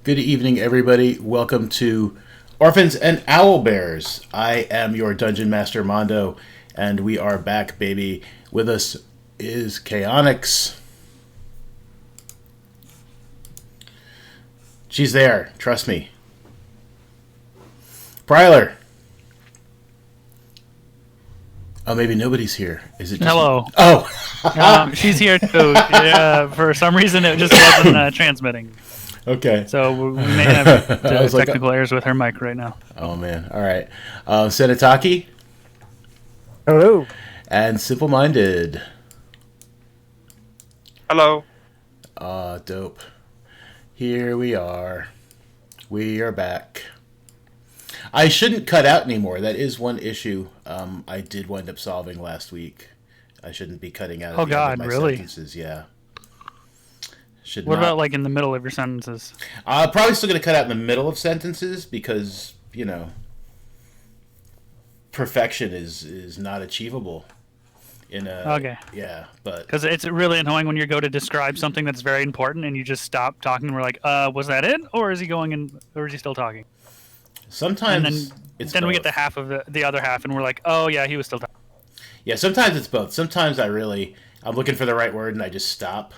Good evening, everybody. Welcome to Orphans and Owlbears. I am your Dungeon Master, Mondo, and we are back, baby. With us is Chaonix. She's there. Trust me. Pryler. Oh, maybe nobody's here. Is it just... Hello. Oh. She's here too. Yeah, for some reason, it just wasn't transmitting. Okay. So we may have technical like, errors with her mic right now. Oh, man. All right. Senataki. Hello. And Simple Minded. Hello. Dope. Here we are. We are back. I shouldn't cut out anymore. That is one issue I did wind up solving last week. I shouldn't be cutting out Oh, the end of God, my really? sentences. Yeah. What about like in the middle of your sentences? Probably still going to cut out in the middle of sentences because, you know, perfection is not achievable. Okay. Yeah, but... Because it's really annoying when you go to describe something that's very important and you just stop talking and we're like, was that it? Or is he going in, or is he still talking? Sometimes and then we get the half of the other half and we're like, oh yeah, he was still talking. Yeah, sometimes it's both. Sometimes I'm looking for the right word and I just stop.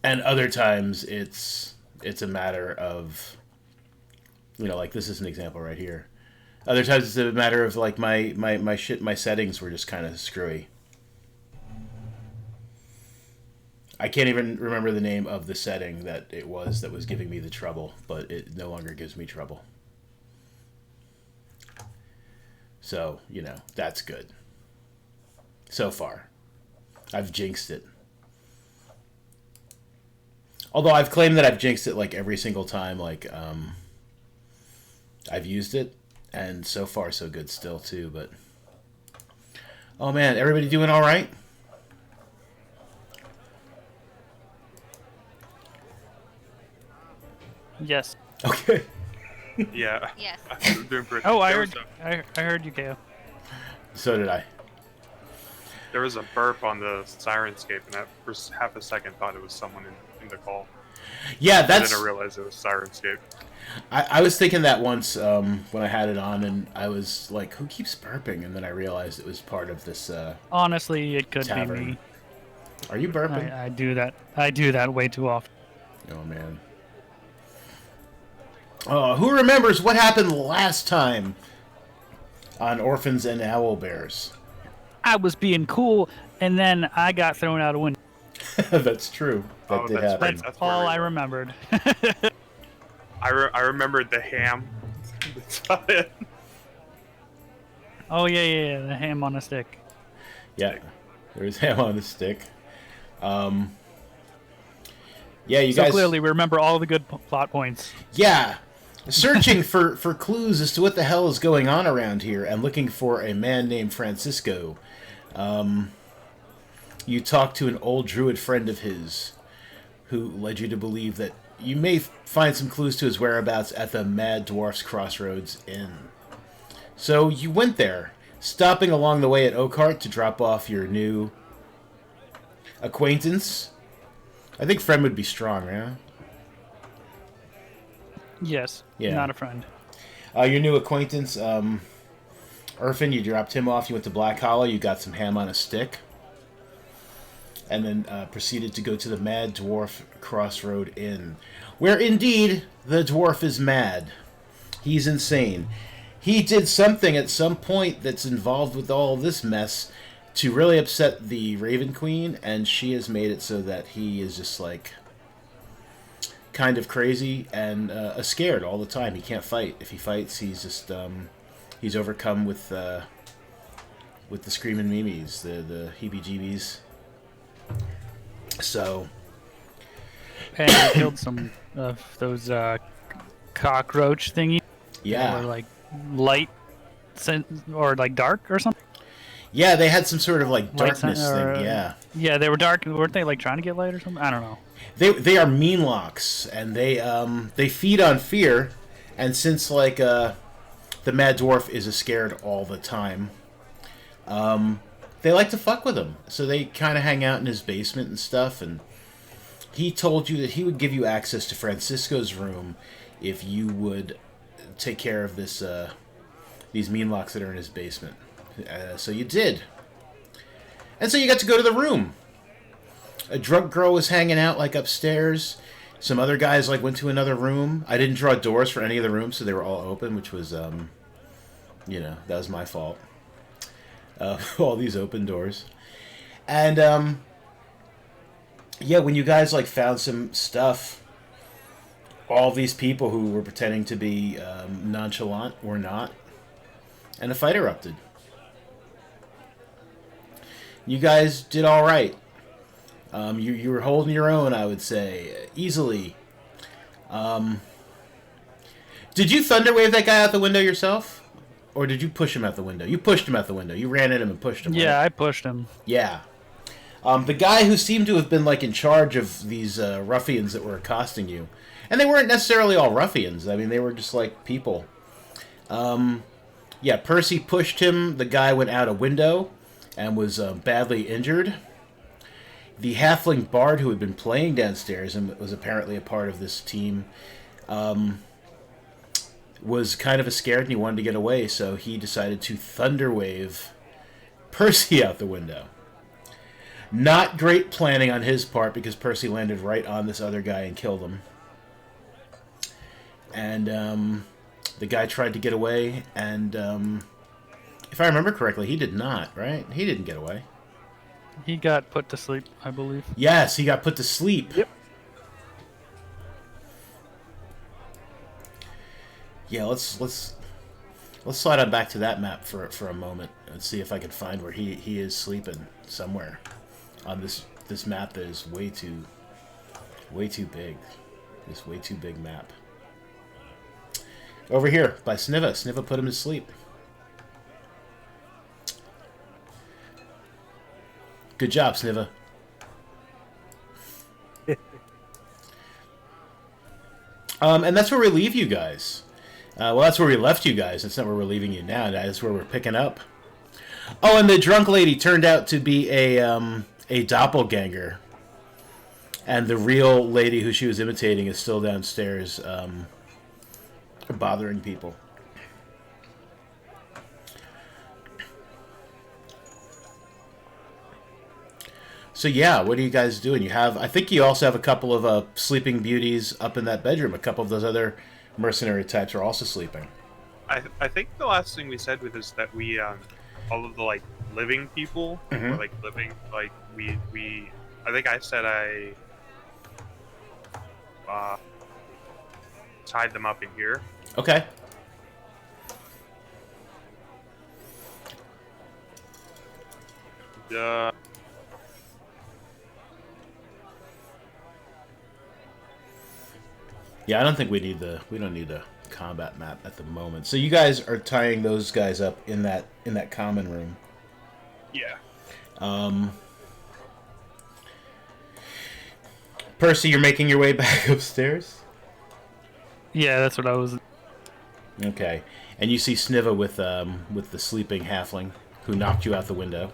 And other times it's a matter of, you know, like this is an example right here. Other times it's a matter of like my settings were just kind of screwy. I can't even remember the name of the setting that was giving me the trouble, but it no longer gives me trouble. So, you know, that's good. So far. I've jinxed it. Although I've claimed that I've jinxed it like every single time I've used it, and so far so good still too, but oh man, everybody doing all right? Yes. Okay. Yeah. Yes. I'm doing pretty. Oh, I there heard. was I heard you, KO. So did I. there was a burp on the Sirenscape, and I for half a second thought it was someone in the call. Yeah, that's... I didn't realize it was Sirenscape. I was thinking that once when I had it on, and I was like, who keeps burping? And then I realized it was part of this Honestly, it could tavern. be me. Are you burping? I do that. I do that way too often. Oh, man. Who remembers what happened last time on Orphans and Owlbears? I was being cool, and then I got thrown out a window. That's true. That did that's happen. right. That's where all we I were. remembered. I remembered the ham. That's about it. Oh yeah, the ham on a stick. Yeah, there's ham on the stick. Yeah, you So guys... clearly we remember all the good plot points. Yeah, searching for clues as to what the hell is going on around here and looking for a man named Francisco. You talked to an old druid friend of his who led you to believe that you may find some clues to his whereabouts at the Mad Dwarf's Crossroads Inn. So you went there, stopping along the way at Oakhart to drop off your new acquaintance. I think friend would be strong, yeah? Yes. Yeah. Not a friend. Your new acquaintance, Orphan, you dropped him off. You went to Black Hollow. You got some ham on a stick. And then proceeded to go to the Mad Dwarf Crossroad Inn, where indeed the dwarf is mad. He's insane. He did something at some point that's involved with all this mess to really upset the Raven Queen, and she has made it so that he is just like kind of crazy and scared all the time. He can't fight. If he fights, he's just he's overcome with the screaming memes, the heebie-jeebies. So, And we killed some of those cockroach thingies. yeah. Or like light or like dark or something. Yeah, they had some sort of like Light darkness or, thing, yeah. Yeah, they were dark. Weren't they like trying to get light or something? I don't know. They are mean locks, and they feed on fear, and since like the Mad Dwarf is scared all the time, they like to fuck with him. So they kind of hang out in his basement and stuff, and he told you that he would give you access to Francisco's room if you would take care of these mean locks that are in his basement. So you did. And so you got to go to the room. A drunk girl was hanging out like upstairs. Some other guys like went to another room. I didn't draw doors for any of the rooms, so they were all open, which was, you know, that was my fault. All these open doors. And, yeah, when you guys like found some stuff, all these people who were pretending to be nonchalant were not, and a fight erupted. You guys did all right. You were holding your own, I would say, easily. Did you thunderwave that guy out the window yourself, or did you push him out the window? You pushed him out the window. You ran at him and pushed him. Yeah, right? I pushed him. Yeah. The guy who seemed to have been like in charge of these ruffians that were accosting you, and they weren't necessarily all ruffians. I mean, they were just like people. Yeah, Percy pushed him. The guy went out a window and was badly injured. The halfling bard who had been playing downstairs and was apparently a part of this team was kind of scared and he wanted to get away, so he decided to thunderwave Percy out the window. Not great planning on his part because Percy landed right on this other guy and killed him. And the guy tried to get away, and if I remember correctly, he did not, right? He didn't get away. He got put to sleep, I believe. Yes, he got put to sleep. Yep. Yeah, let's slide on back to that map for a moment and see if I can find where he is sleeping somewhere on this map that is way too big. This way too big map. Over here by Sniva. Sniva put him to sleep. Good job, Sniva. And that's where we leave you guys. Well, that's where we left you guys. That's not where we're leaving you now. That's where we're picking up. Oh, and the drunk lady turned out to be a doppelganger. And the real lady who she was imitating is still downstairs bothering people. So yeah, what are you guys doing? I think you also have a couple of sleeping beauties up in that bedroom. A couple of those other mercenary types are also sleeping. I think the last thing we said with is that we all of the like living people Mhm. or like living like we I think I said I tied them up in here. Okay. Yeah, I don't think we don't need a combat map at the moment. So you guys are tying those guys up in that common room. Yeah. Percy, you're making your way back upstairs? Yeah, that's what I was. Okay. And you see Sniva with the sleeping halfling who knocked you out the window.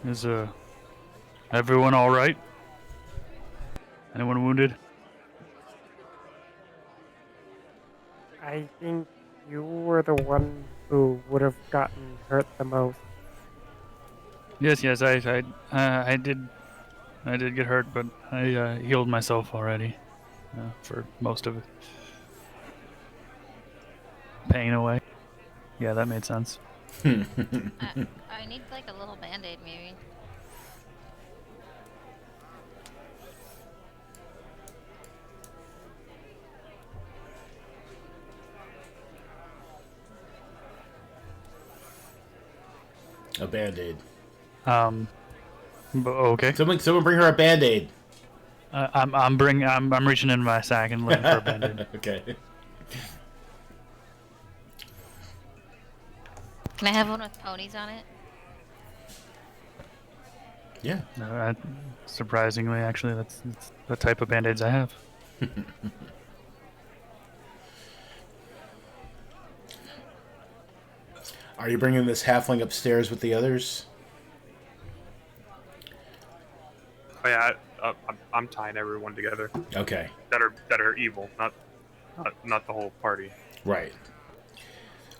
Is everyone all right? Anyone wounded? I think you were the one who would have gotten hurt the most. Yes, I did get hurt, but I healed myself already for most of it. Pain away. Yeah, that made sense. I need like a little band-aid maybe. A band-aid. Okay. Someone bring her a band-aid. I'm reaching in my sack and looking for a band-aid. Okay. Can I have one with ponies on it? Yeah. No, surprisingly, actually, that's the type of band-aids I have. Are you bringing this halfling upstairs with the others? Oh, yeah, I'm tying everyone together Okay. that are evil, not the whole party. Right.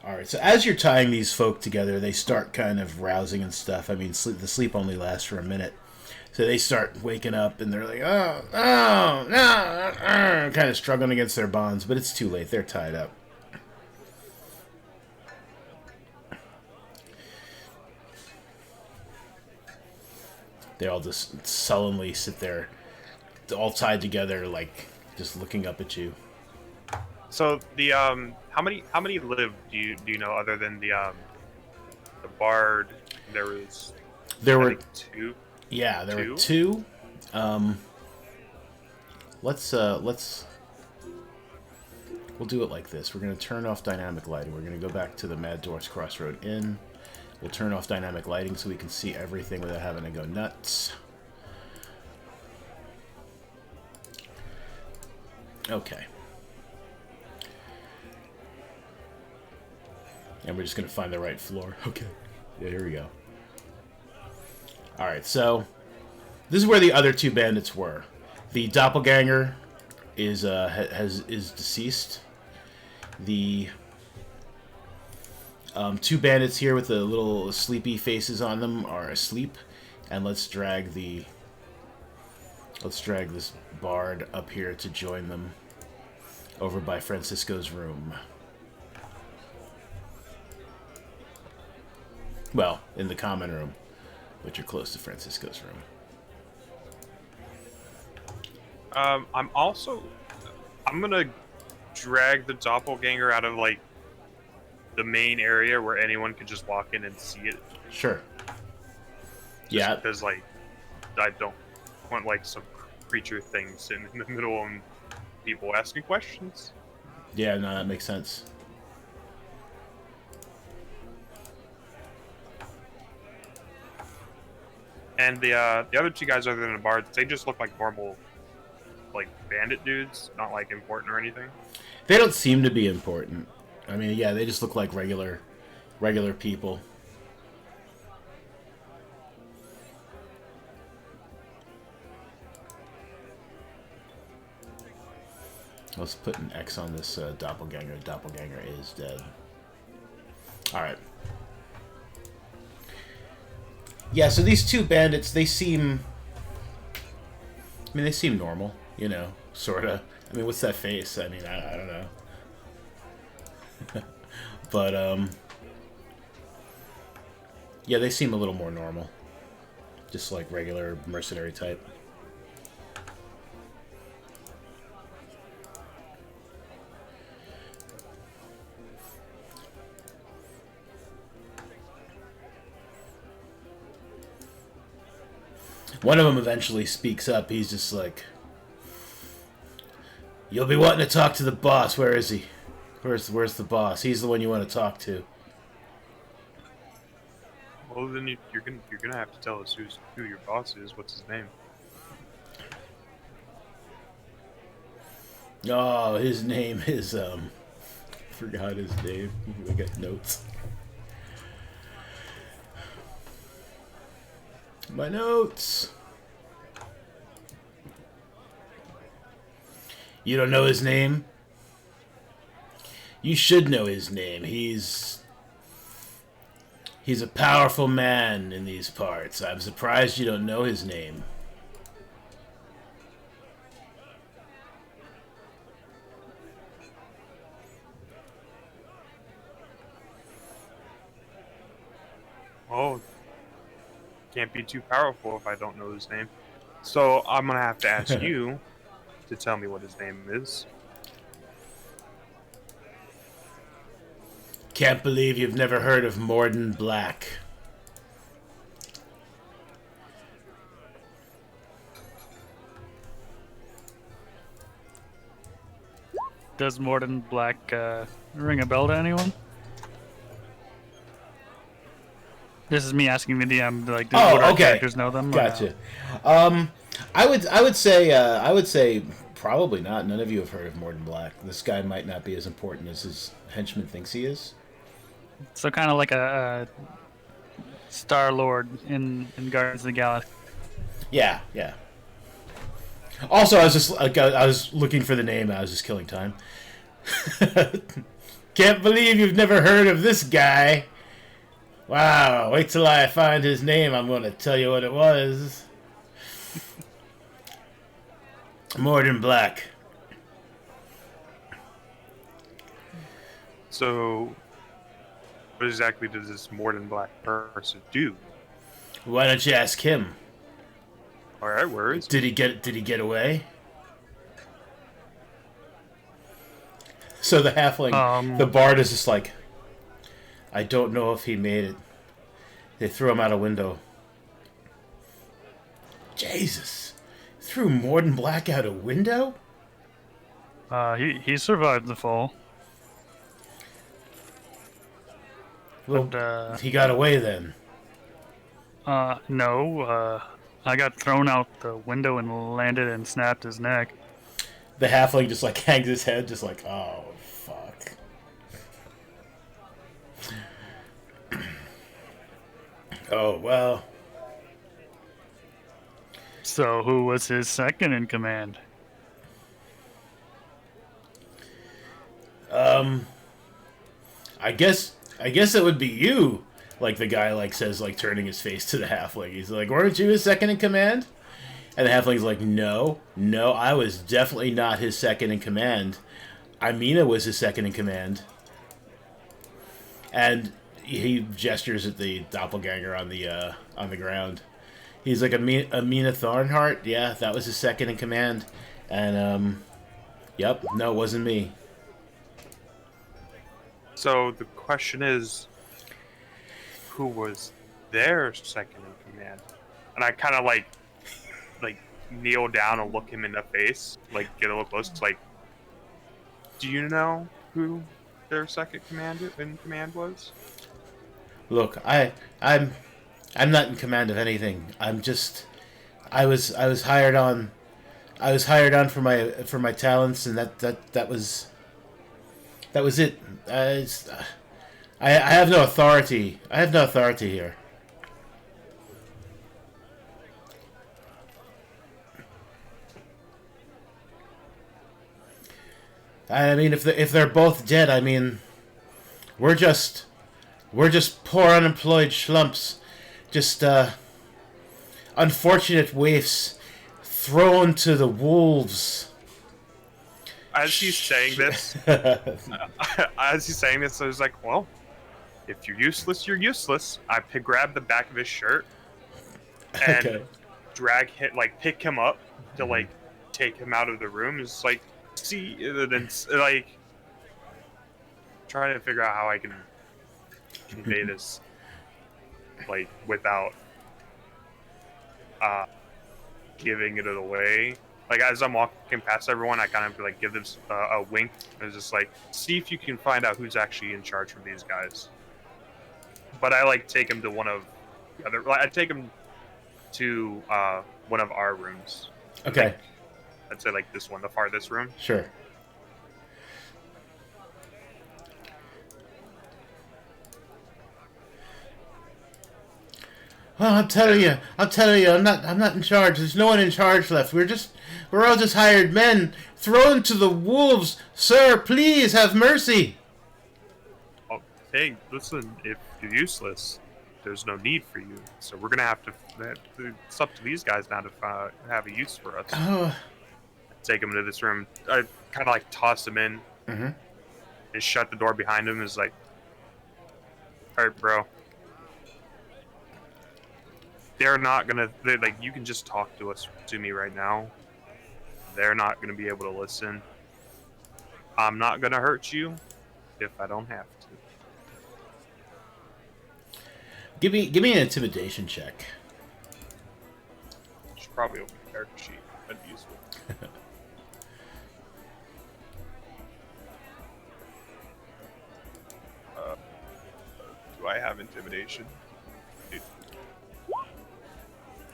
All right. So as you're tying these folk together, they start kind of rousing and stuff. I mean, the sleep only lasts for a minute. So they start waking up and they're like, oh, no, kind of struggling against their bonds, but it's too late. They're tied up. They all just sullenly sit there, all tied together, like just looking up at you. So the how many live do you know other than the bard? There were two. Yeah, there Two? were two. Let's we'll do it like this. We're gonna turn off dynamic lighting. We're gonna go back to the Mad Dwarf's Crossroad Inn. We'll turn off dynamic lighting so we can see everything without having to go nuts. Okay. And we're just gonna find the right floor. Okay. Yeah, here we go. Alright, so this is where the other two bandits were. The doppelganger is deceased. The two bandits here with the little sleepy faces on them are asleep, and let's drag this bard up here to join them over by Francisco's room. Well, in the common room, but you're close to Francisco's room. I'm gonna drag the doppelganger out of like the main area where anyone could just walk in and see it. Sure. Yeah. Because like I don't want like some creature thing sitting in the middle and people asking questions. Yeah, no, that makes sense. And the other two guys other than the bards, they just look like normal, like bandit dudes, not like important or anything. They don't seem to be important. I mean, yeah, they just look like regular people. Let's put an X on this doppelganger. Doppelganger is dead. Alright. Yeah, so these two bandits, they seem... I mean, they seem normal, you know, sorta. I mean, what's that face? I mean, I don't know. But, yeah, they seem a little more normal. Just like regular mercenary type. One of them eventually speaks up. He's just like, "You'll be wanting to talk to the boss. Where is he? Where's the boss? He's the one you want to talk to." Well, then you're gonna have to tell us who your boss is. What's his name? Oh, his name is forgot his name. We got notes. My notes. You don't know his name? You should know his name. He's a powerful man in these parts. I'm surprised you don't know his name. Oh, can't be too powerful if I don't know his name. So I'm gonna have to ask you to tell me what his name is. Can't believe you've never heard of Morden Black. Does Morden Black ring a bell to anyone? This is me asking the DM, like, would our characters know them? Gotcha. I would say probably not. None of you have heard of Morden Black. This guy might not be as important as his henchman thinks he is. So kind of like a Star Lord in Guardians of the Galaxy. Yeah, yeah. Also, I was just like I was looking for the name. I was just killing time. Can't believe you've never heard of this guy. Wow, wait till I find his name. I'm going to tell you what it was. Morden Black. So, what exactly does this Morden Black person do? Why don't you ask him? All right, where is? Did he get away? So the halfling, the bard is just like, I don't know if he made it. They threw him out a window. Jesus. Threw Morden Black out a window? He survived the fall. Well, But, he got away then. no. I got thrown out the window and landed and snapped his neck. The halfling just like hangs his head, just like, oh, fuck. Oh, well. So who was his second in command? I guess it would be you. Like the guy like says, like turning his face to the halfling. He's like, weren't you his second in command? And the halfling's like, no, I was definitely not his second in command. Amina was his second in command. And he gestures at the doppelganger on the ground. He's like, Amina Thornhart? Yeah, that was his second in command. And, yep, no, it wasn't me. So the question is, who was their second in command? And I kind of like kneel down and look him in the face, like get a little close. Like, do you know who their second in command was? Look, I'm not in command of anything. I was hired on. I was hired on for my talents, and that was it. I have no authority. I have no authority here. I mean, if they're both dead, I mean, we're just poor unemployed schlumps, just unfortunate waifs thrown to the wolves. As he's saying this, I was like, well, if you're useless, you're useless. I grab the back of his shirt and Okay. drag him, like pick him up to like take him out of the room. It's like, see, and then like trying to figure out how I can convey this like without giving it away. Like as I'm walking past everyone, I kind of like give them a wink. And it's just like, see if you can find out who's actually in charge of these guys. But I like take him to one of the other. Like, I take him to one of our rooms. Okay. I'd say like this one, the farthest room. Sure. Well, I'm telling you, I'm not in charge. There's no one in charge left. We're all just hired men thrown to the wolves. Sir, please have mercy. Oh, hey, listen, if you're useless, there's no need for you. So we're gonna have to. It's up to these guys now to have a use for us. Oh. Take him into this room. I kind of like toss him in. Mm-hmm. And shut the door behind him. Is like, all right, bro. They're not gonna. Like, you can just talk to me right now. They're not gonna be able to listen. I'm not gonna hurt you if I don't have to. Give me an intimidation check. Should probably open the character sheet. That'd be useful. Do I have intimidation?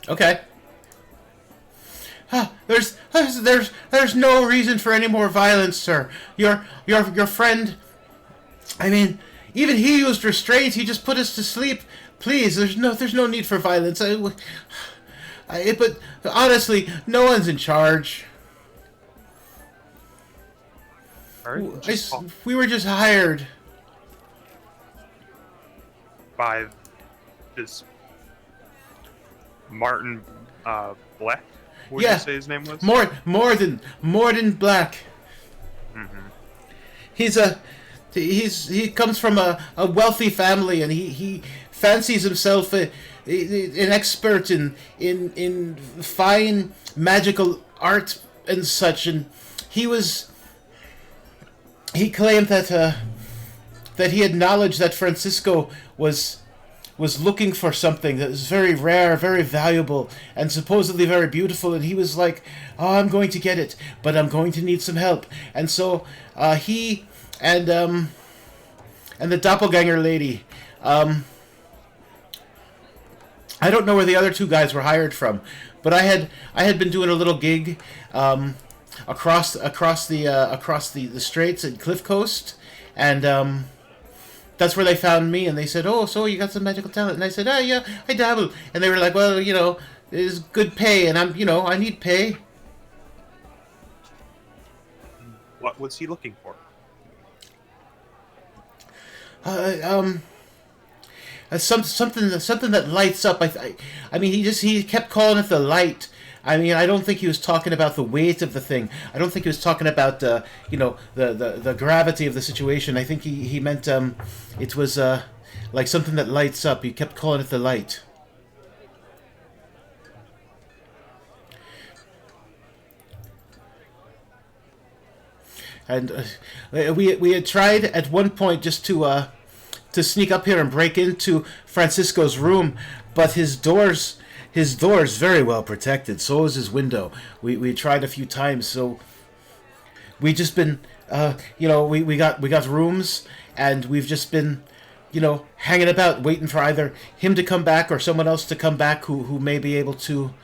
Okay. There's no reason for any more violence, sir. Your friend. I mean, even he used restraint. He just put us to sleep. Please, there's no need for violence. But honestly, no one's in charge. All right, We were just hired. by this Martin Black. What did Yeah. you say his name was? Morden Black. Mm-hmm. He comes from a wealthy family, and he fancies himself an expert in fine magical art and such. And he claimed that he had knowledge that Francisco was looking for something that was very rare, very valuable, and supposedly very beautiful, and he was like, "Oh, I'm going to get it, but I'm going to need some help." And so he and the doppelganger lady, I don't know where the other two guys were hired from, but I had been doing a little gig across the straits at Cliff Coast, and that's where they found me, and they said, "Oh, so you got some magical talent?" And I said, "Ah, yeah, I dabble." And they were like, "Well, there's good pay, and I need pay." What was he looking for? Something that lights up. I mean, he kept calling it the light. I mean, I don't think he was talking about the weight of the thing. I don't think he was talking about the gravity of the situation. I think he meant it was like something that lights up. He kept calling it the light. And we had tried at one point just to sneak up here and break into Francisco's room, but his door's very well protected. So is his window. We tried a few times, so we just been we got rooms, and we've just been hanging about waiting for either him to come back or someone else to come back who may be able to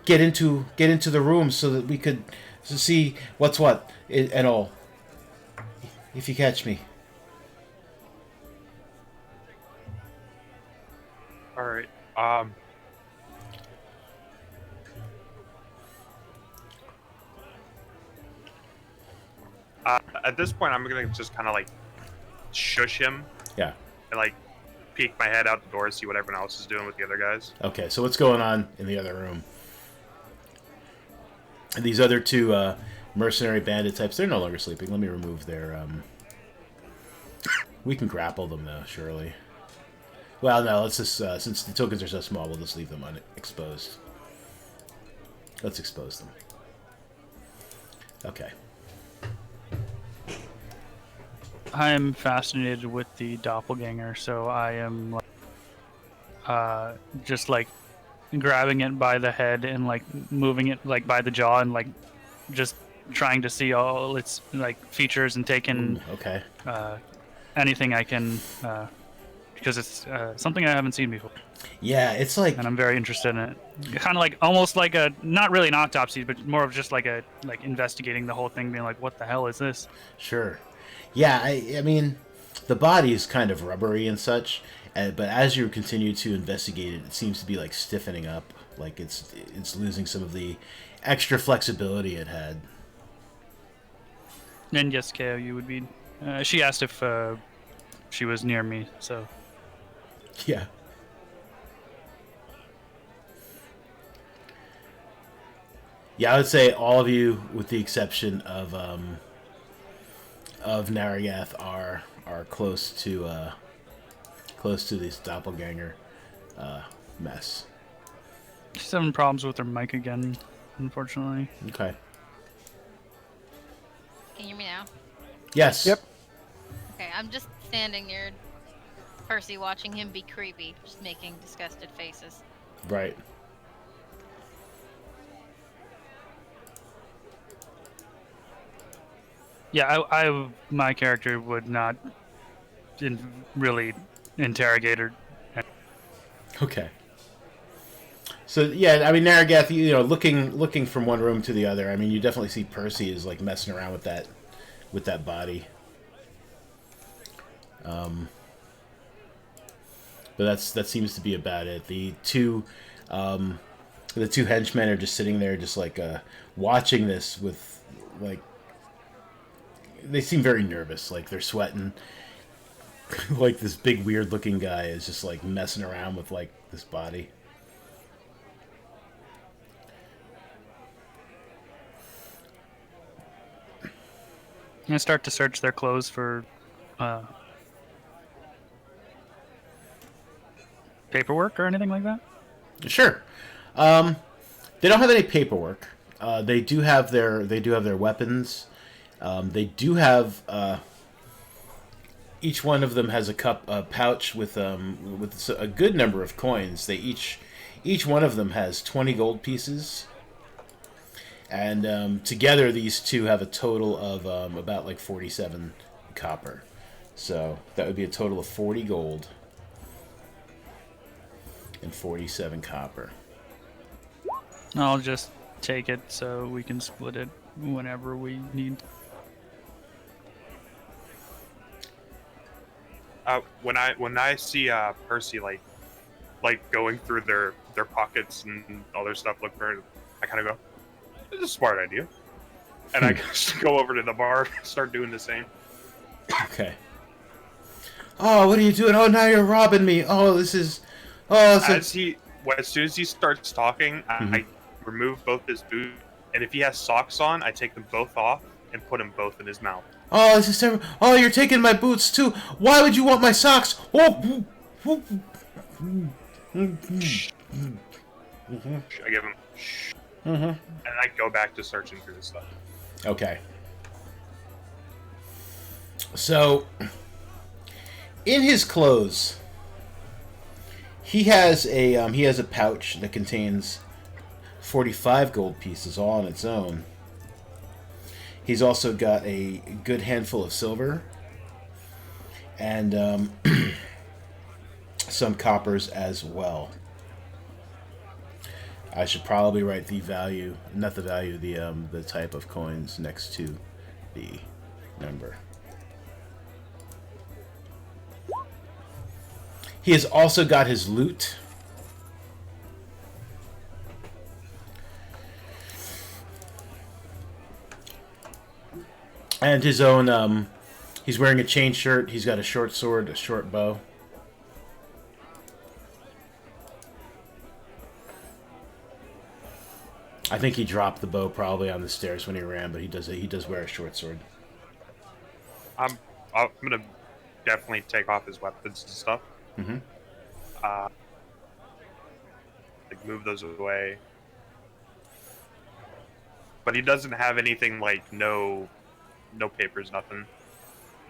get into the room so that we could see what's what and all, if you catch me. All right. At this point, I'm gonna just kind of like shush him Yeah. and like peek my head out the door, see what everyone else is doing with the other guys. Okay, so what's going on in the other room? These other two mercenary bandit types, they're no longer sleeping. Let me remove their... We can grapple them, though, surely. Well, no, let's just... since the tokens are so small, we'll just leave them unexposed. Let's expose them. Okay. I am fascinated with the doppelganger, so I am just like grabbing it by the head and like moving it like by the jaw and like just trying to see all its like features and take in Okay. anything I can because it's something I haven't seen before. Yeah, it's like... And I'm very interested in it. Kind of like almost like a not really an autopsy, but more of just like a investigating the whole thing, being like, what the hell is this? Sure. Yeah, I mean, the body is kind of rubbery and such, but as you continue to investigate it, it seems to be like stiffening up, like it's losing some of the extra flexibility it had. And yes, KO, you would be. She asked if she was near me, so. Yeah. Yeah, I would say all of you, with the exception of Naragath, are close to this doppelganger mess. She's having problems with her mic again, unfortunately. Okay. Can you hear me now? Yes. Yep. Okay, I'm just standing near Percy watching him be creepy, just making disgusted faces. Right. Yeah, my character would not really interrogate her. Okay. So yeah, I mean, Naragath, looking from one room to the other. I mean, you definitely see Percy is like messing around with that body. But that seems to be about it. The two henchmen are just sitting there, just like watching this with like. They seem very nervous, like they're sweating. Like this big weird looking guy is just like messing around with like this body. I'm gonna start to search their clothes for paperwork or anything like that. Sure. They don't have any paperwork. They do have their weapons. They do have each one of them has a pouch with a good number of coins. They each one of them has 20 gold pieces, and together these two have a total of about like 47 copper. So that would be a total of 40 gold and 47 copper. I'll just take it so we can split it whenever we need. When I see Percy like going through their pockets and all their stuff, I kind of go, "This is a smart idea," and I just go over to the bar, start doing the same. Okay. Oh, what are you doing? Oh, now you're robbing me. Oh, this is. Oh, as soon as he starts talking, I remove both his boots, and if he has socks on, I take them both off and put them both in his mouth. Oh, this is terrible. Oh, you're taking my boots too. Why would you want my socks? Oh. I give him, and I go back to searching through the stuff. Okay. So, in his clothes, he has a pouch that contains 45 gold pieces all on its own. He's also got a good handful of silver and some coppers as well. I should probably write the value, not the value, the type of coins next to the number. He has also got his loot. And his own, he's wearing a chain shirt. He's got a short sword, a short bow. I think he dropped the bow probably on the stairs when he ran, but he does wear a short sword. I'm gonna definitely take off his weapons and stuff. Mm-hmm. Like move those away. But he doesn't have anything like no papers, nothing.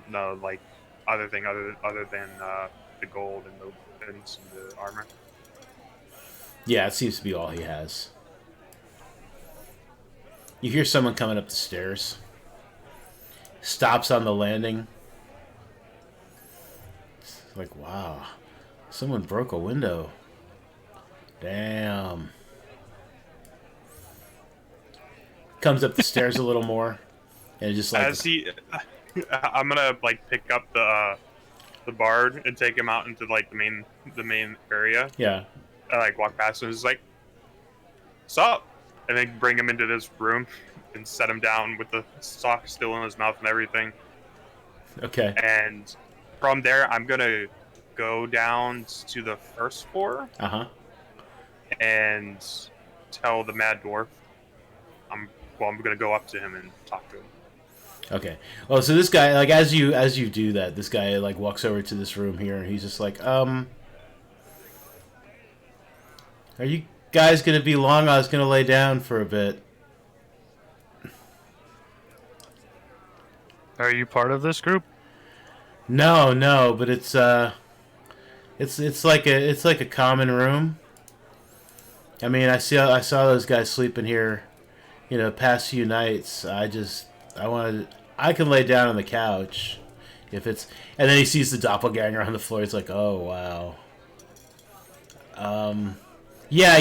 No like other than the gold and the weapons and the armor. Yeah, it seems to be all he has. You hear someone coming up the stairs. Stops on the landing. It's like, wow. Someone broke a window. Damn. Comes up the stairs a little more. And just like... I'm gonna like pick up the bard and take him out into like the main area. Yeah. I like walk past him and just like, "Sup?" And then bring him into this room and set him down with the sock still in his mouth and everything. Okay. And from there, I'm gonna go down to the first floor. Uh-huh. And tell the mad dwarf I'm gonna go up to him and talk to him. Okay. Well, so this guy, like, as you do that, this guy like walks over to this room here, and he's just like, are you guys gonna be long? I was gonna lay down for a bit. Are you part of this group? No, but it's like a common room. I mean, I saw those guys sleeping here, past few nights. I can lay down on the couch, if it's. And then he sees the doppelganger on the floor. He's like, oh wow. Yeah,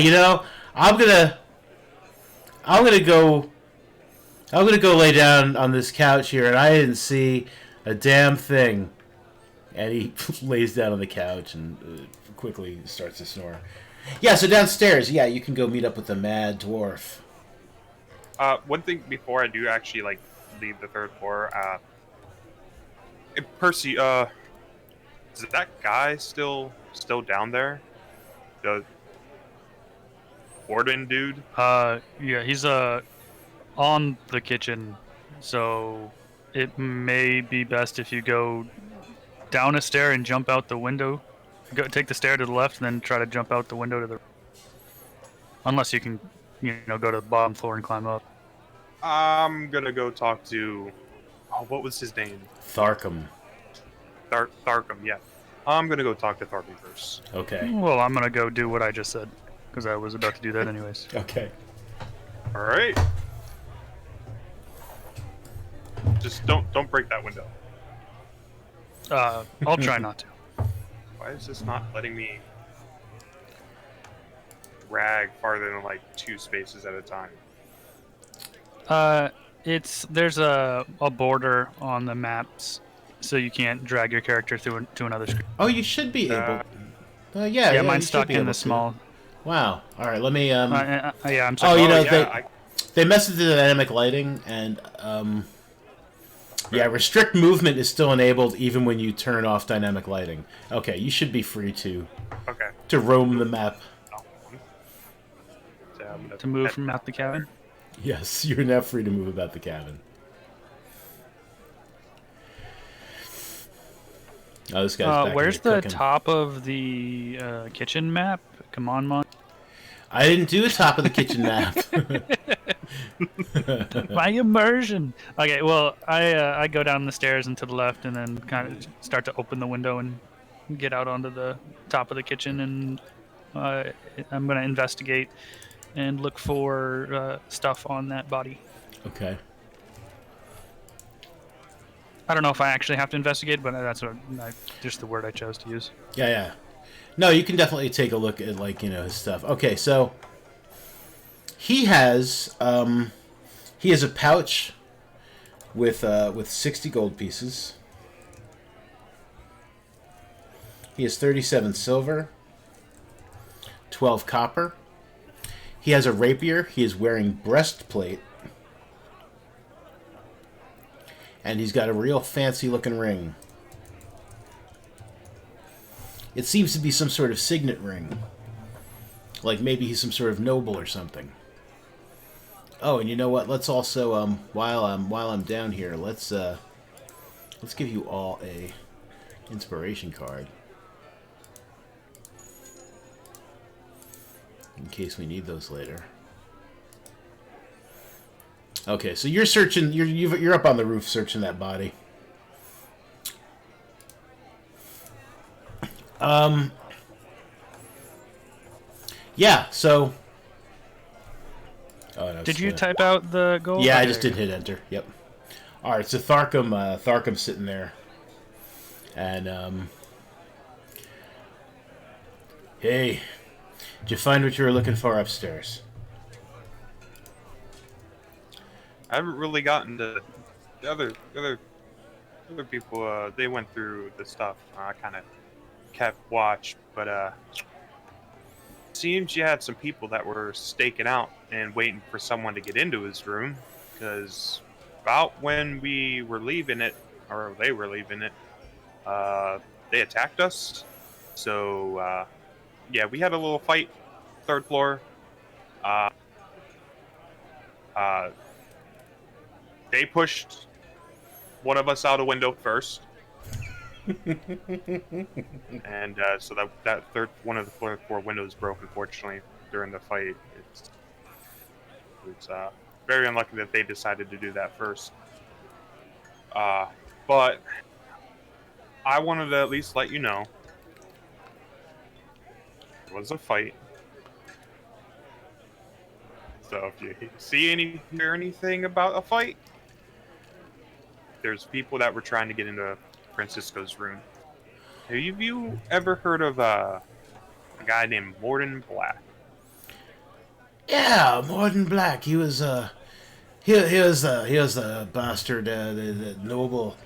I'm gonna go lay down on this couch here, and I didn't see a damn thing. And he lays down on the couch and quickly starts to snore. Yeah, so downstairs, yeah, you can go meet up with the mad dwarf. One thing before I do actually like leave the third floor. Percy, is that guy still down there? The warden dude? Yeah, he's on the kitchen, so it may be best if you go down a stair and jump out the window. Go take the stair to the left, and then try to jump out the window to the. Unless you can, go to the bottom floor and climb up. I'm gonna go talk to. Oh, what was his name? Tharkum. Tharkum, yeah. I'm gonna go talk to Tharkum first. Okay. Well, I'm gonna go do what I just said, because I was about to do that anyways. Okay. All right. Just don't break that window. I'll try not to. Why is this not letting me drag farther than like 2 spaces at a time? There's a border on the maps, so you can't drag your character to another screen. Oh, you should be able. Yeah, Yeah, you mine's should stuck be in able the to. small. Wow. All right, let me. Yeah, I'm Oh, sorry. you know yeah, they messed with the dynamic lighting, and yeah, restrict movement is still enabled even when you turn off dynamic lighting. Okay, you should be free to roam the map. So I'm gonna To move head- from out the cabin. Yes, you're now free to move about the cabin. Oh, this guy's back Where's here the cooking. top of the kitchen map? Come on, Mon. I didn't do the top of the kitchen map. My immersion. Okay, well, I go down the stairs and to the left, and then kind of start to open the window and get out onto the top of the kitchen, and I'm gonna investigate and look for stuff on that body. Okay. I don't know if I actually have to investigate, but that's just the word I chose to use. Yeah, yeah. No, you can definitely take a look at, like, his stuff. Okay, so he has a pouch with 60 gold pieces. He has 37 silver, 12 copper. He has a rapier. He is wearing breastplate. And he's got a real fancy-looking ring. It seems to be some sort of signet ring. Like maybe he's some sort of noble or something. Oh, and you know what? Let's also while I'm down here, let's give you all a inspiration card. In case we need those later. Okay, so you're searching. You're up on the roof searching that body. Yeah. So. Oh, no, Did you type out the goal? Yeah, I Okay, just there did hit enter. Yep. All right, so Tharkum's sitting there, and hey, did you find what you were looking for upstairs? I haven't really gotten to the other people. They went through the stuff. I kind of kept watch, but seems you had some people that were staking out and waiting for someone to get into his room. Because about when we were leaving it, or they were leaving it, they attacked us. So yeah, we had a little fight, 3rd floor. They pushed one of us out a window first, and so that one of the floor windows broke. Unfortunately, during the fight, it's very unlucky that they decided to do that first. But I wanted to at least let you know it was a fight. So if you hear anything about a fight, there's people that were trying to get into Francisco's room. Have you ever heard of a guy named Morden Black? Yeah, Morden Black. He was he was the bastard, the noble.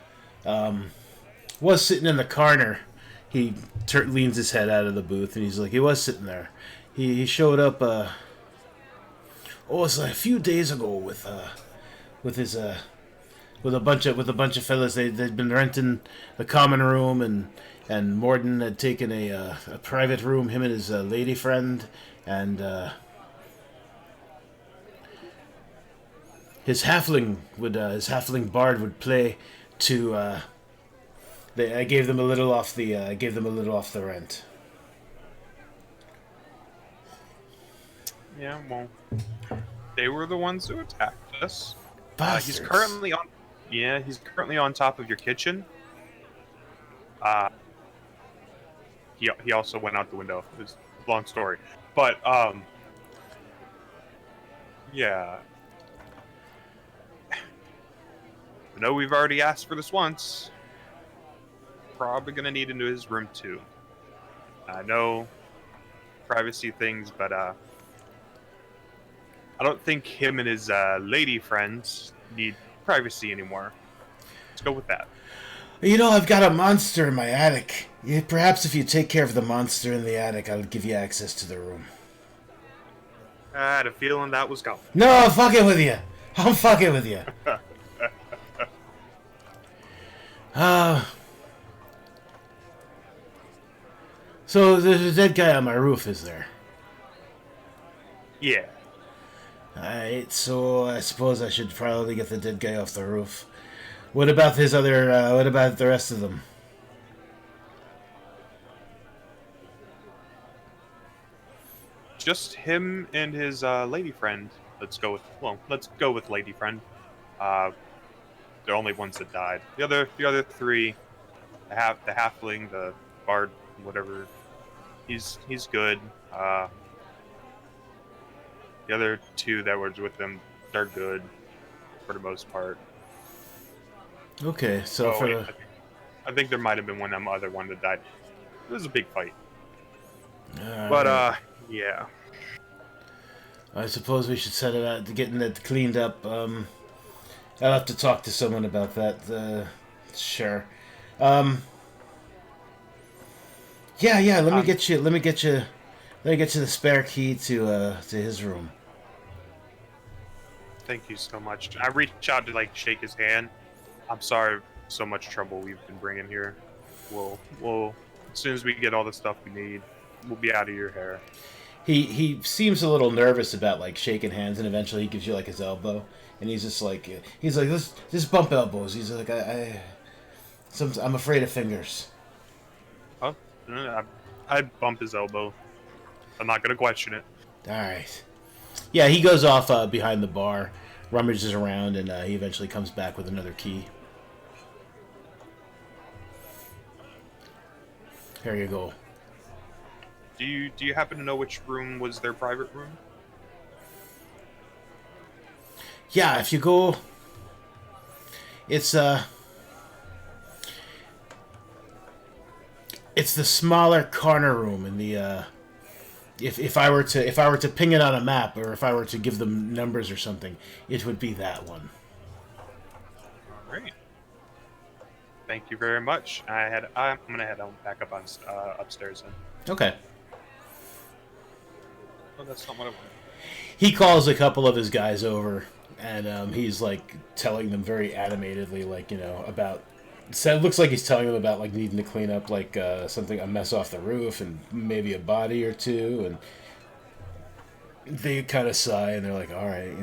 was sitting in the corner. He leans his head out of the booth, and he's like, he was sitting there. He showed up. It's like a few days ago with his with a bunch of fellas. They'd been renting the common room, and Morden had taken a private room. Him and his lady friend, and his halfling bard would play to. I gave them a little off the rent. Yeah, well, they were the ones who attacked us. He's Bastards. currently on. Yeah, he's currently on top of your kitchen. He also went out the window. It's a long story, but yeah. I know we've already asked for this once. Probably gonna need into his room too. I know privacy things, but I don't think him and his lady friends need privacy anymore. Let's go with that. You know, I've got a monster in my attic. Perhaps if you take care of the monster in the attic, I'll give you access to the room. I had a feeling that was coming. No, I'm fucking with you. I'm fucking with you. So there's a dead guy on my roof, is there? Yeah. Alright, so I suppose I should probably get the dead guy off the roof. What about what about the rest of them? Just him and his lady friend. Let's go with lady friend. They're the only ones that died. The other three, the halfling, the bard, whatever. He's good. The other two that were with them, they're good for the most part. Okay, so I think there might have been one other one that died. It was a big fight. Alright. Yeah. I suppose we should set it out to getting it cleaned up. I'll have to talk to someone about that. Sure. Yeah. Let me get you the spare key to his room. Thank you so much. I reach out to shake his hand. I'm sorry, so much trouble we've been bringing here. We'll as soon as we get all the stuff we need, we'll be out of your hair. He seems a little nervous about shaking hands, and eventually he gives you his elbow, and he's just let's bump elbows. He's like I'm afraid of fingers. Oh, I'd bump his elbow. I'm not gonna question it. All right. Yeah, he goes off behind the bar, rummages around, and he eventually comes back with another key. Here you go. Do you happen to know which room was their private room? Yeah, if you go, it's the smaller corner room in the if I were to ping it on a map, or if I were to give them numbers or something, it would be that one. All right. Thank you very much. I'm gonna head on back up on upstairs then. Okay. Oh, that's not what I wanted. He calls a couple of his guys over, and he's telling them very animatedly, about. So it looks like he's telling them about needing to clean up a mess off the roof, and maybe a body or two, and they kind of sigh, and they're like, "All right,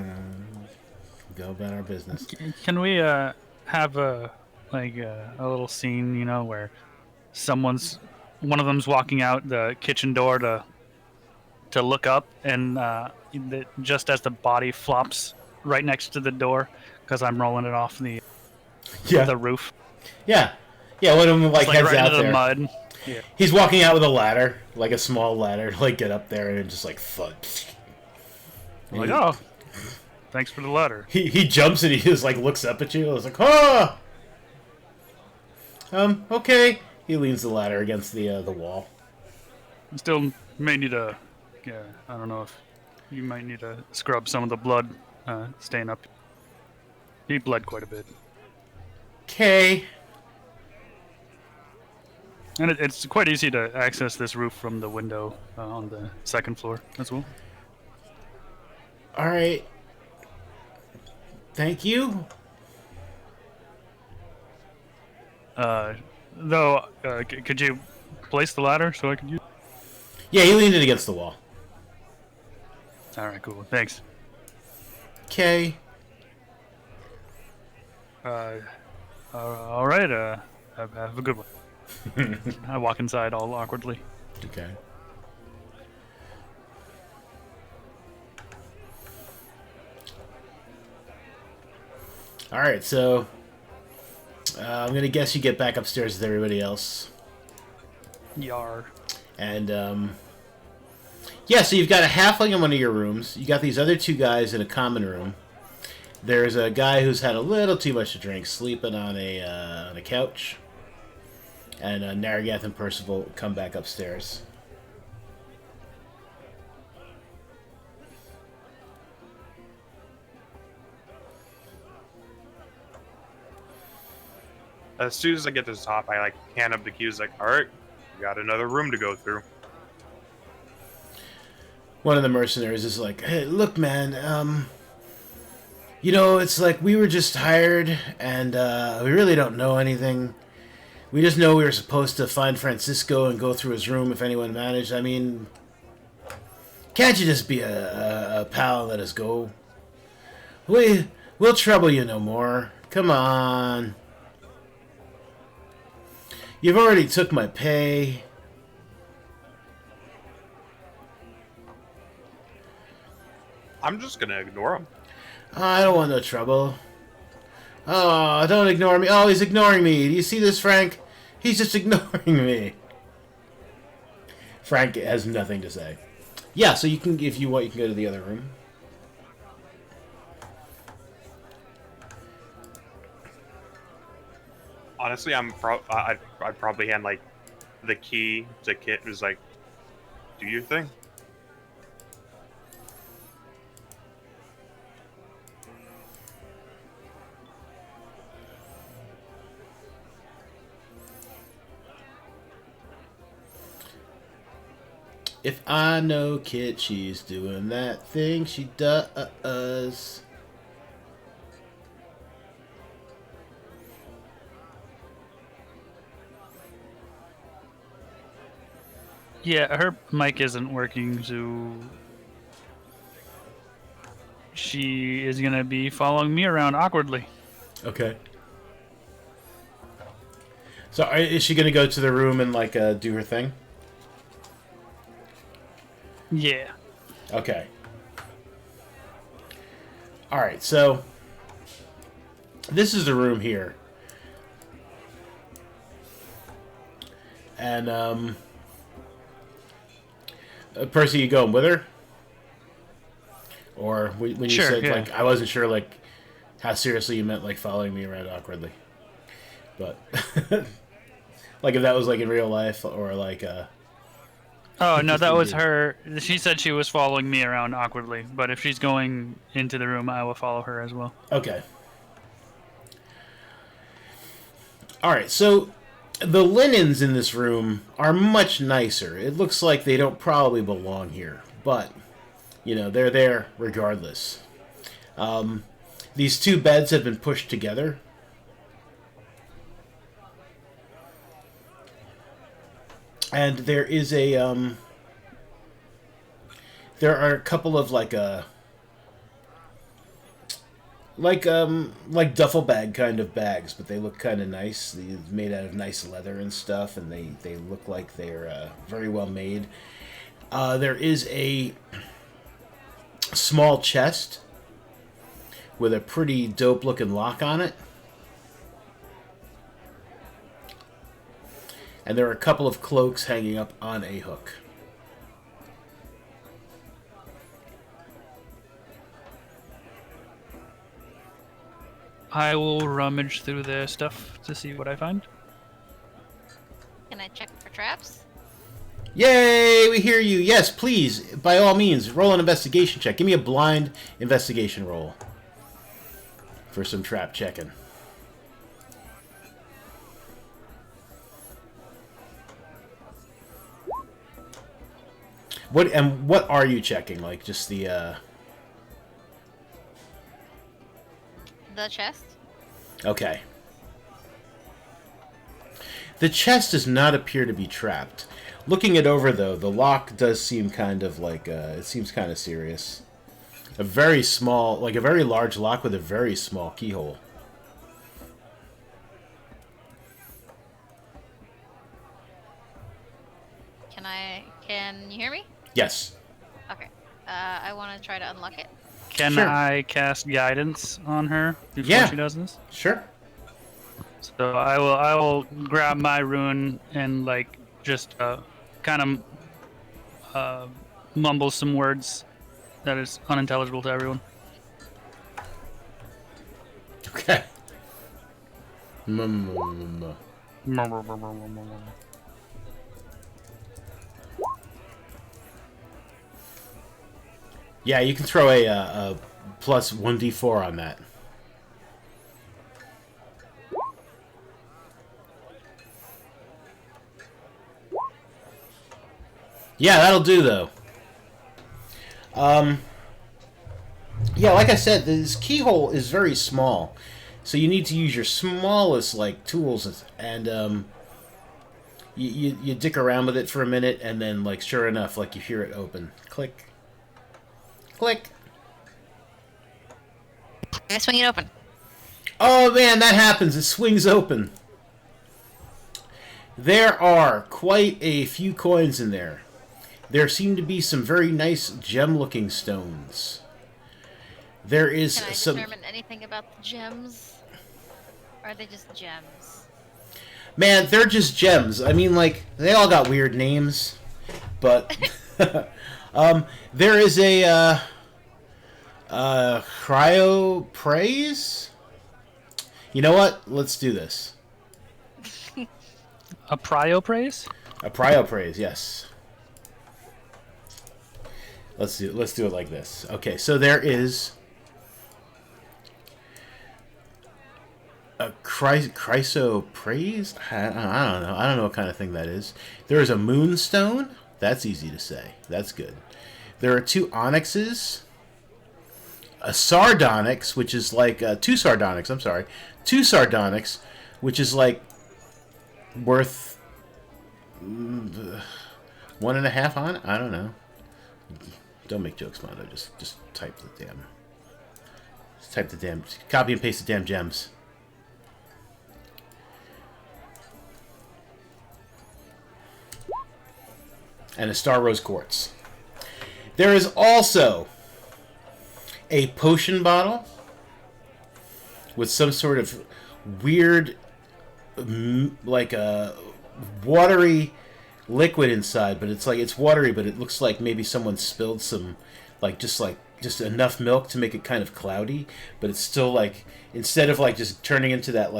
go about our business." Can we have a little scene, where one of them's walking out the kitchen door to look up, and just as the body flops right next to the door, because I'm rolling it off the roof. Yeah. One of them heads right out into there. the mud. Yeah. He's walking out with a ladder, a small ladder, get up there, and it just thud. I'm oh, thanks for the ladder. He jumps and he just looks up at you. I was like, oh. Okay. He leans the ladder against the wall. Still may need I don't know if you might need to scrub some of the blood staying up. He bled quite a bit. Okay. And it's quite easy to access this roof from the window on the second floor as well. All right. Thank you. Though, could you place the ladder so I could use? Yeah, he leaned it against the wall. All right, cool. Thanks. Okay. All right. Have a good one. I walk inside all awkwardly. Okay. All right, so I'm gonna guess you get back upstairs with everybody else, Yar. and yeah. So you've got a halfling in one of your rooms. You got these other two guys in a common room. There's a guy who's had a little too much to drink, sleeping on a couch, and Naragath and Percival come back upstairs. As soon as I get to the top, I like hand up the keys. Like, all right, we got another room to go through. One of the mercenaries is like, "Hey, look, man. You know, it's like we were just hired, and we really don't know anything. We just know we were supposed to find Francisco and go through his room if anyone managed. I mean, can't you just be a pal and let us go? We'll trouble you no more. Come on. You've already took my pay." I'm just gonna ignore him. I don't want no trouble. Oh, don't ignore me. Oh, he's ignoring me. Do you see this, Frank? He's just ignoring me. Frank has nothing to say. Yeah, so you can, if you want, you can go to the other room. Honestly, I'd probably hand like the key to Kit. Who's like, do your thing. If I know Kit, she's doing that thing she does. Yeah, her mic isn't working, so she is gonna be following me around awkwardly. Okay. So is she going to go to the room and, like, do her thing? Yeah. Okay. Alright, so this is the room here. And, Percy, you going with her? Or when you Sure, said, yeah. like, I wasn't sure, like, how seriously you meant, like, following me around awkwardly. But, like, if that was, like, in real life, or, like, Oh, no, that was Interesting. her. She said she was following me around awkwardly, but if she's going into the room, I will follow her as well. Okay. Alright, so the linens in this room are much nicer. It looks like they don't probably belong here, but, you know, they're there regardless. These two beds have been pushed together. And there is a, there are a couple of, like duffel bag kind of bags, but they look kind of nice. They're made out of nice leather and stuff, and they look like they're very well made. There is a small chest with a pretty dope looking lock on it. And there are a couple of cloaks hanging up on a hook. I will rummage through the stuff to see what I find. Can I check for traps? Yay, we hear you. Yes, please, by all means, roll an investigation check. Give me a blind investigation roll for some trap checking. What are you checking? Like just the The chest? Okay. The chest does not appear to be trapped. Looking it over though, the lock does seem kind of like it seems kind of serious. A very small, like a very large lock with a very small keyhole. Can you hear me? Yes. Okay. I want to try to unlock it. Can Sure. I cast guidance on her before Yeah. she does this? Sure. So I will grab my rune and like just kind of mumble some words that is unintelligible to everyone. Okay. Yeah, you can throw a plus 1d4 on that. Yeah, that'll do, though. Yeah, like I said, this keyhole is very small. So you need to use your smallest, like, tools, and, you dick around with it for a minute, and then, like, sure enough, like, you hear it open. Click. Click. I swing it open. Oh, man, that happens. It swings open. There are quite a few coins in there. There seem to be some very nice gem-looking stones. There is Can I some... determine anything about the gems? Or are they just gems? Man, they're just gems. I mean, like, they all got weird names. But... there is a... cryo praise? You know what? Let's do this. A priopraise? A cryopraise, yes. Let's do it like this. Okay, so there is a chrysoprase? I don't know. I don't know what kind of thing that is. There is a moonstone. That's easy to say. That's good. There are 2 onyxes. A sardonyx, which is like 2 sardonyx. I'm sorry, 2 sardonyx, which is like worth 1.5 on. I don't know. Don't make jokes, Mondo. Just type the damn. Just type the damn. Copy and paste the damn gems. And a star rose quartz. There is also a potion bottle with some sort of weird, like a watery liquid inside, but it's watery, but it looks like maybe someone spilled some, just enough milk to make it kind of cloudy, but it's still like, instead of like just turning into that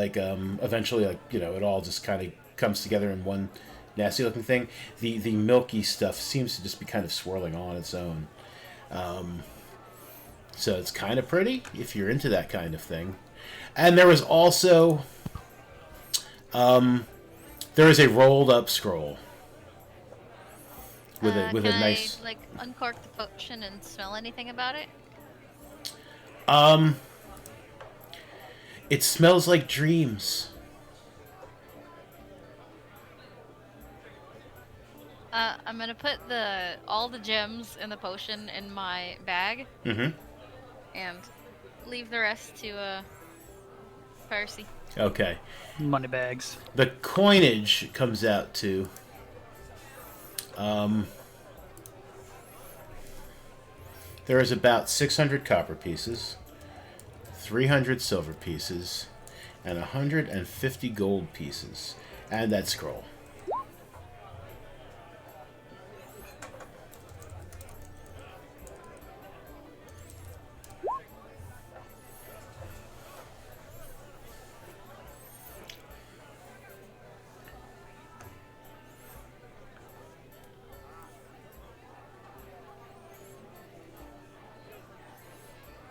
eventually, like, you know, it all just kind of comes together in one nasty looking thing. The milky stuff seems to just be kind of swirling on its own. So it's kind of pretty if you're into that kind of thing. And there was also there is a rolled up scroll with a nice. Can I like uncork the potion and smell anything about it? It smells like dreams. I'm gonna put all the gems in the potion in my bag. Mm-hmm. And leave the rest to Percy. Okay. Money bags. The coinage comes out to there is about 600 copper pieces, 300 silver pieces, and 150 gold pieces, and that scroll.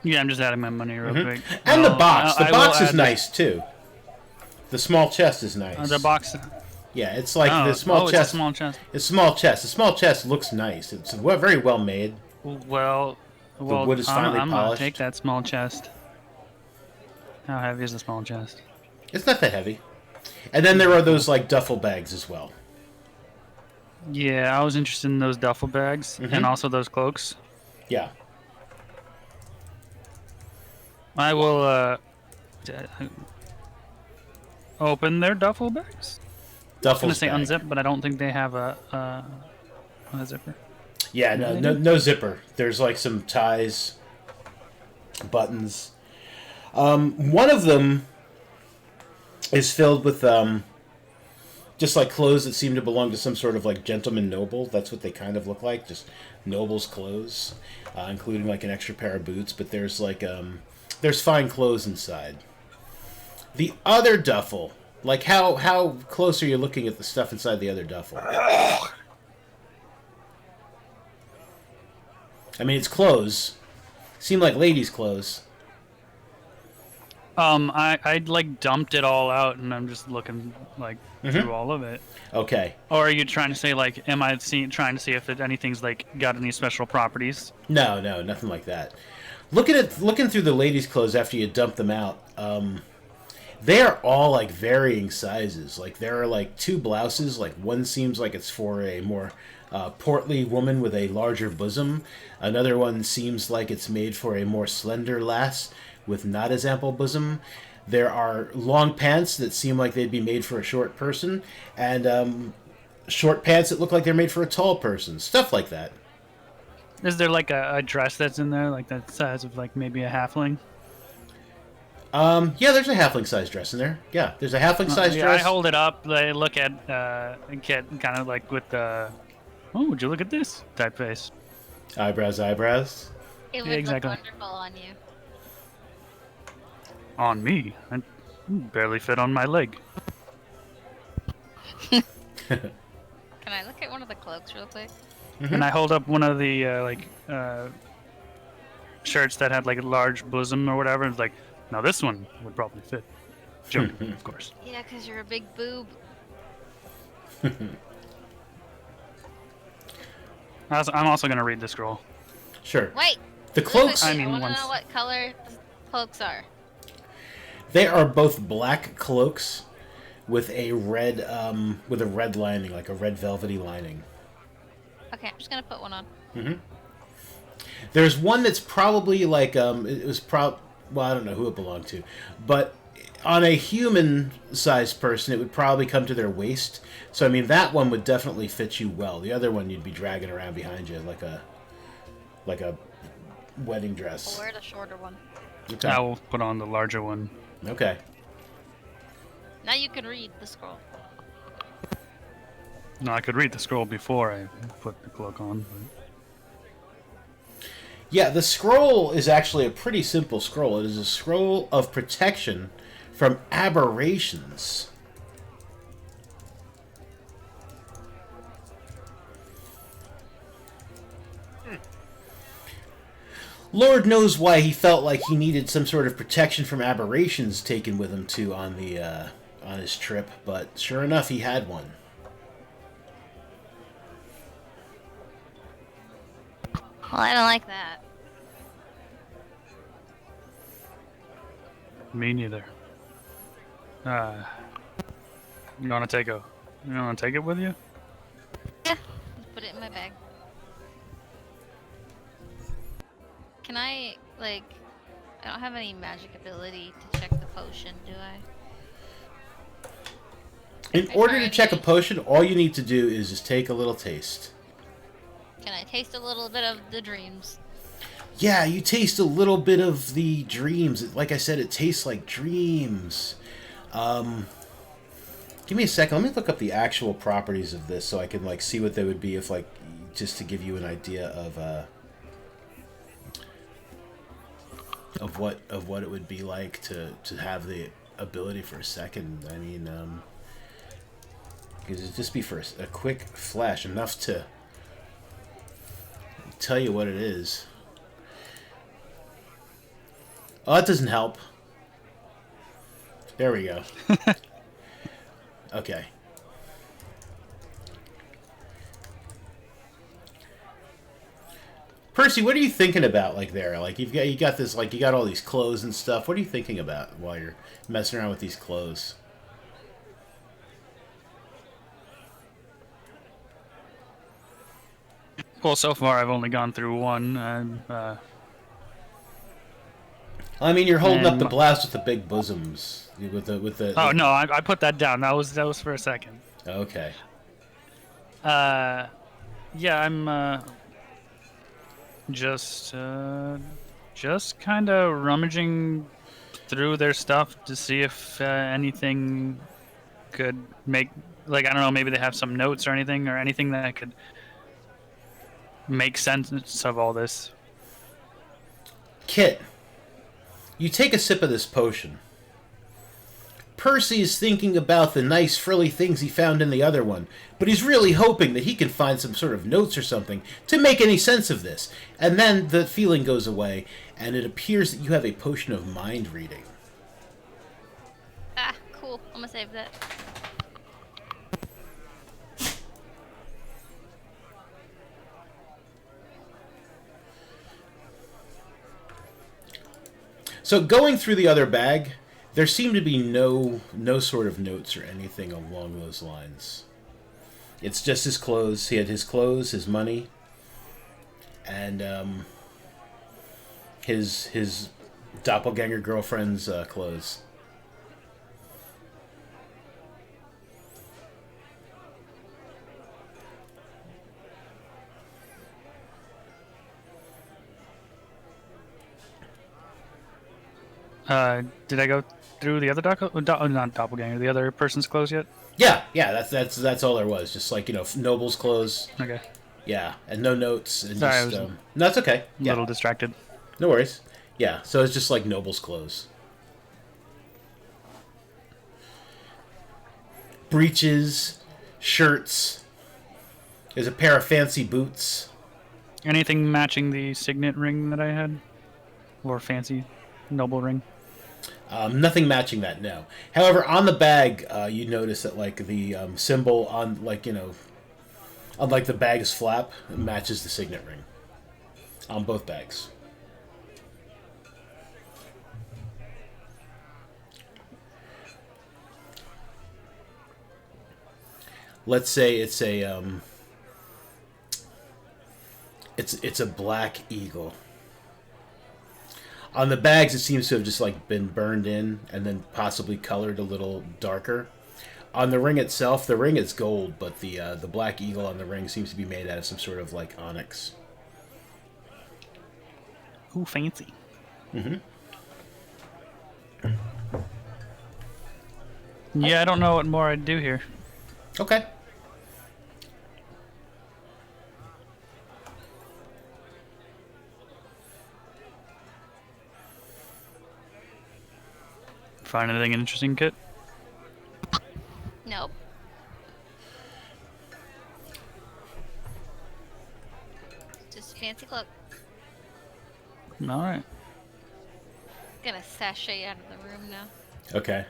Yeah, I'm just adding my money real quick. And the box. The I box will is add nice, too. The small chest is nice. The box. Yeah, it's like Oh, the small chest. It's a small chest. It's a small chest. The small chest looks nice. It's very well made. Well, wood is finely I'm gonna polished. take that small chest. How heavy is the small chest? It's not that heavy. And then there are those like duffel bags as well. Yeah, I was interested in those duffel bags and also those cloaks. Yeah. I will open their duffel bags. I was Duffel's gonna say bag. unzip, but I don't think they have a zipper. Yeah, no zipper. There's like some ties, buttons. One of them is filled with just like clothes that seem to belong to some sort of like gentleman noble. That's what they kind of look like, just noble's clothes, including like an extra pair of boots. But there's like there's fine clothes inside. The other duffel, like how close are you looking at the stuff inside the other duffel? I mean, it's clothes. Seem like ladies' clothes. I like dumped it all out, and I'm just looking like through all of it. Okay. Or are you trying to say like, am I trying to see if anything's like got any special properties? No, nothing like that. Looking through the ladies' clothes after you dump them out, they are all like varying sizes. Like there are like two blouses. Like one seems like it's for a more portly woman with a larger bosom. Another one seems like it's made for a more slender lass with not as ample bosom. There are long pants that seem like they'd be made for a short person, and short pants that look like they're made for a tall person. Stuff like that. Is there like a dress that's in there, like the size of like maybe a halfling? Yeah, there's a halfling size dress in there. Yeah, there's a halfling size Yeah, dress. I hold it up. I look at Kit kind of like with the, oh, would you look at this type face? Eyebrows. It would exactly. look wonderful on you. On me, I barely fit on my leg. Can I look at one of the cloaks real quick? And I hold up one of the shirts that had like a large bosom or whatever. And it's like, now this one would probably fit. Joking, of course. Yeah, because you're a big boob. I'm also gonna read the scroll. Sure. Wait. The cloaks. I I mean, want to once. know what color the cloaks are. They are both black cloaks with a red lining, like a red velvety lining. Okay, I'm just gonna put one on. There's one that's probably like it was well, I don't know who it belonged to, but on a human-sized person, it would probably come to their waist. So I mean, that one would definitely fit you well. The other one you'd be dragging around behind you like a wedding dress. I'll wear the shorter one. Okay. I will put on the larger one. Okay. Now you can read the scroll. No, I could read the scroll before I put the cloak on. Yeah, the scroll is actually a pretty simple scroll. It is a scroll of protection from aberrations. Lord knows why he felt like he needed some sort of protection from aberrations taken with him too on his trip, but sure enough, he had one. Well, I don't like that. Me neither. You wanna take it with you? Yeah, put it in my bag. Can I, like, I don't have any magic ability to check the potion, do I? In order to check a potion, all you need to do is just take a little taste. Can I taste a little bit of the dreams? Yeah, you taste a little bit of the dreams. Like I said, it tastes like dreams. Give me a second. Let me look up the actual properties of this so I can like see what they would be if like just to give you an idea of what it would be like to have the ability for a second. I mean, because it'd just be for a quick flash, enough to tell you what it is. Oh, that doesn't help. There we go. Okay. Percy, what are you thinking about, like, there? Like, you got this, like, you got all these clothes and stuff. What are you thinking about while you're messing around with these clothes? Well, so far I've only gone through one. I mean, you're holding up And the blouse with the big bosoms. Oh no, I put that down. That was for a second. Okay. Yeah, I'm just kind of rummaging through their stuff to see if anything could make, like, I don't know, maybe they have some notes or anything that could make sense of all this. Kit, you take a sip of this potion. Percy is thinking about the nice frilly things he found in the other one, but he's really hoping that he can find some sort of notes or something to make any sense of this. And then the feeling goes away, and it appears that you have a potion of mind reading. Ah, cool. I'm gonna save that. So going through the other bag, there seem to be no sort of notes or anything along those lines. It's just his clothes. He had his clothes, his money, and his doppelganger girlfriend's clothes. Did I go through the other not doppelganger, the other person's clothes yet? Yeah, that's all there was. Just like, Noble's clothes. Okay. Yeah, and no notes. And Sorry, just, I was no, that's okay. A Yeah, little distracted. no worries. Yeah, so it's just like Noble's clothes. Breeches, shirts. There's a pair of fancy boots. Anything matching the signet ring that I had? Or fancy noble ring? Nothing matching that, no. However, on the bag, you notice that like the symbol on on like the bag's flap, it matches the signet ring on both bags. Let's say it's a it's a black eagle. On the bags, it seems to have just like been burned in and then possibly colored a little darker. On the ring itself, the ring is gold, but the black eagle on the ring seems to be made out of some sort of like onyx. Ooh, fancy. Mm-hmm. Yeah, I don't know what more I'd do here. Okay. Find anything interesting, Kit? Nope. Just fancy cloak. Alright. Gonna sashay out of the room now. Okay.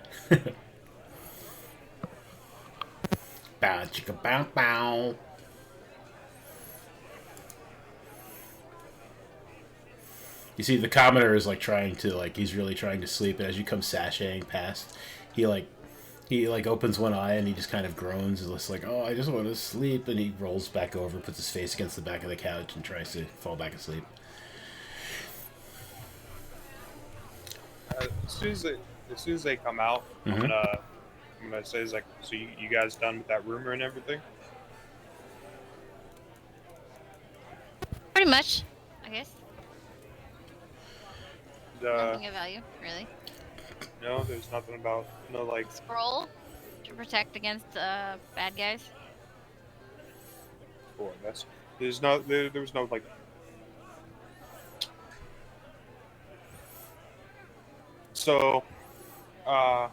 Bow chicka bow bow. You see, the commoner is like trying to he's really trying to sleep, and as you come sashaying past, he opens one eye and he just kind of groans and looks like, oh, I just want to sleep, and he rolls back over, puts his face against the back of the couch, and tries to fall back asleep. As soon as they come out, I'm gonna say, like, so you guys done with that rumor and everything? Pretty much, I guess. Uh, Nothing of value, really. no, there's nothing about like. Scroll to protect against bad guys. Boy, there was no like. So, at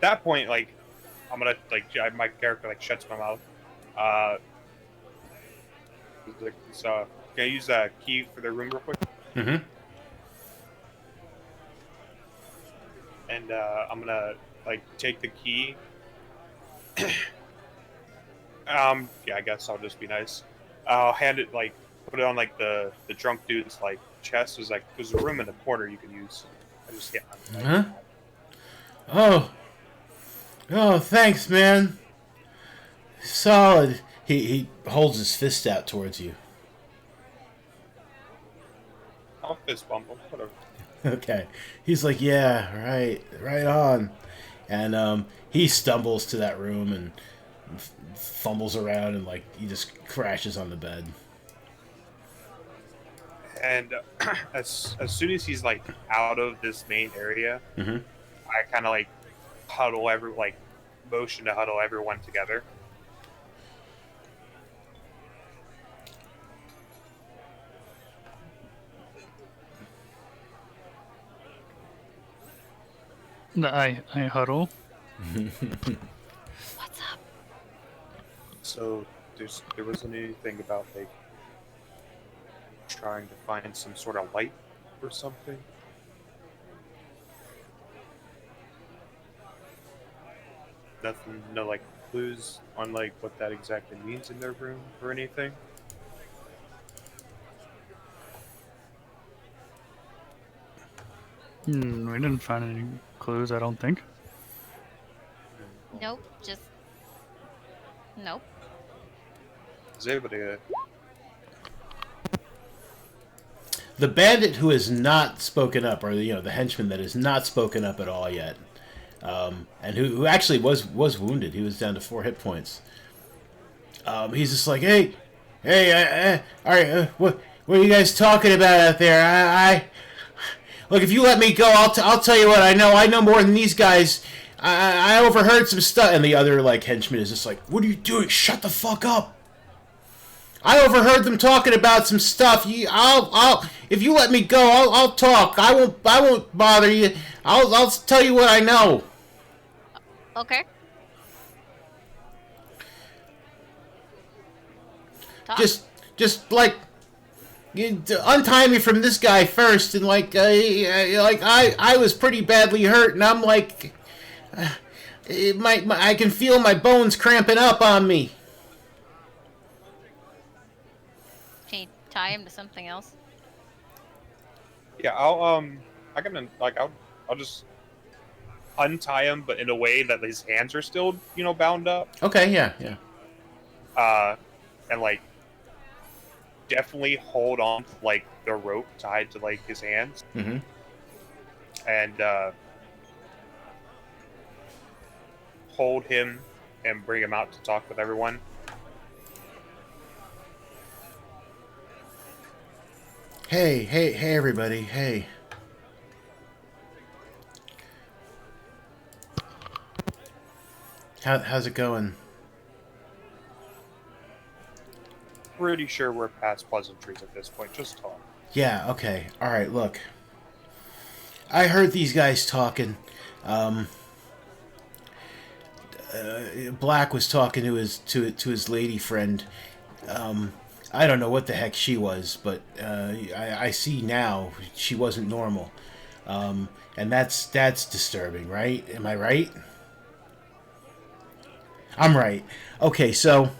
that point, like, I'm gonna my character like shuts my mouth. So can I use that key for the room real quick? Mm-hmm. And I'm gonna like take the key. Yeah, I guess I'll just be nice. I'll hand it like put it on like the drunk dude's like chest. There's a room in the corner you could use. I just get. Huh? Oh. Oh, thanks, man. Solid. He holds his fist out towards you. I'll fist bump him. Whatever. Okay. He's like, yeah, right on. And he stumbles to that room and fumbles around and like he just crashes on the bed. And as soon as he's like out of this main area, Mm-hmm. I kind of like motion to huddle everyone together. I huddle. What's up? So there wasn't anything about like trying to find some sort of light or something. Nothing, no like clues on like what that exactly means in their room or anything. We didn't find any clues, I don't think. Nope. Just. Nope. Is anybody The bandit who has not spoken up, or the henchman that has not spoken up at all yet, and who actually was wounded. He was down to 4 hit points. He's just like, hey, all right, what are you guys talking about out there? I look, if you let me go, I'll tell you what I know. I know more than these guys. I overheard some stuff, and the other like henchman is just like, what are you doing? Shut the fuck up. I overheard them talking about some stuff. If you let me go, I'll talk. I won't bother you. I'll tell you what I know. Okay. Talk. Just like you untie me from this guy first, and I was pretty badly hurt, and I'm like, I can feel my bones cramping up on me. Can you tie him to something else? Yeah, I'll just untie him, but in a way that his hands are still, bound up. Okay, yeah. And like definitely hold on to like the rope tied to like his hands. Mm-hmm. And hold him and bring him out to talk with everyone. Hey, everybody, hey. How's it going? Pretty sure we're past pleasantries at this point. Just talk. Yeah, okay. All right, look. I heard these guys talking. Black was talking to his lady friend. I don't know what the heck she was, but I see now she wasn't normal. And that's disturbing, right? Am I right? I'm right. Okay, so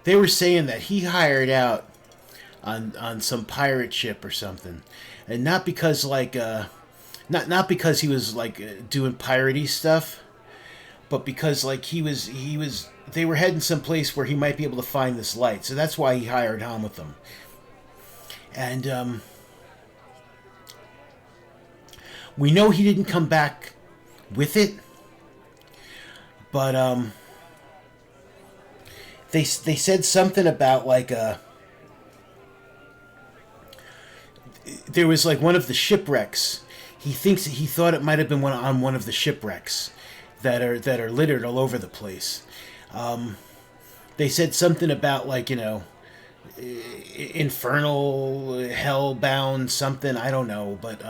they were saying that he hired out on some pirate ship or something, and not because not because he was like doing piratey stuff, but because like he was they were heading someplace where he might be able to find this light, so that's why he hired on with them. And we know he didn't come back with it, but they said something about like there was like one of the shipwrecks. He thought it might have been one of the shipwrecks that are littered all over the place. They said something about like infernal, hellbound something. I don't know, but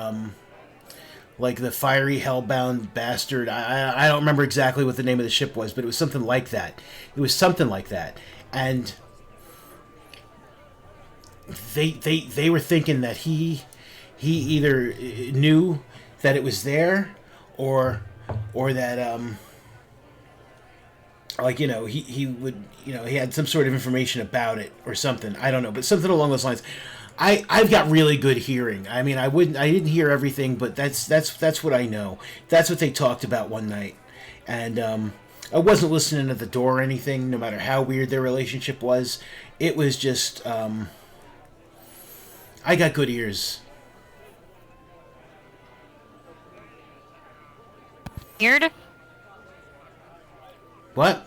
like the fiery hellbound bastard. I don't remember exactly what the name of the ship was, but it was something like that. And they were thinking that he either knew that it was there, or that like, he would, he had some sort of information about it or something. I don't know, but something along those lines. I've got really good hearing. I mean, I didn't hear everything, but that's what I know. That's what they talked about one night, and I wasn't listening at the door or anything. No matter how weird their relationship was, it was just I got good ears. Weird? What?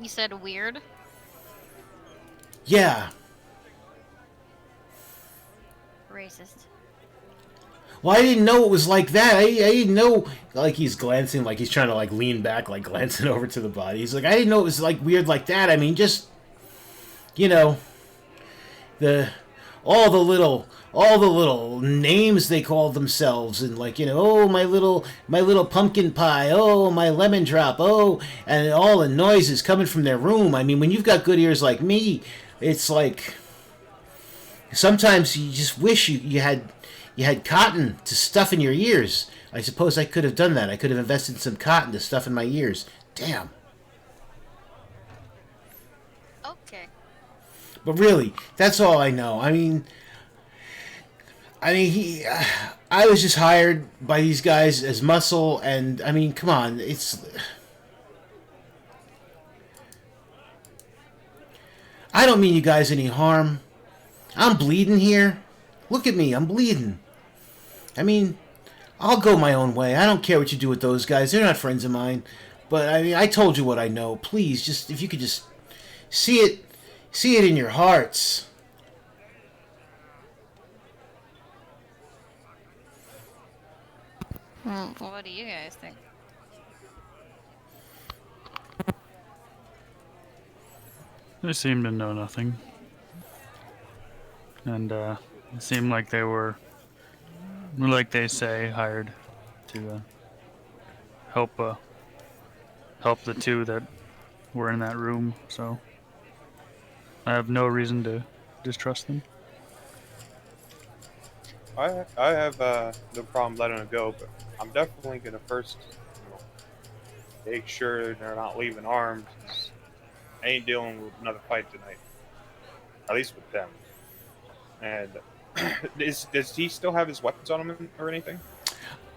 You said weird? Yeah. Racist. Well, I didn't know it was like that. I didn't know, like, he's glancing, like he's trying to, like, lean back, like, glancing over to the body. He's like, I didn't know it was, like, weird like that. I mean, just, the, all the little names they called themselves, and, like, oh, my little pumpkin pie, oh, my lemon drop, oh, and all the noises coming from their room. I mean, when you've got good ears like me, it's like, sometimes you just wish you had cotton to stuff in your ears. I suppose I could have done that. I could have invested in some cotton to stuff in my ears. Damn. Okay. But really, that's all I know. I mean, I was just hired by these guys as muscle, and I mean, come on, I don't mean you guys any harm. I'm bleeding here. Look at me, I'm bleeding. I mean, I'll go my own way. I don't care what you do with those guys. They're not friends of mine. But I mean, I told you what I know. Please, just if you could just see it in your hearts. What do you guys think? They seemed to know nothing. And it seemed like they were, like they say, hired to help the two that were in that room. So I have no reason to distrust them. I have no problem letting it go, but I'm definitely gonna first make sure they're not leaving armed. 'Cause I ain't dealing with another fight tonight, at least with them. And does he still have his weapons on him or anything?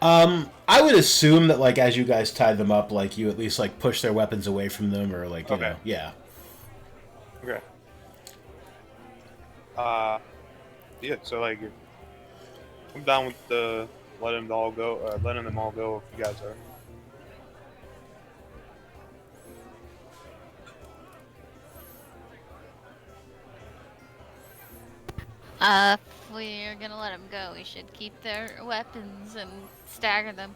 I would assume that, like, as you guys tied them up, like, you at least, like, push their weapons away from them, or, like, you know, yeah. Okay. Yeah. So, like, I'm down with letting them all go. Letting them all go if you guys are. If we're gonna let them go, we should keep their weapons and stagger them.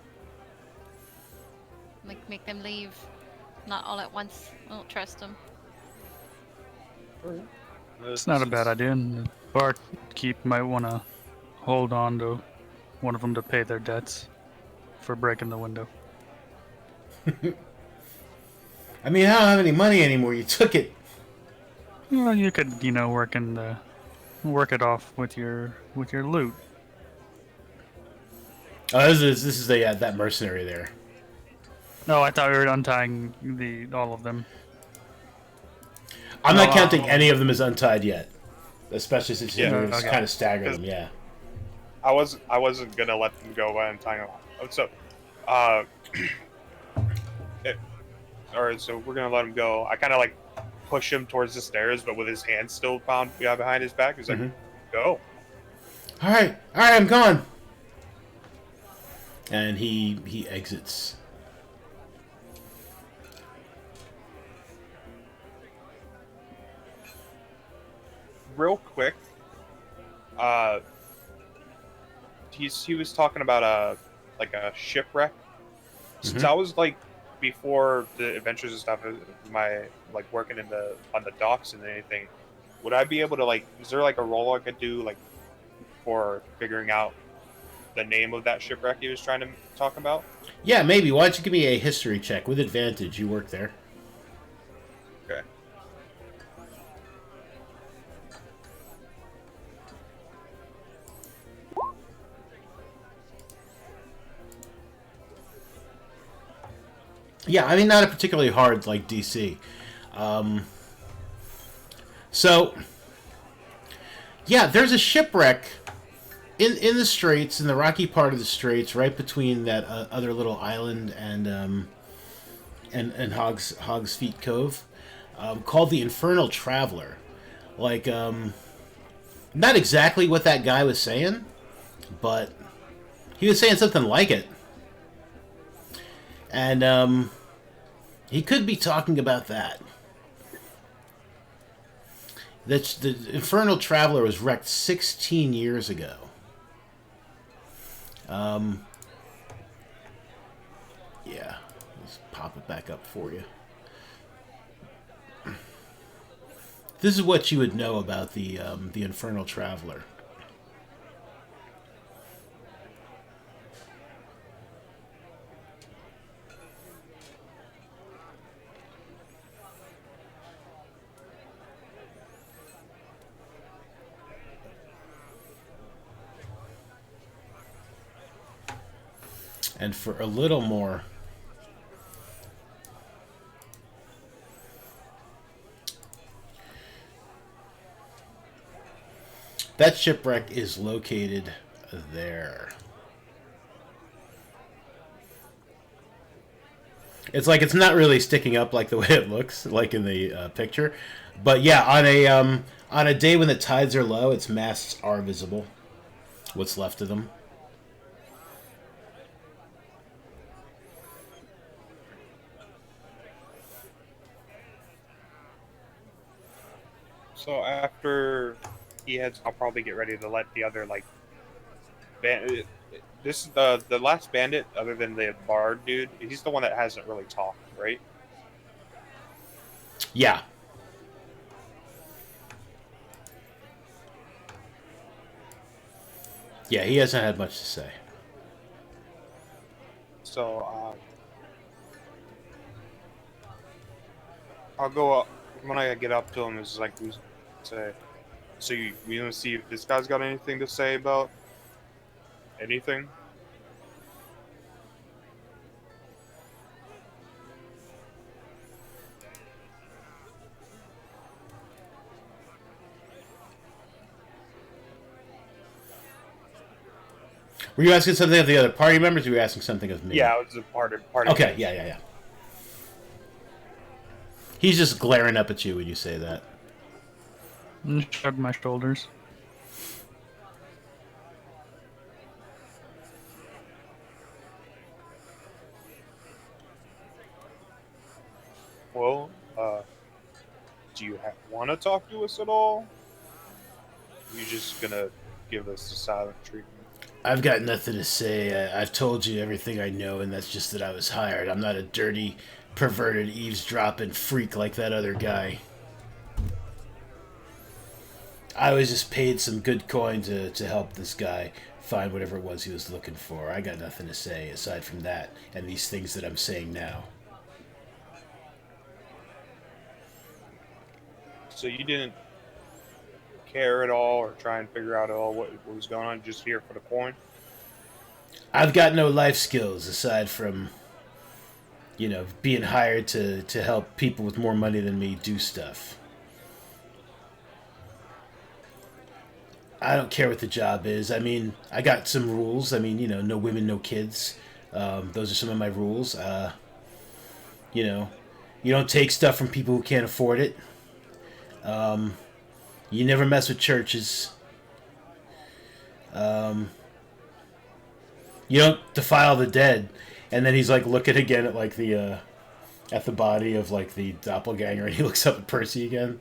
Make them leave. Not all at once. I don't trust them. It's not a bad idea. And the barkeep might want to hold on to one of them to pay their debts for breaking the window. I mean, I don't have any money anymore. You took it. Well, you could, work it off with your loot. Oh, this is that mercenary there. No, I thought we were untying all of them. I'm not counting any of them as untied yet, especially since you okay. kind of stagger them. Yeah. I wasn't gonna let them go by untying them. So, alright. So we're gonna let him go. I kind of like push him towards the stairs, but with his hand still bound behind his back. He's like, "Go." All right, I'm gone. And he exits. Real quick, he was talking about a shipwreck. Since I was like before the adventures and stuff, my like working on the docks and anything, would I be able to is there like a role I could do like for figuring out the name of that shipwreck he was trying to talk about? Yeah, maybe. Why don't you give me a history check with advantage? You work there. Okay. Yeah, I mean, not a particularly hard like DC. Um, so, yeah, there's a shipwreck in the straits, in the rocky part of the straits, right between that other little island and Hog's Feet Cove, called the Infernal Traveler. Like, not exactly what that guy was saying, but he was saying something like it. And he could be talking about that. The Infernal Traveler was wrecked 16 years ago. Yeah, let's pop it back up for you. This is what you would know about the Infernal Traveler. And for a little more, that shipwreck is located there. It's like it's not really sticking up like the way it looks, like in the picture. But yeah, on a day when the tides are low, its masts are visible. What's left of them. So after he heads, I'll probably get ready to let the other like bandit. This is the last bandit, other than the bard dude. He's the one that hasn't really talked, right? Yeah. Yeah, he hasn't had much to say. So I'll go up when I get up to him. Is like we say. So we want to see if this guy's got anything to say about anything. Were you asking something of the other party members, or were you asking something of me? Yeah, it was a part of. Okay, yeah. He's just glaring up at you when you say that. Shrug my shoulders. Well, do you want to talk to us at all? You're just gonna give us the silent treatment. I've got nothing to say. I've told you everything I know, and that's just that I was hired. I'm not a dirty, perverted, eavesdropping freak like that other guy. I was just paid some good coin to help this guy find whatever it was he was looking for. I got nothing to say aside from that and these things that I'm saying now. So you didn't care at all, or try and figure out at all what was going on? Just here for the coin? I've got no life skills aside from, being hired to help people with more money than me do stuff. I don't care what the job is. I mean, I got some rules. I mean, no women, no kids. Those are some of my rules. You don't take stuff from people who can't afford it. You never mess with churches. You don't defile the dead. And then he's like looking again at like the at the body of like the doppelganger, and he looks up at Percy again.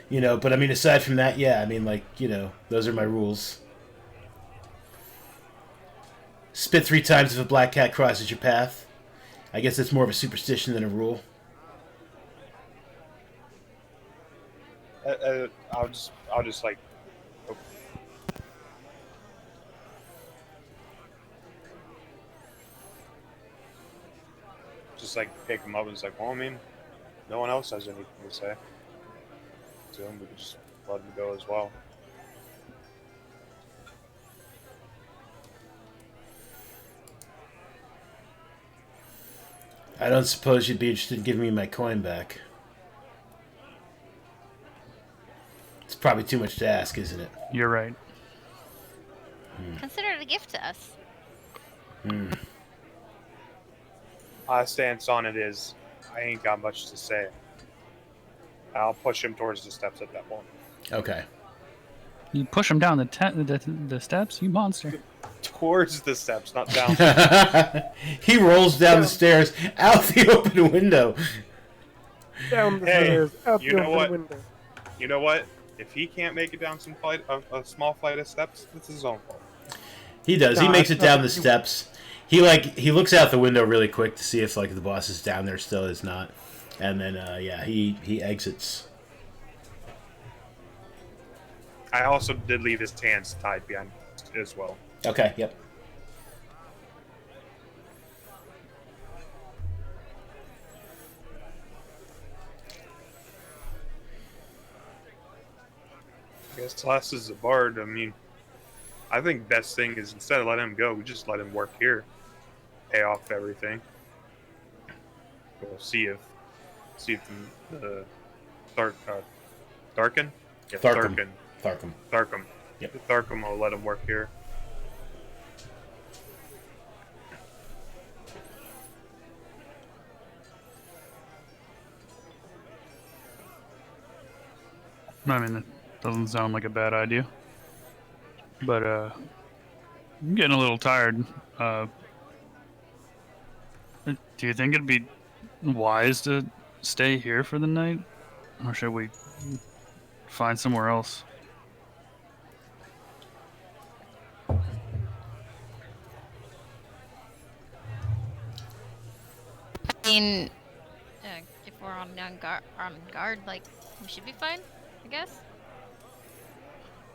But I mean, aside from that, yeah, I mean, like, those are my rules. Spit 3 times if a black cat crosses your path. I guess it's more of a superstition than a rule. I'll just like. Just like pick him up and it's like, well, I mean, no one else has anything to say. So we could just let him go as well. I don't suppose you'd be interested in giving me my coin back. It's probably too much to ask, isn't it? You're right. Consider it a gift to us. My stance on it is, I ain't got much to say. I'll push him towards the steps at that point. Okay. You push him down the steps, you monster. Towards the steps, not down. He rolls down the stairs out the open window. Down the Hey, stairs, out you the know open what? window. You know what? If he can't make it down some a small flight of steps, it's his own fault. He does. He No, makes I it down the thought you- steps. He looks out the window really quick to see if the boss is down there still. Is not, and then he exits. I also did leave his hands tied behind as well. Okay. Yep. I guess Celeste is a bard. I mean, I think best thing is instead of letting him go, we just let him work here, pay off everything. We'll see if the Tharkin? Yeah, Tharkum. Tharkum. Yep. Tharkum will let him work here. I mean, it doesn't sound like a bad idea. But, I'm getting a little tired. Do you think it'd be wise to stay here for the night? Or should we find somewhere else? I mean, if we're on guard, like, we should be fine, I guess.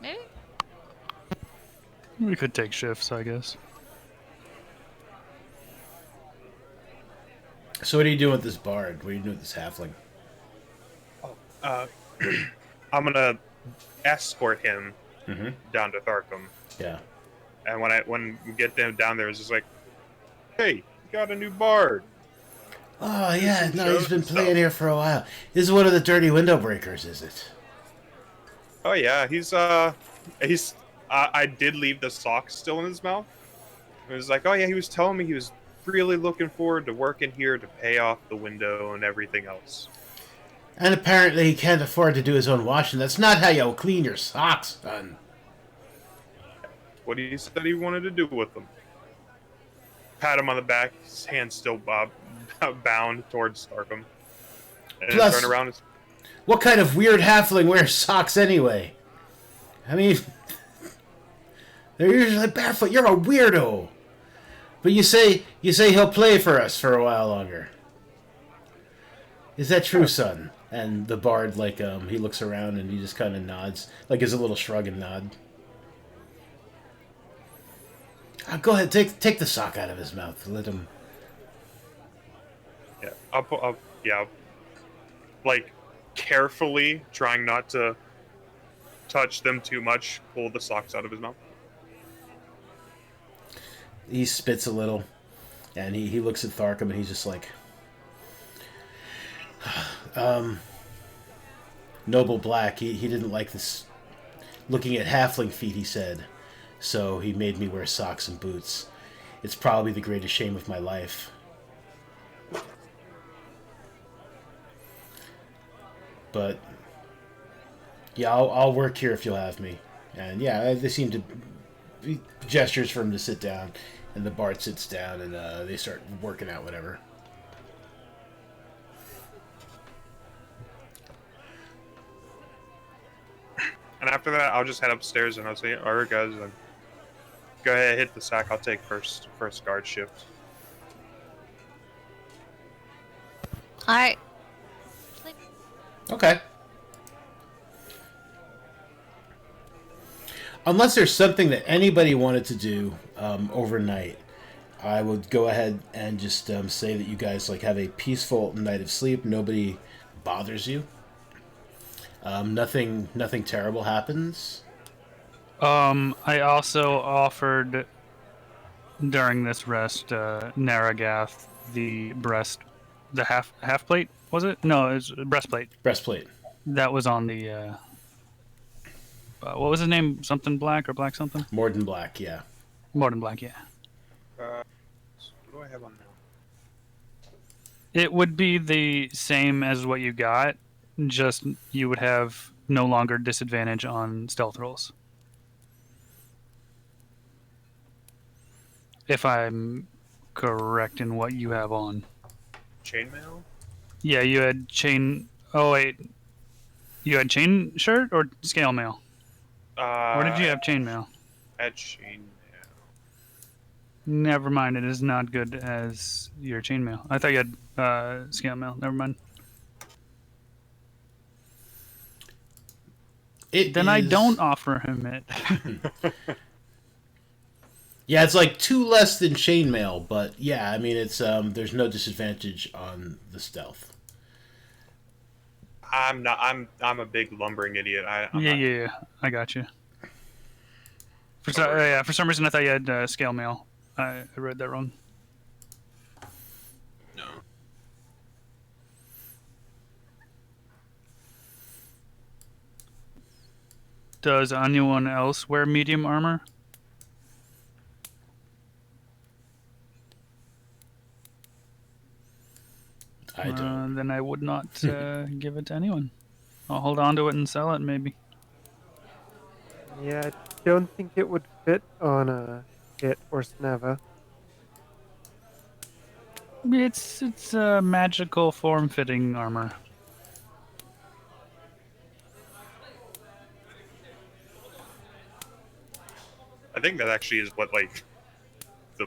Maybe? We could take shifts, I guess. So what are you doing with this bard? What are you doing with this halfling? I'm gonna escort him Mm-hmm. down to Tharkum, Yeah. and when we get them down there, it's just like, hey, you got a new bard. Oh yeah, some no, shows he's been and playing stuff. here for a while. This is one of the dirty window breakers, is it? Oh yeah, he's I did leave the socks still in his mouth. It was like, oh yeah, he was telling me he was really looking forward to working here to pay off the window and everything else. And apparently he can't afford to do his own washing. That's not how you clean your socks, son. What he said he wanted to do with them. Pat him on the back, his hand still bound towards Starkham. And Plus- then turn around and What kind of weird halfling wears socks anyway? I mean, they're usually barefoot. You're a weirdo. But you say he'll play for us for a while longer. Is that true, son? And the bard, he looks around and he just kind of nods, gives a little shrug and nod. Go ahead, take the sock out of his mouth. Let him. yeah, I'll carefully trying not to touch them too much, pull the socks out of his mouth. He spits a little, and he looks at Tharkum and he's just like, Noble Black, he didn't like this looking at halfling feet, he said, so he made me wear socks and boots. It's probably the greatest shame of my life. But yeah, I'll work here if you'll have me. And yeah, they seem to be gestures for him to sit down, and the bard sits down, and they start working out whatever. And after that, I'll just head upstairs and I'll say, all right, guys, go ahead, hit the sack. I'll take first guard shift. Alright. Okay. Unless there's something that anybody wanted to do overnight, I would go ahead and just say that you guys have a peaceful night of sleep. Nobody bothers you. Nothing terrible happens. I also offered during this rest Naragath the the half plate, was it? No, it was breastplate. Breastplate. That was on the. What was his name? Something Black or Black something? More than black, yeah. More than Black, yeah. What do I have on now? It would be the same as what you got, just you would have no longer disadvantage on stealth rolls. If I'm correct in what you have on. Chainmail? Yeah, you had chain. Oh wait, you had chain shirt or scale mail, or did you have chain mail? I had chainmail. Never mind. It is not good as your chain mail. I thought you had scale mail. Never mind. I don't offer him it. Yeah, it's like 2 less than chainmail, but yeah, I mean it's there's no disadvantage on the stealth. I'm not. I'm a big lumbering idiot. Yeah. I got you. For some reason I thought you had scale mail. I read that wrong. No. Does anyone else wear medium armor? I don't. Then I would not give it to anyone. I'll hold on to it and sell it, maybe. Yeah, I don't think it would fit on a Hit or Sneva. It's a magical form-fitting armor. I think that actually is what like the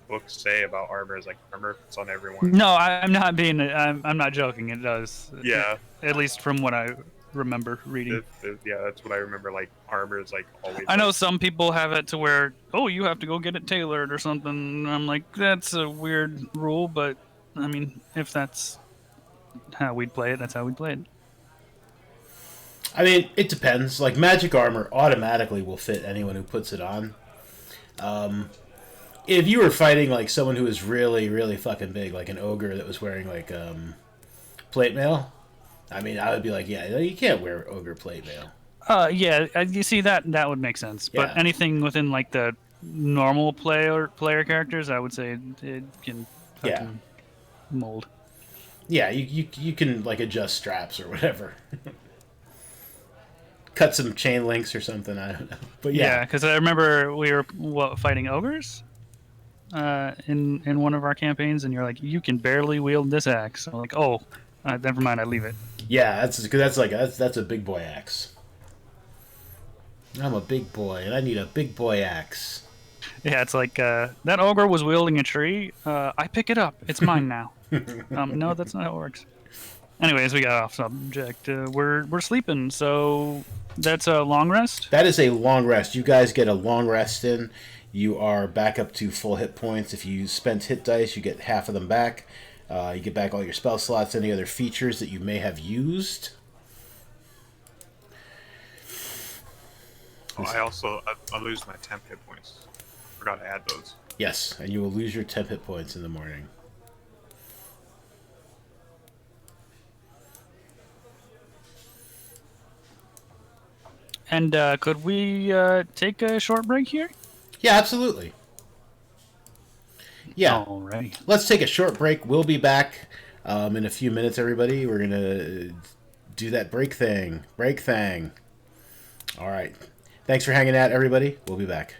books say about armor is like armor fits on everyone. No, I'm not being. I'm not joking. It does. Yeah. At least from what I remember reading. Yeah, that's what I remember. Like armor is like always. I know some people have it to where, oh, you have to go get it tailored or something. And I'm like, that's a weird rule, but I mean, if that's how we'd play it, that's how we'd play it. I mean, it depends. Like magic armor automatically will fit anyone who puts it on. If you were fighting like someone who was really, really fucking big, like an ogre that was wearing like plate mail, I mean, I would be like, yeah, you can't wear ogre plate mail. Yeah, you see that would make sense. But Yeah. anything within like the normal player characters, I would say it can fucking mold. Yeah, you can like adjust straps or whatever. Cut some chain links or something. I don't know, but Yeah, because I remember we were fighting ogres in one of our campaigns, and you're like, you can barely wield this axe. I'm like, oh, never mind, I leave it. Yeah, that's a big boy axe. I'm a big boy, and I need a big boy axe. Yeah, it's like that ogre was wielding a tree. I pick it up. It's mine now. No, that's not how it works. Anyways, we got off subject. We're sleeping, so that's a long rest. That is a long rest. You guys get a long rest in. You are back up to full hit points. If you spent hit dice, you get half of them back. You get back all your spell slots, any other features that you may have used. Oh, I lose my temp hit points. Forgot to add those. Yes, and you will lose your temp hit points in the morning. And could we take a short break here? Yeah, absolutely. Yeah. Alrighty. Let's take a short break. We'll be back in a few minutes, everybody. We're going to do that break thing. All right. Thanks for hanging out, everybody. We'll be back.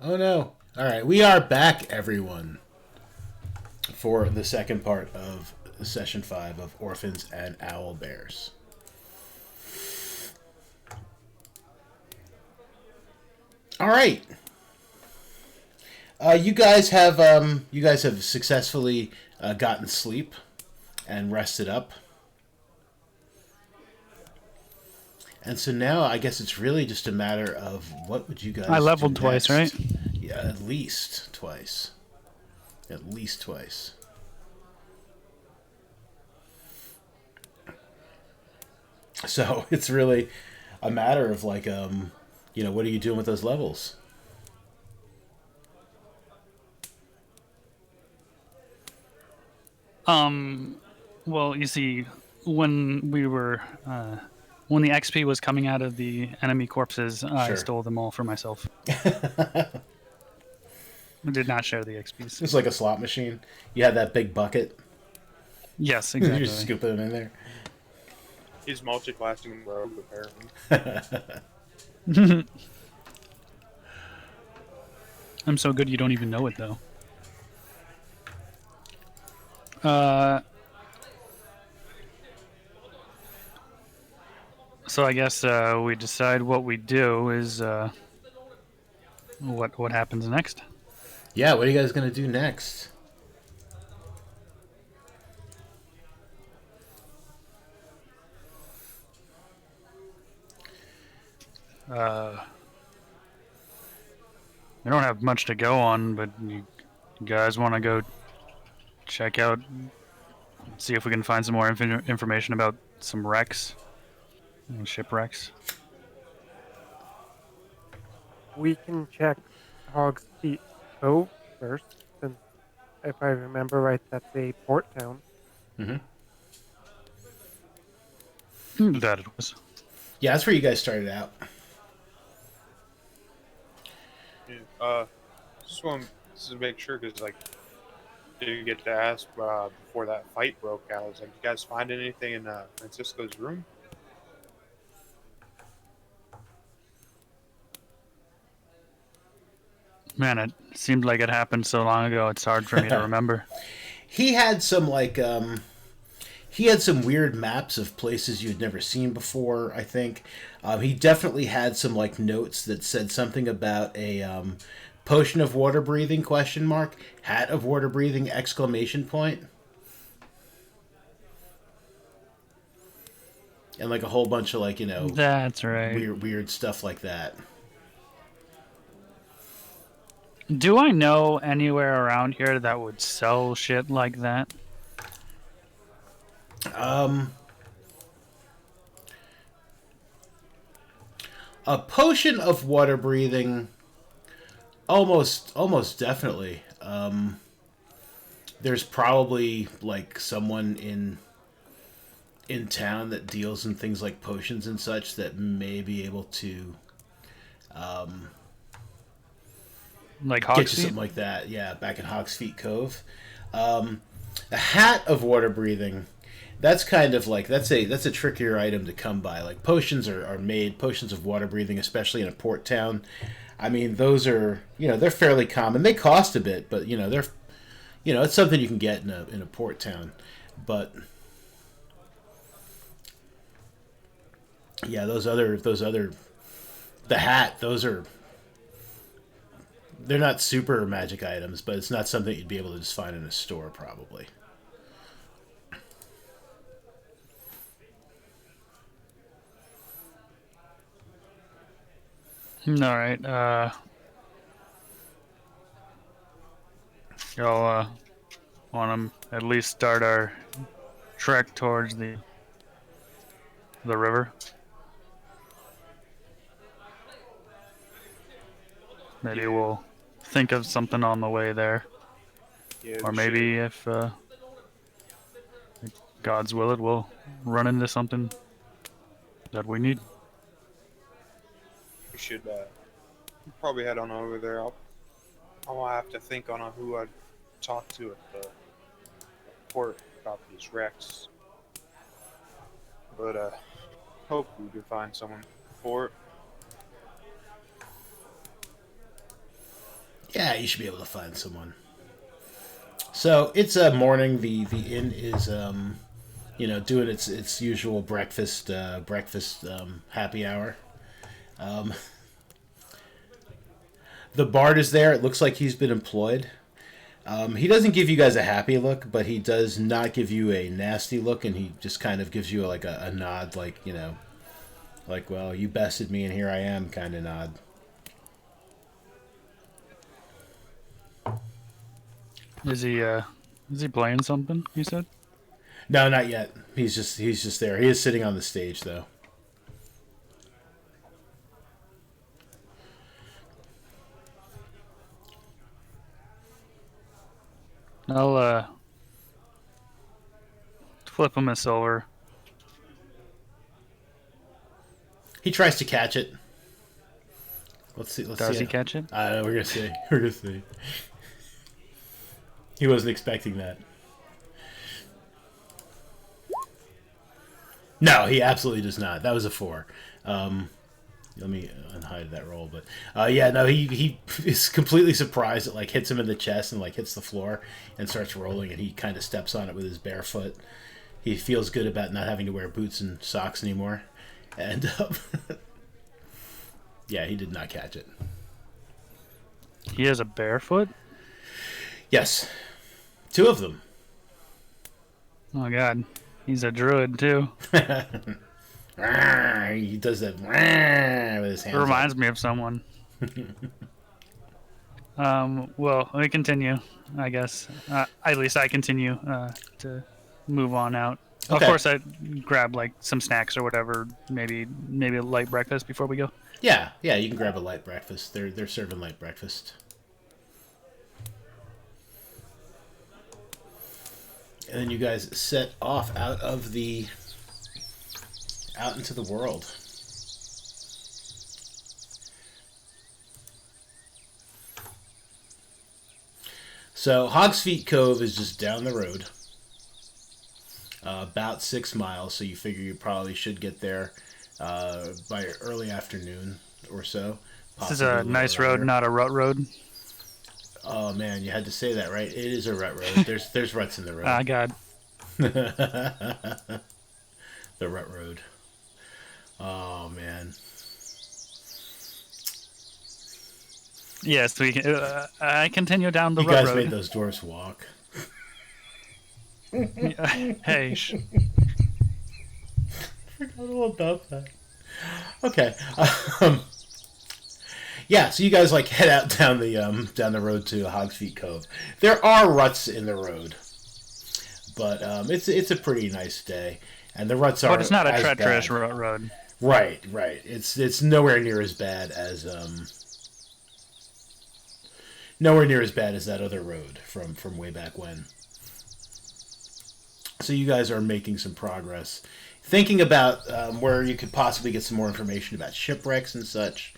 Oh no. Alright, we are back, everyone, for the second part of Session 5 of Orphans and Owlbears. Alright. You guys have successfully gotten sleep and rested up. And so now I guess it's really just a matter of what would you guys I leveled do twice, next? right? Yeah, at least twice. At least twice. So it's really a matter of like, what are you doing with those levels? Well, you see, when we were, when the XP was coming out of the enemy corpses, I Sure. stole them all for myself. I did not share the XPs. It's like a slot machine. You had that big bucket. Yes, You exactly. just scoop them in there. He's multi-classing rogue, apparently. I'm so good you don't even know it, though. So I guess we decide what we do is what happens next. Yeah, what are you guys going to do next? We don't have much to go on, but you guys want to go check out, see if we can find some more information about some wrecks, shipwrecks. We can check Hog's Feet Cove first, since if I remember right, that's a port town. That it was. Yeah, that's where you guys started out. Yeah, just want to make sure, because, like, didn't get to ask before that fight broke out. I was like, you guys find anything in Francisco's room? Man, it seemed like it happened so long ago. It's hard for me to remember. He had some he had some weird maps of places you'd never seen before, I think. He definitely had some like notes that said something about a potion of water breathing ? Hat of water breathing ! And like a whole bunch of like, That's right. weird stuff like that. Do I know anywhere around here that would sell shit like that? A potion of water breathing, almost definitely. There's probably like someone in town that deals in things like potions and such that may be able to Like get you Hogsfeet? something like that. Yeah, back in Hog's Feet Cove. A hat of water breathing. That's kind of like that's a trickier item to come by. Like potions are made, potions of water breathing, especially in a port town. I mean, those are they're fairly common. They cost a bit, but they're it's something you can get in a port town. But yeah, those other the hat, they're not super magic items, but it's not something you'd be able to just find in a store probably. All right. Y'all want to at least start our trek towards the river? Maybe we'll think of something on the way there. Yeah, Or we maybe if God's will it, we'll run into something that we need. should probably head on over there. I'll have to think on who I'd talk to at the port about these wrecks. But hope we can find someone for it. Yeah, you should be able to find someone. So it's a morning. The inn is doing its usual breakfast happy hour. The bard is there. It looks like he's been employed. He doesn't give you guys a happy look, but he does not give you a nasty look, and he just kind of gives you like a nod, like, like, well, you bested me and here I am kind of nod. Is he playing something? You said. No, not yet. He's just there. He is sitting on the stage though. I'll flip him a silver. He tries to catch it. Let's see. Does he catch it? We're gonna see. We're gonna see. He wasn't expecting that. No, he absolutely does not. That was a 4. Let me unhide that roll, but he is completely surprised. It like hits him in the chest and like hits the floor and starts rolling, and he kind of steps on it with his bare foot. He feels good about not having to wear boots and socks anymore, and yeah, he did not catch it. He has a barefoot? Yes, 2 of them. Oh god, he's a druid too. He does that with his hands. It reminds me of someone. Well, let me continue, I guess. At least I continue to move on out. Okay. Of course, I grab like some snacks or whatever. Maybe a light breakfast before we go. Yeah, you can grab a light breakfast. They're serving light breakfast. And then you guys set off out into the world. So Hog's Feet Cove is just down the road, about 6 miles. So you figure you probably should get there by early afternoon or so. This is a nice road, not a rut road. Oh man, you had to say that, right? It is a rut road. There's ruts in the road. Ah, God. The rut road. Oh man. Yes, we can. I continue down the You rut guys road. made those dwarves walk. Hey. Forgot all about that. Okay. Yeah, so you guys like head out down the road to Hog's Feet Cove. There are ruts in the road, but it's a pretty nice day, and the ruts are. But it's not a as treacherous bad. rut road. Right. It's nowhere near as bad as that other road from way back when. So you guys are making some progress, thinking about where you could possibly get some more information about shipwrecks and such.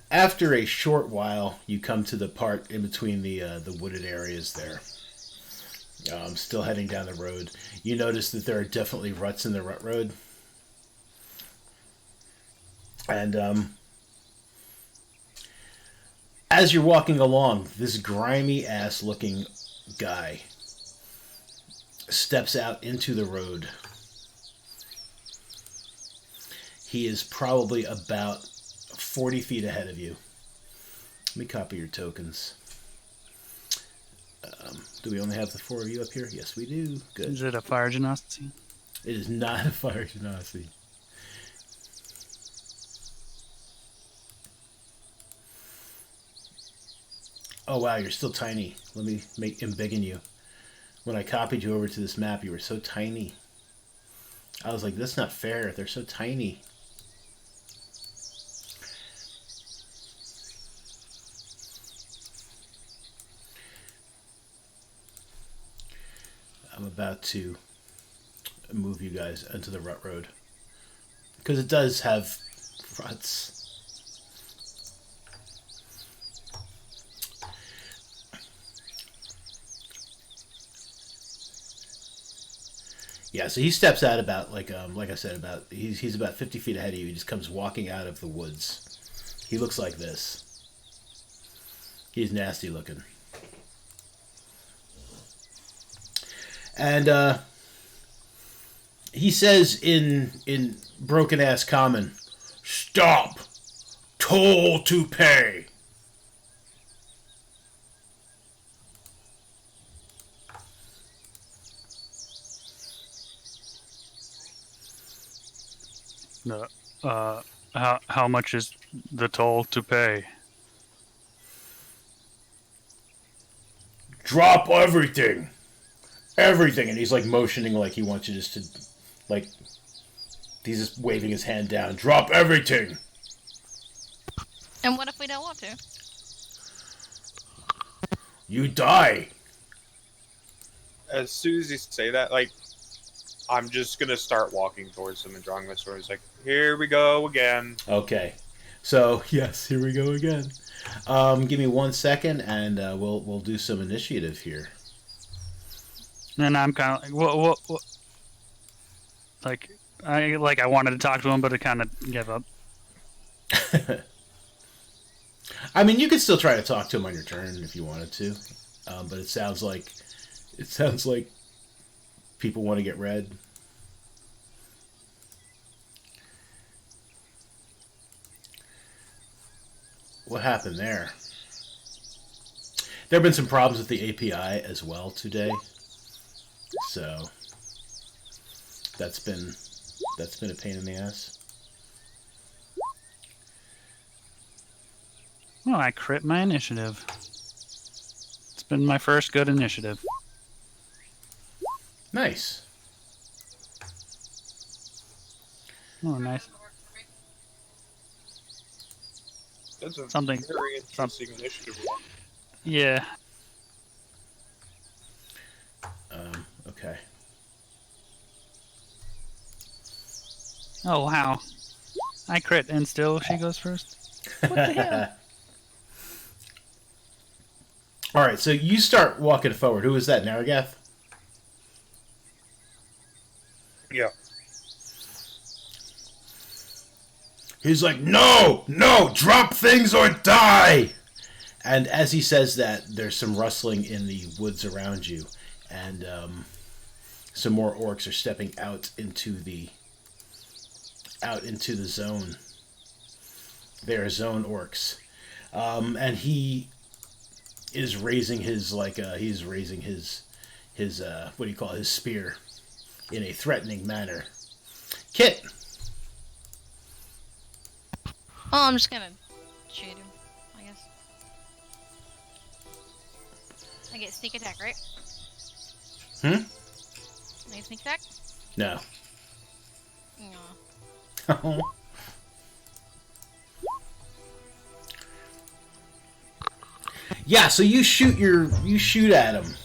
After a short while, you come to the part in between the wooded areas there. Still heading down the road. You notice that there are definitely ruts in the rut road. And as you're walking along, this grimy-ass looking guy steps out into the road. He is probably about 40 feet ahead of you. Let me copy your tokens. Do we only have the 4 of you up here? Yes, we do. Good. Is it a fire genocide? It is not a fire genocide. Oh wow, you're still tiny. Let me embiggen you. When I copied you over to this map, you were so tiny. I was like, that's not fair. They're so tiny. I'm about to move you guys into the rut road, because it does have ruts. Yeah, so he steps out about like I said, about he's about 50 feet ahead of you. He just comes walking out of the woods. He looks like this. He's nasty looking. And he says in broken ass common, "Stop! Toll to pay." No. How much is the toll to pay? Drop everything. Everything. And he's like motioning like he wants you just to, like, he's just waving his hand down. Drop everything. And what if we don't want to? You die. As soon as you say that, like, I'm just gonna start walking towards them and drawing my sword. It's like, here we go again. Okay. So, yes, here we go again. Give me 1 second, and we'll do some initiative here. And I'm kind of like, what? I wanted to talk to him, but I kind of gave up. I mean, you could still try to talk to him on your turn if you wanted to, but it sounds like people want to get read. What happened there? There have been some problems with the API as well today, so that's been a pain in the ass. Well, I crit my initiative. It's been my first good initiative. Nice. Oh, nice. That's a Something. very interesting initiative. Yeah. Okay. Oh, wow. I crit, and still she goes first? What the hell? All right, so you start walking forward. Who is that, Naragath? Yeah. He's like, no, drop things or die. And as he says that, there's some rustling in the woods around you, and some more orcs are stepping out into the zone. They are zone orcs, and he is raising his what do you call it, his spear in a threatening manner. Kit. Oh, I'm just gonna shoot him, I guess. I get sneak attack, right? I get sneak attack? No. No. Yeah, so you shoot at him,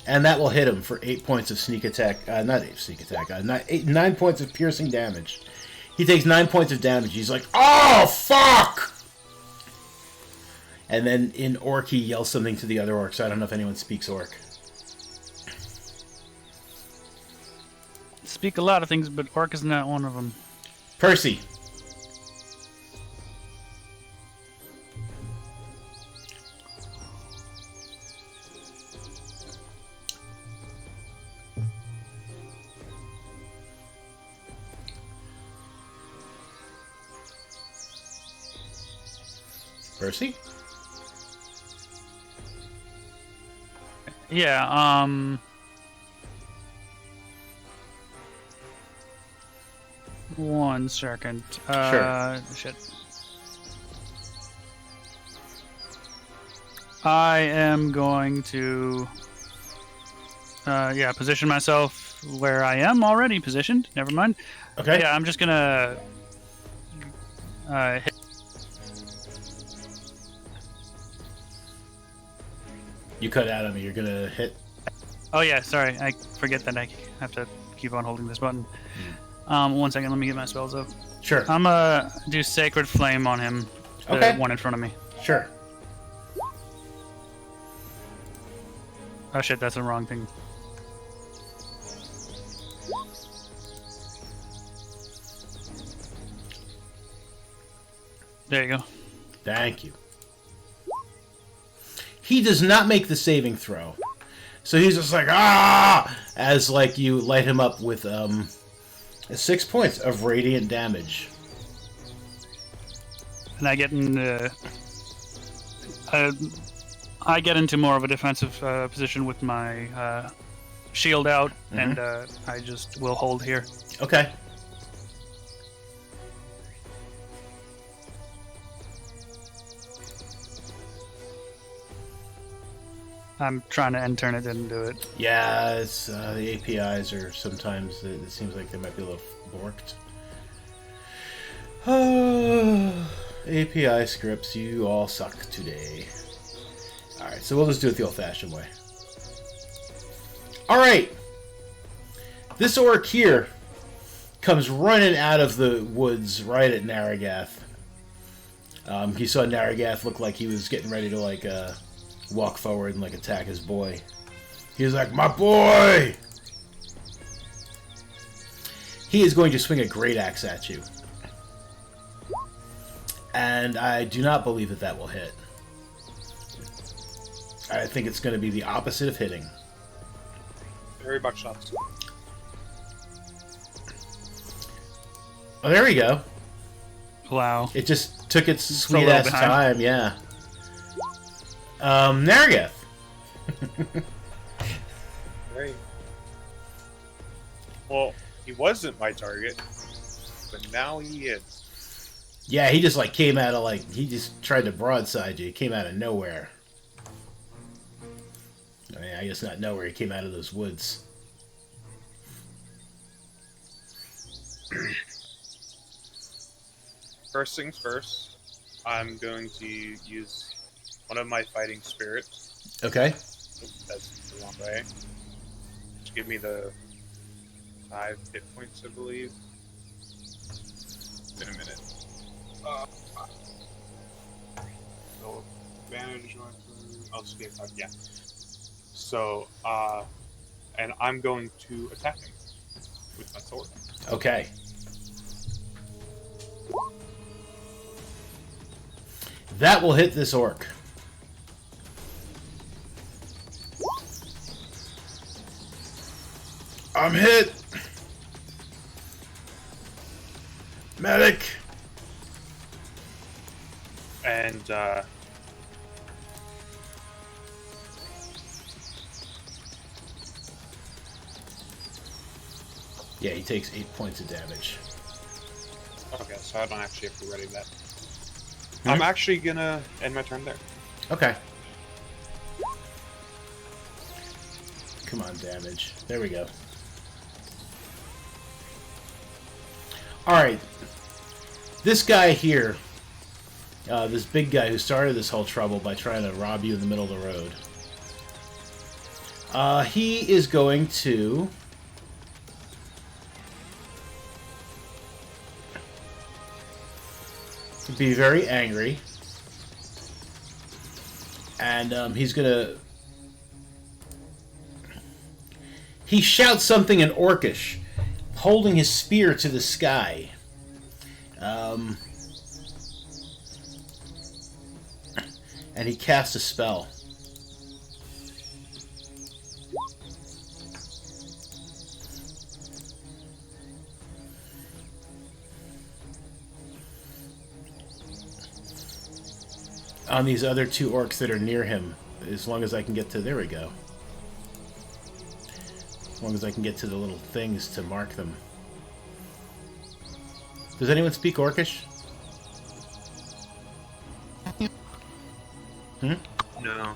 and that will hit him for 8 points of sneak attack. Not 8 sneak attack. 9 points of piercing damage. He takes 9 points of damage. He's like, "Oh fuck!" And then in Orc, he yells something to the other orcs. I don't know if anyone speaks Orc. Speak a lot of things, but Orc is not one of them. Percy. Percy? Yeah, 1 second. Sure. Shit. I am going to, position myself where I am already positioned. Never mind. Okay. Yeah, I'm just gonna hit. You cut out on me. You're gonna hit. Oh yeah, sorry. I forget that I have to keep on holding this button. 1 second. Let me get my spells up. Sure. I'm gonna do Sacred Flame on him. The Okay. one in front of me. Sure. Oh shit, that's the wrong thing. There you go. Thank you. He does not make the saving throw. So he's just like, ah! As, like, you light him up with 6 points of radiant damage. And I get in I get into more of a defensive position with my shield out, and I just will hold here. Okay. I'm trying to end turn, it didn't do it. Yeah, it's the APIs are sometimes, it seems like they might be a little borked. API scripts, you all suck today. Alright, so we'll just do it the old-fashioned way. Alright! This orc here comes running out of the woods right at Narragath. He saw Narragath look like he was getting ready to, like, walk forward and, like, attack his boy. He was like, my boy! He is going to swing a great axe at you. And I do not believe that that will hit. I think it's going to be the opposite of hitting. Very much not. Oh, there we go. Wow. It just took its a sweet little ass behind. time, yeah. Nargath. Right. Well, he wasn't my target, but now he is. Yeah, he just like came out of like he just tried to broadside you. He came out of nowhere. I mean, I guess not nowhere. He came out of those woods. First things first, I'm going to use one of my fighting spirits. Okay. That's the wrong way. Just give me the 5 hit points, I believe. In a minute. So, advantage on... I'll just get 5, yeah. So, and I'm going to attack him with my sword. Okay. That will hit this orc. I'm hit. Medic. And, yeah, he takes 8 points of damage. okay, so I don't actually have to ready that. I'm actually gonna end my turn there. Okay. Come on, damage. There we go. Alright. This guy here, this big guy who started this whole trouble by trying to rob you in the middle of the road, he is going to... be very angry. And he's gonna... He shouts something in Orcish, holding his spear to the sky. And he casts a spell. On these other 2 orcs that are near him, as long as I can get to... There we go. As long as I can get to the little things to mark them. Does anyone speak Orcish? Hmm? No.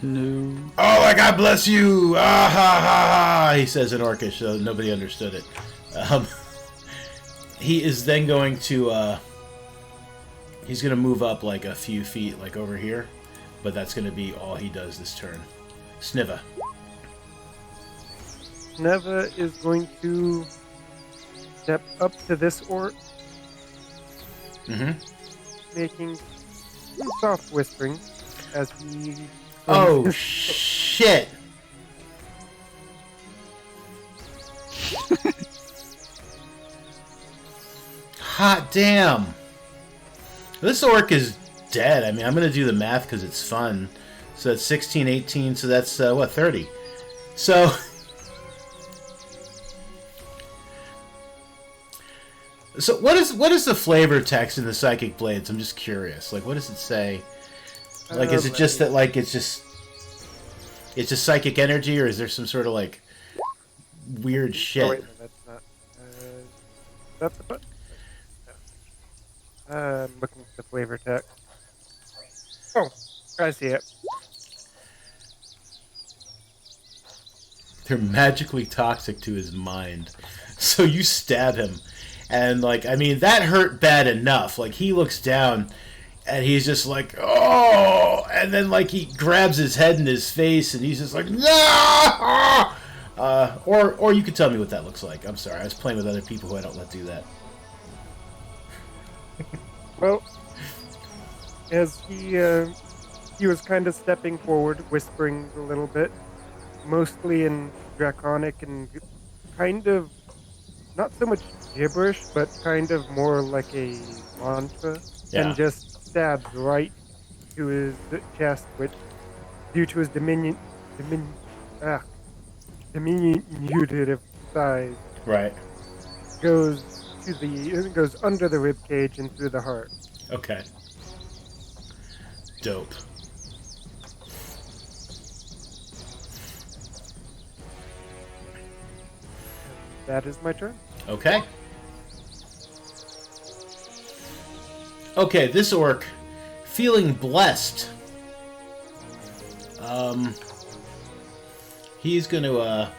No. Oh, my God bless you! Ah ha ha ha! He says in Orcish, so nobody understood it. He is then going to... he's going to move up like a few feet, like over here. But that's going to be all he does this turn. Sniva. Neva is going to step up to this orc, making some soft whispering as he... Oh, shit! Hot damn! This orc is dead. I mean, I'm going to do the math because it's fun. So that's 16, 18, so that's, 30. So... So what is the flavor text in the Psychic Blades? I'm just curious. Like, what does it say? Like, is it just that, like, it's just psychic energy, or is there some sort of, like, weird shit? Oh, wait, no, that's not. That's the button. I'm looking at the flavor text. Oh, I see it. They're magically toxic to his mind. So you stab him. And, like, I mean, that hurt bad enough. Like, he looks down, and he's just like, oh! And then, like, he grabs his head in his face, and he's just like, no! Or you could tell me what that looks like. I'm sorry, I was playing with other people who I don't let do that. Well, as he was kind of stepping forward, whispering a little bit, mostly in Draconic and kind of not so much gibberish, but kind of more like a mantra, Yeah. and just stabs right to his chest, which, due to his diminutive size, Right. goes under the rib cage and through the heart. Okay. Dope. That is my turn. Okay. Okay, this orc, feeling blessed. He's gonna,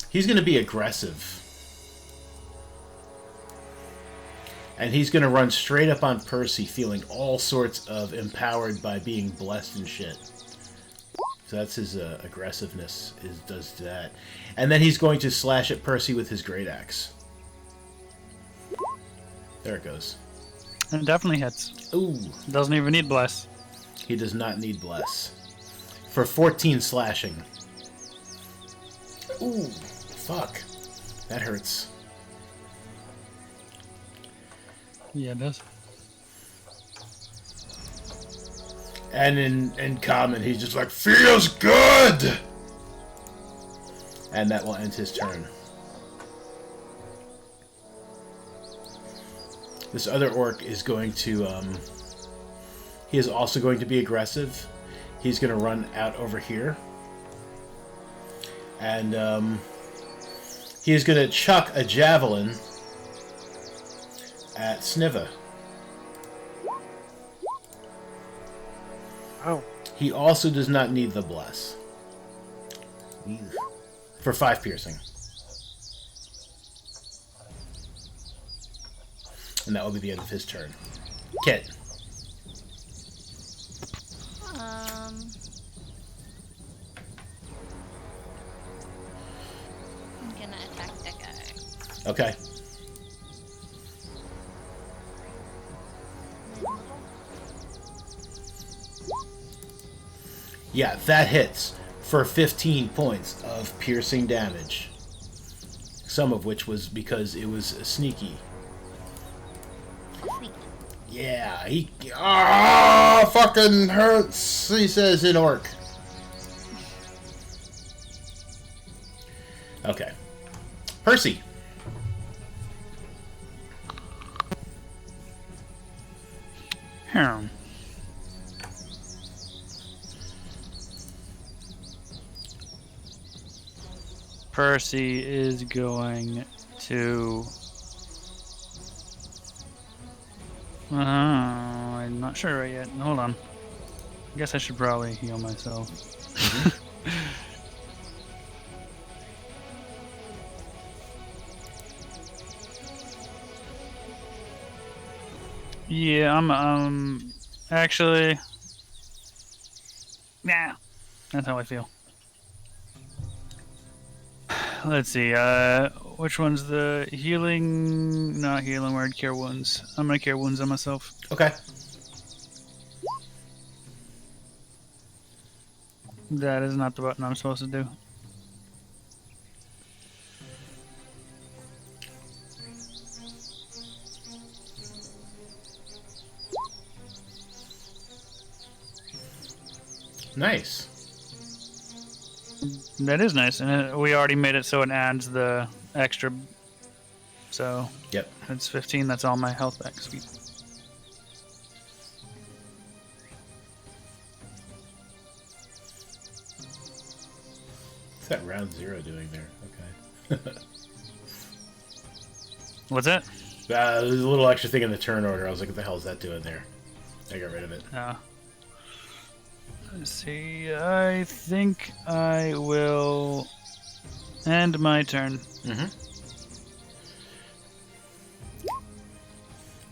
he's gonna be aggressive. And he's gonna run straight up on Percy, feeling all sorts of empowered by being blessed and shit. So that's his aggressiveness does that. And then he's going to slash at Percy with his great axe. There it goes. It definitely hits. Ooh. Doesn't even need bless. He does not need bless. For 14 slashing. Ooh. Fuck. That hurts. Yeah, it does. And in common, he's just like, feels good! And that will end his turn. This other orc is going to, he is also going to be aggressive. He's going to run out over here. And, he is going to chuck a javelin at Sniva. Oh. He also does not need the bless. For 5 piercing. And that will be the end of his turn. Kit. I'm gonna attack that guy. Okay. Yeah, that hits for 15 points of piercing damage. Some of which was because it was sneaky. Sneak. Yeah, he... fucking hurts, he says in orc. Okay. Percy. Hmm. Percy is going to... I'm not sure yet. Hold on. I guess I should probably heal myself. Yeah, I'm actually... Nah. That's how I feel. Let's see, which one's the healing? Not healing word, cure wounds. I'm gonna cure wounds on myself. Okay. That is not the button I'm supposed to do. Nice. That is nice, and we already made it so it adds the extra. So Yep. it's 15. That's all my health back. Sweet. What's that round 0 doing there? Okay. What's that? There's a little extra thing in the turn order. I was like, what the hell is that doing there? I got rid of it. Let's see. I think I will end my turn. Mm-hmm.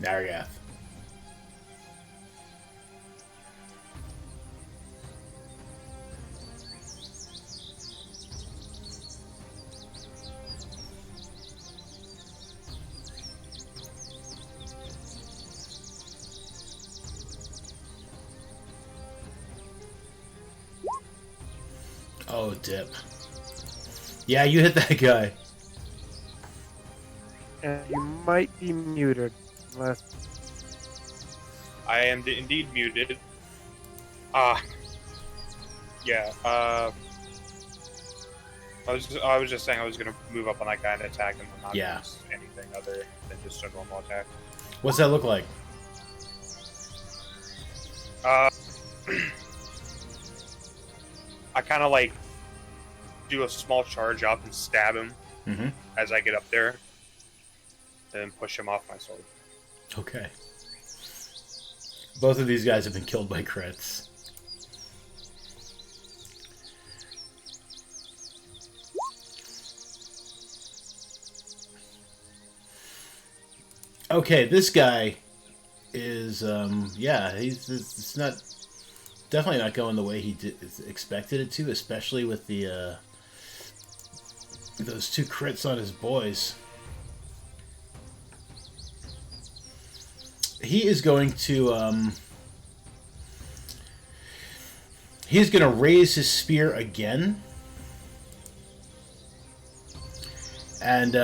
Nargath. Oh, dip. Yeah, you hit that guy. And you might be muted, unless I am indeed muted. Yeah. I was just saying I was gonna move up on that guy and attack him and not use anything other than just a normal attack. What's that look like? I kind of like do a small charge up and stab him as I get up there, and then push him off my sword. Okay. Both of these guys have been killed by crits. Okay, this guy is, yeah, it's not, definitely not going the way he expected it to, especially with the, those 2 crits on his boys. He is going to, he's going to raise his spear again. And,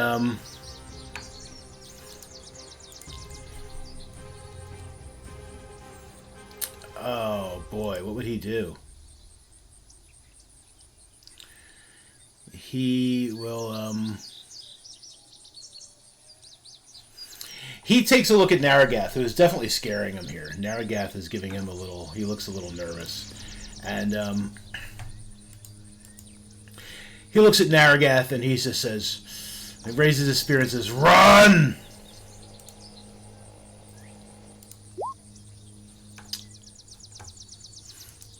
oh boy, what would he do? He will, he takes a look at Naragath, who is definitely scaring him here. Naragath is giving him a little, he looks a little nervous. And, he looks at Naragath and he just says, he raises his spear and says, "Run!"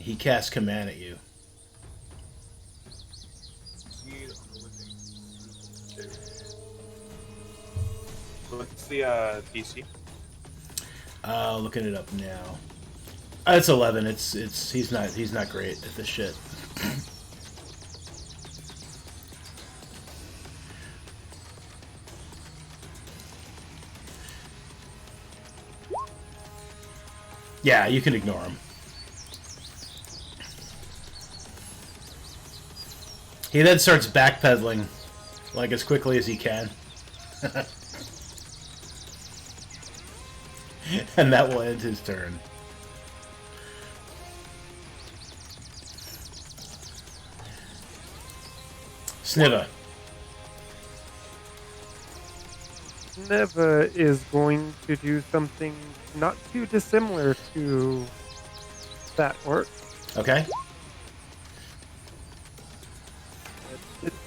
He casts command at you. What's the DC? Looking it up now. It's 11. He's not great at this shit. Yeah, you can ignore him. He then starts backpedaling, like as quickly as he can. And that will end his turn. Sniva. Neva is going to do something not too dissimilar to that orc. Okay.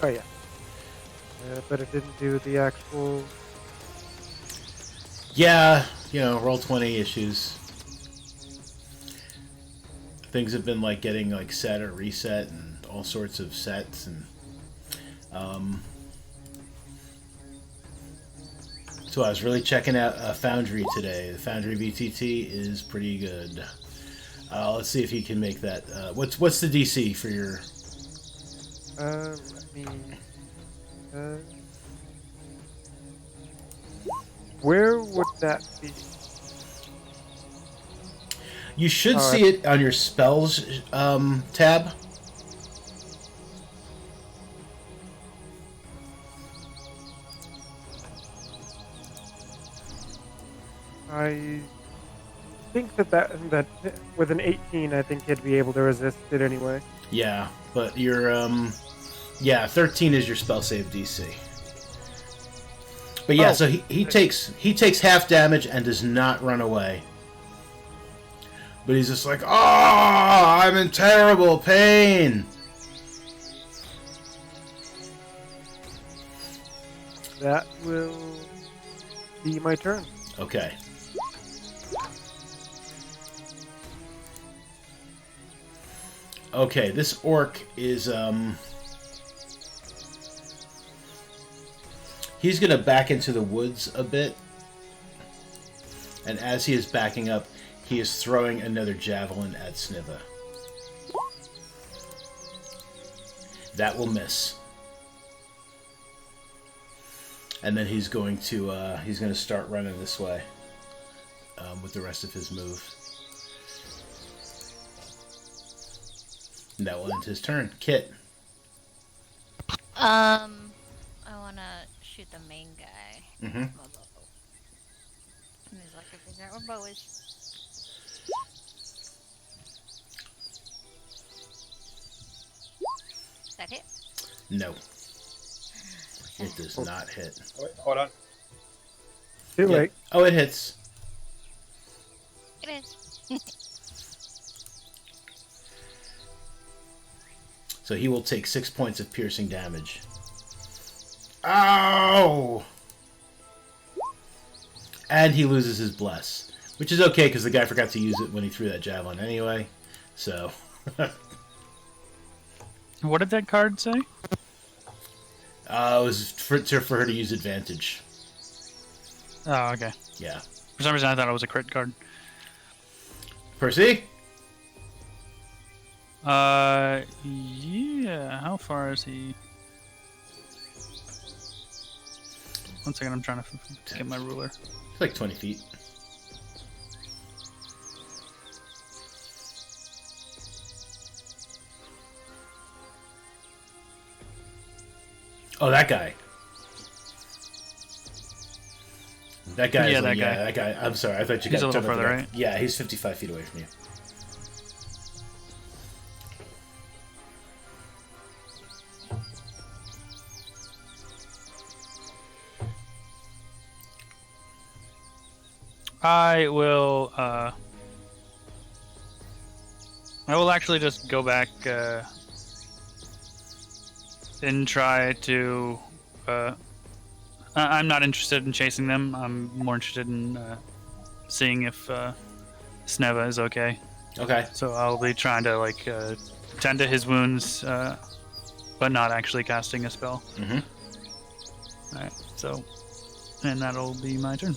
Oh yeah. But it didn't do the actual... Yeah, you know, roll 20 issues. Things have been like getting like set or reset and all sorts of sets and so I was really checking out Foundry today. The Foundry VTT is pretty good. Let's see if he can make that. What's the DC for your? Let me. Where would that be? You should see it on your spells tab. think that with an 18, I think he'd be able to resist it anyway. Yeah, but your 13 is your spell save DC. But yeah, Oh. so he takes half damage and does not run away. But he's just like, I'm in terrible pain. That will be my turn. Okay. Okay, this orc is he's gonna back into the woods a bit, and as he is backing up, he is throwing another javelin at Sniva. That will miss. And then he's going to start running this way with the rest of his move. And that will end his turn. Kit. I wanna shoot the main guy. Mm-hmm. with my bow. And he's like, I figure out what bow is. That hit? No. It does not hit. Wait, hold on. Too Yeah. late. Oh, it hits. It is. So he will take 6 points of piercing damage. Ow! And he loses his bless. Which is okay, because the guy forgot to use it when he threw that javelin anyway. So... What did that card say? it was for her to use advantage. Oh, okay. Yeah. For some reason, I thought it was a crit card. Percy? Yeah. How far is he? 1 second, I'm trying to get my ruler. It's like 20 feet. Oh, that guy. That guy. Yeah, Is that guy. Yeah, that guy. I'm sorry. I thought you He's got a little further, right? Yeah, he's 55 feet away from you. I will actually just go back and try to. I'm not interested in chasing them. I'm more interested in seeing if Sneva is okay. Okay. So I'll be trying to tend to his wounds, but not actually casting a spell. Mm-hmm. All right. So, and that'll be my turn.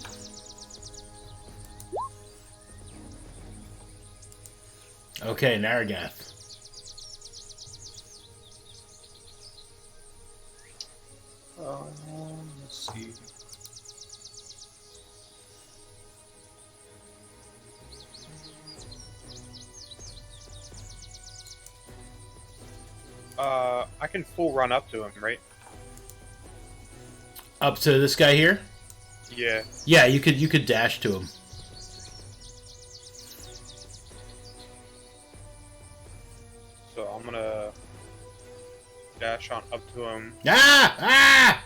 Okay, Naragath. Let's see. I can full run up to him, right? Up to this guy here? Yeah. Yeah, you could dash to him. So I'm gonna dash on up to him, Ah!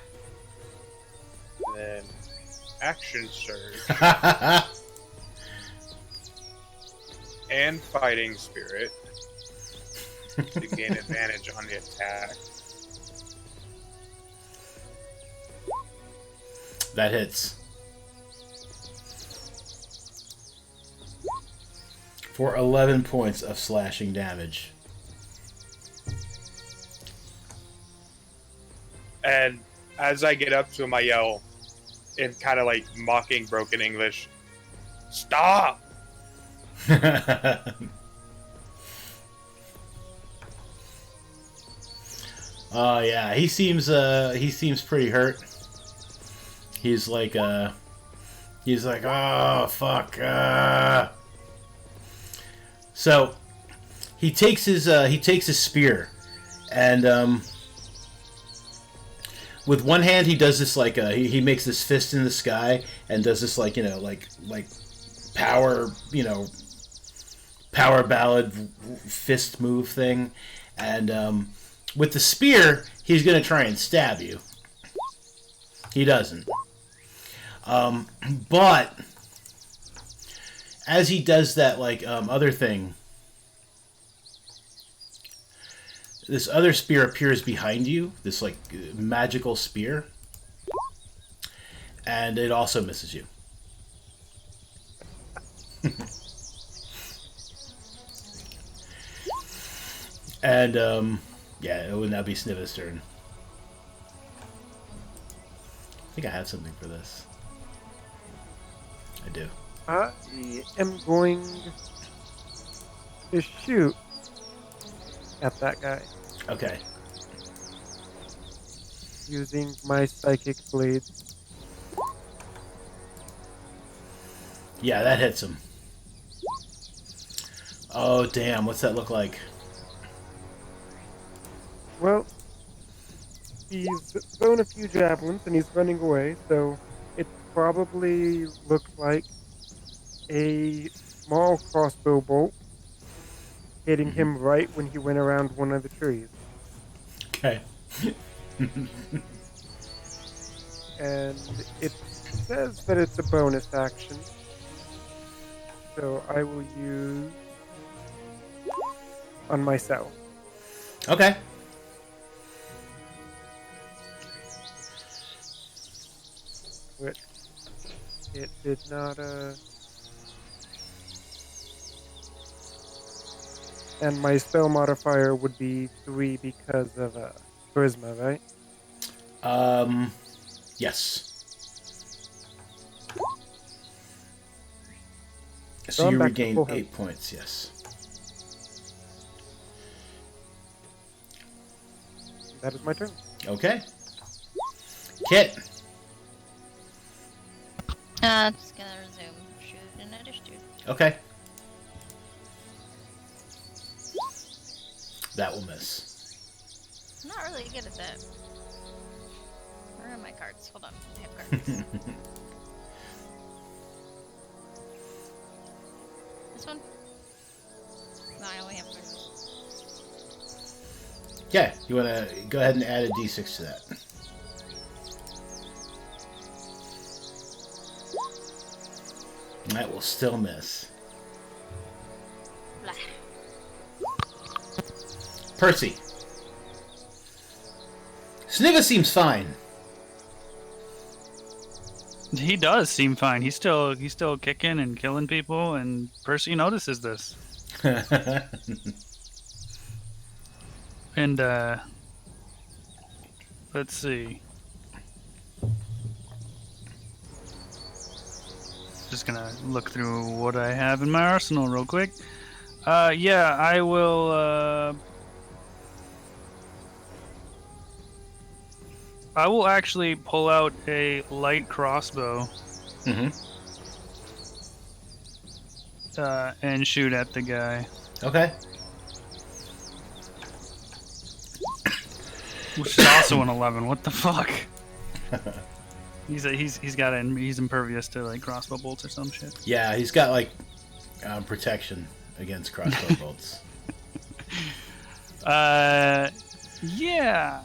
and then action surge Ah! and fighting spirit to gain advantage on the attack. That hits. For 11 points of slashing damage. And as I get up to him, I yell in kind of like mocking broken English, "Stop!" Oh yeah, he seems pretty hurt. He's like oh fuck. So he takes his spear, and with one hand he does this he makes this fist in the sky and does this like power, power ballad fist move thing. And with the spear, he's going to try and stab you. He doesn't. But as he does that, other thing, this other spear appears behind you, this, magical spear, and it also misses you. And, yeah, it would now be Sniva's turn. I think I had something for this. I do. I am going to shoot at that guy Okay. using my psychic blade. Yeah, that hits him. Oh, damn. What's that look like? Well, he's thrown a few javelins and he's running away, so it probably looks like a small crossbow bolt hitting him right when he went around one of the trees. Okay. And it says that it's a bonus action, so I will use on myself. Okay. Which it did not, and my spell modifier would be 3 because of, charisma, right? Yes. So So I'm you back to regain full health. 8 points, yes. That is my turn. Okay. Kit. Just gonna resume shooting at his dude. Okay. That will miss. I'm not really good at that. Where are my cards? Hold on. I have cards. This one? No, I only have cards. Yeah, you want to go ahead and add a d6 to that. That will still miss. Blah. Percy. Sniva seems fine. He does seem fine. He's still kicking and killing people, and Percy notices this. And let's see. Just gonna look through what I have in my arsenal real quick. Yeah, I will. I will actually pull out a light crossbow. Mm-hmm. And shoot at the guy. Okay. Which is also an 11. What the fuck? He's impervious to like crossbow bolts or some shit. Yeah, he's got protection against crossbow bolts. Yeah.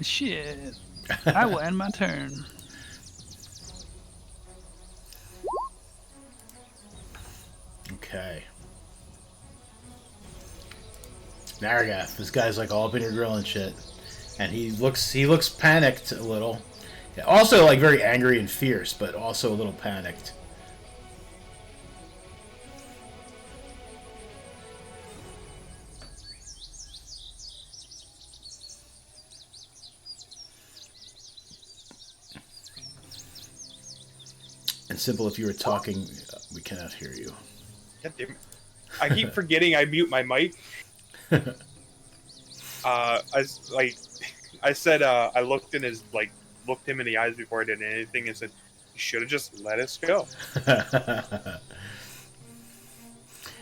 Shit. I will end my turn. Okay. Naragath, this guy's all up in your grill and shit. And he looks panicked a little. Also very angry and fierce, but also a little panicked. And Simple, if you were talking, we cannot hear you. God damn it. I keep forgetting I mute my mic. I said I looked him in the eyes before I did anything and said, "You should have just let us go."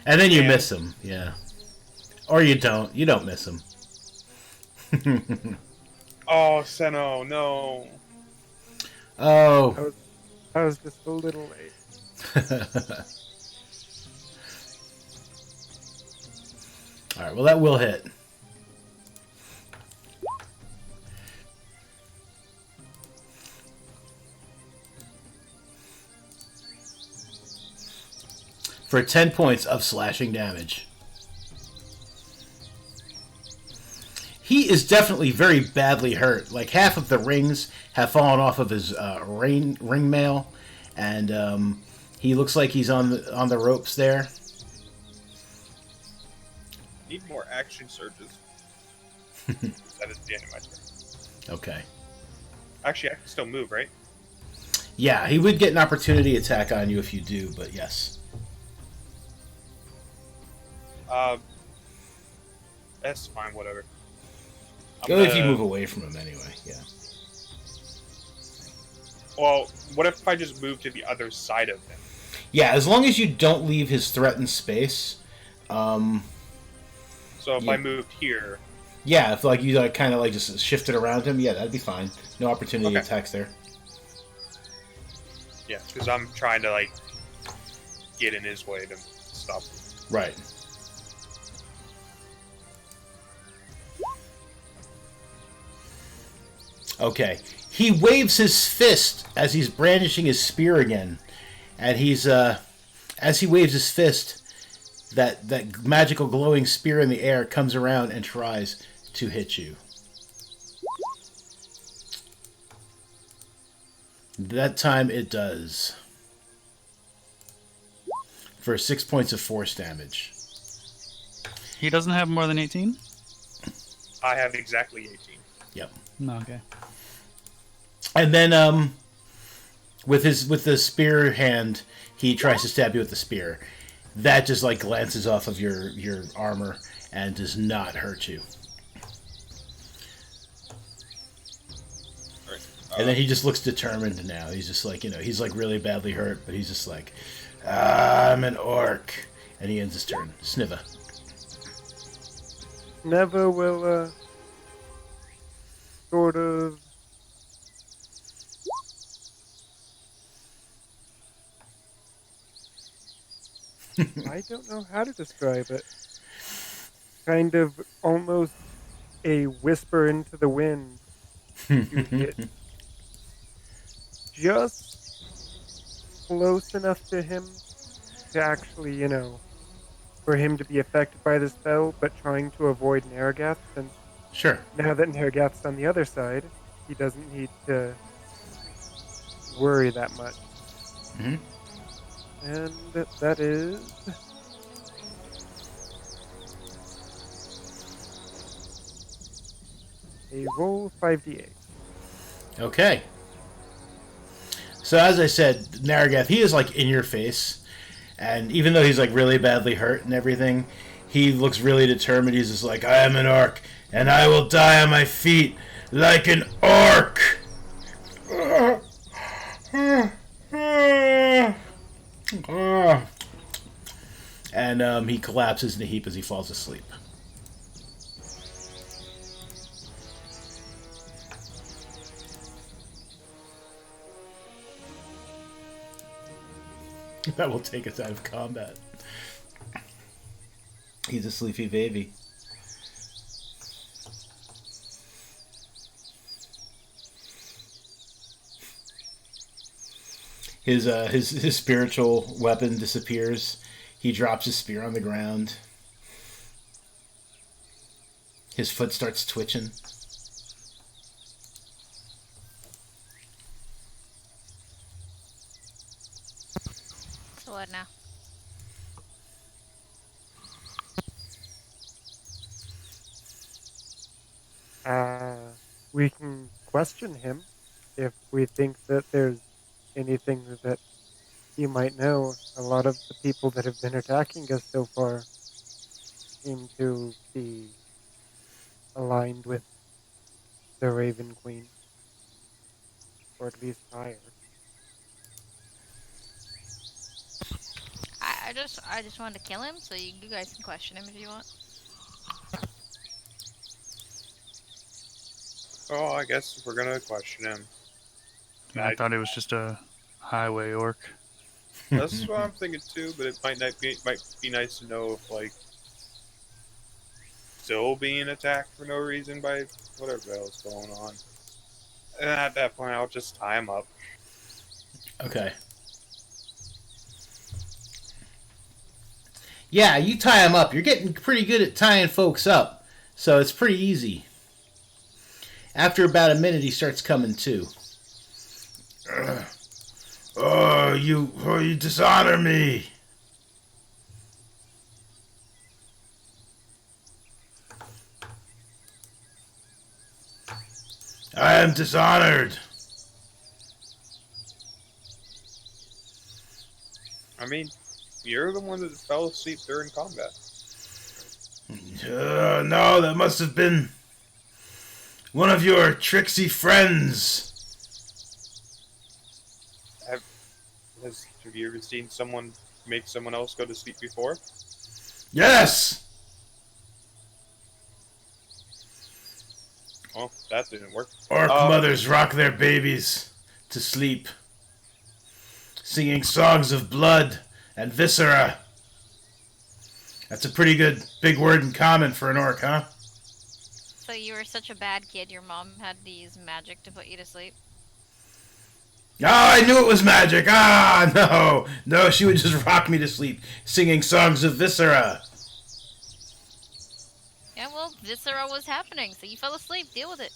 And then you miss him, yeah. Or you don't. You don't miss him. Oh, Seno, no. Oh. I I was just a little late. All right, well, that will hit. For 10 points of slashing damage. He is definitely very badly hurt. Like, half of the rings have fallen off of his ring mail, and he looks like he's on the ropes there. Need more action surges. That is the end of my turn. Okay. Actually, I can still move, right? Yeah, he would get an opportunity attack on you if you do, but yes. That's fine, whatever. If you move away from him anyway, yeah. Well, what if I just move to the other side of him? Yeah, as long as you don't leave his threatened space. So if I moved here... Yeah, if like you kind of like just shifted around him, yeah, that'd be fine. No opportunity attacks there. Yeah, because I'm trying to like get in his way to stop him. Right. Okay. He waves his fist as he's brandishing his spear again. And he's, as he waves his fist, that magical glowing spear in the air comes around and tries to hit you. That time it does. For 6 points of force damage. He doesn't have more than 18? I have exactly 18. Yep. No, okay. And then, with the spear hand, he tries to stab you with the spear. That just like glances off of your armor and does not hurt you. Right. And then he just looks determined now. He's just like, he's like really badly hurt, but he's just like, I'm an orc. And he ends his turn. Sniva. Never will, sort of... I don't know how to describe it. Kind of almost a whisper into the wind to hit just close enough to him to actually, for him to be affected by the spell, but trying to avoid Narragath, since Sure. now that Narragath's on the other side, he doesn't need to worry that much. Mm-hmm. And that is... a roll 5d8. Okay. So as I said, Narragath, he is like in your face. And even though he's like really badly hurt and everything, he looks really determined. He's just like, I am an orc, and I will die on my feet like an orc. And he collapses in a heap as he falls asleep. That will take us out of combat. He's a sleepy baby. His spiritual weapon disappears. He drops his spear on the ground. His foot starts twitching. So what now? We can question him if we think that there's anything that he might know. A lot of the people that have been attacking us so far seem to be aligned with the Raven Queen, or at least higher. I just wanted to kill him, so you guys can question him if you want. Oh, I guess we're gonna question him. I thought it was just a highway orc. That's what I'm thinking too, but it might be nice to know if like still being attacked for no reason by whatever the hell's going on. And at that point, I'll just tie him up. Okay. Yeah, you tie him up. You're getting pretty good at tying folks up, so it's pretty easy. After about a minute, he starts coming to. Oh, you dishonor me. I am dishonored. I mean, you're the one that fell asleep during combat. No, that must have been one of your tricksy friends. Have you ever seen someone make someone else go to sleep before? Yes! Well, that didn't work. Orc mothers rock their babies to sleep, singing songs of blood and viscera. That's a pretty good big word in common for an orc, huh? So you were such a bad kid, your mom had to use magic to put you to sleep? Oh, I knew it was magic. Ah, no. No, she would just rock me to sleep, singing songs of viscera. Yeah, well, viscera was happening, so you fell asleep. Deal with it.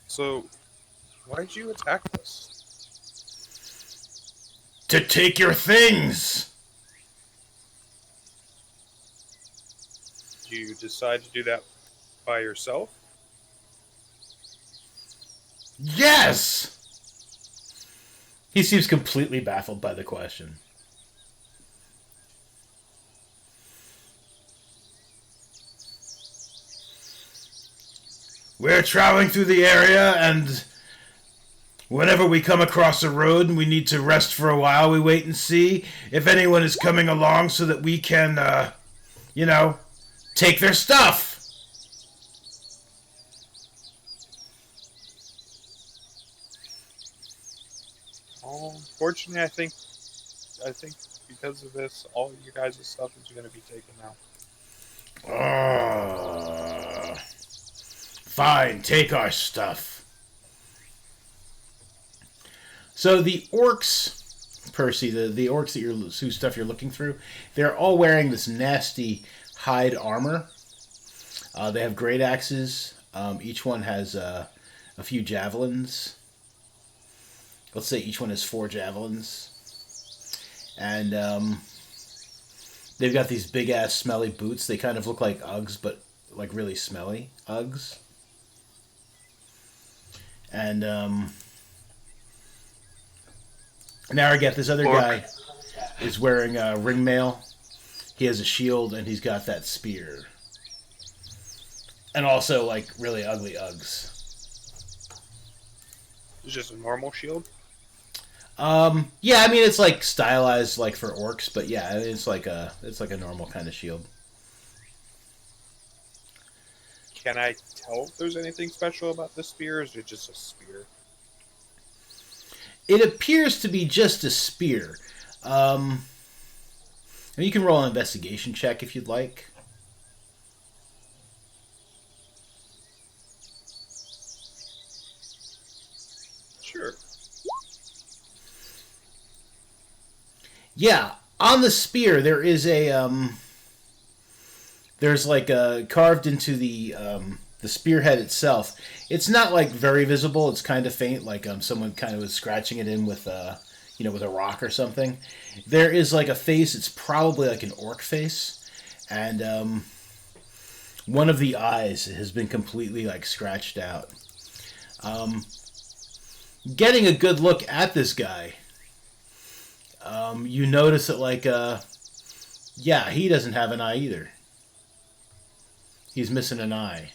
So, why'd you attack us? To take your things. Did you decide to do that by yourself? Yes! He seems completely baffled by the question. We're traveling through the area, and whenever we come across a road and we need to rest for a while, we wait and see if anyone is coming along so that we can, take their stuff. Unfortunately, I think because of this, all you guys' stuff is going to be taken now. Fine, take our stuff. So the orcs, Percy, the orcs whose stuff you're looking through, they're all wearing this nasty hide armor. They have great axes. Each one has a few javelins. Let's say each one has 4 javelins. And they've got these big-ass smelly boots. They kind of look like Uggs, but like really smelly Uggs. And now I get this other guy is wearing ringmail. He has a shield, and he's got that spear. And also, like, really ugly Uggs. It's just a normal shield? Yeah, I mean, it's like stylized like for orcs, but yeah, it's like a normal kind of shield. Can I tell if there's anything special about the spear, or is it just a spear? It appears to be just a spear. And you can roll an investigation check if you'd like. Sure. Yeah, on the spear there is a there's like a carved into the spearhead itself. It's not like very visible. It's kind of faint, like someone kind of was scratching it in with with a rock or something. There is like a face. It's probably like an orc face, and one of the eyes has been completely like scratched out. Getting a good look at this guy, you notice that like he doesn't have an eye either. He's missing an eye.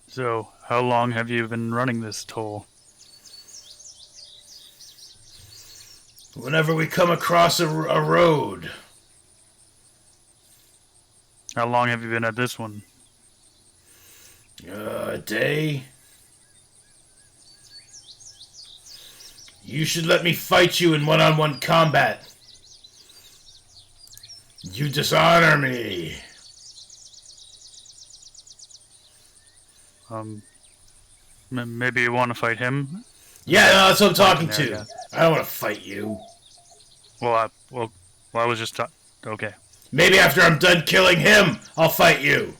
So, how long have you been running this toll? Whenever we come across a road. How long have you been at this one? A day. You should let me fight you in one-on-one combat. You dishonor me. Maybe you want to fight him? Yeah, no, that's what I'm talking There, to. yeah. I don't want to fight you. Well, I was just okay. Maybe after I'm done killing him, I'll fight you.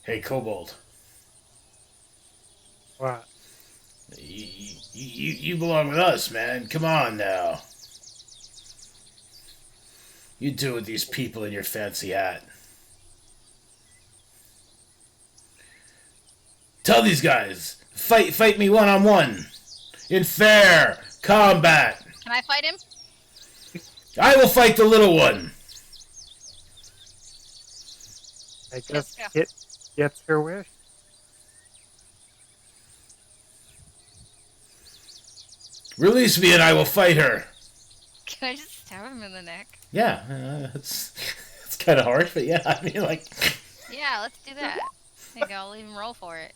Hey, Kobold. What? You belong with us, man. Come on now. You do with these people in your fancy hat. Tell these guys, fight me one-on-one. In fair combat. Can I fight him? I will fight the little one. I guess Let's go. Kit gets her wish. Release me and I will fight her. Can I just stab him in the neck? Yeah, it's kind of harsh, but yeah, I mean, like... Yeah, let's do that. I think I'll even roll for it.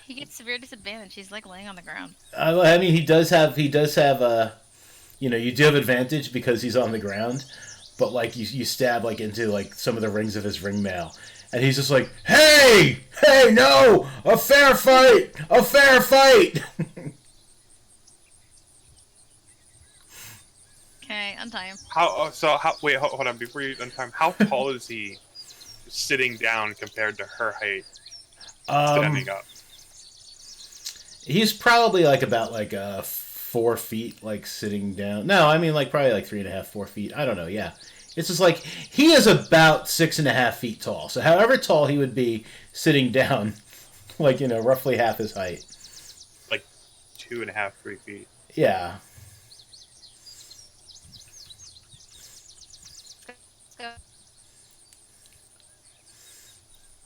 He gets severe disadvantage. He's like laying on the ground. I mean, he does have, you do have advantage because he's on the ground, but like you stab like into like some of the rings of his ring mail, and he's just like, hey, no, a fair fight. Okay, untie him. Wait, hold on. Before you untie him, how tall is he sitting down compared to her height standing up? He's probably like about like 4 feet, like sitting down. No, I mean like probably like 3.5, 4 feet. I don't know. Yeah, it's just like he is about 6.5 feet tall. So however tall he would be sitting down, like roughly half his height. Like 2.5, 3 feet. Yeah.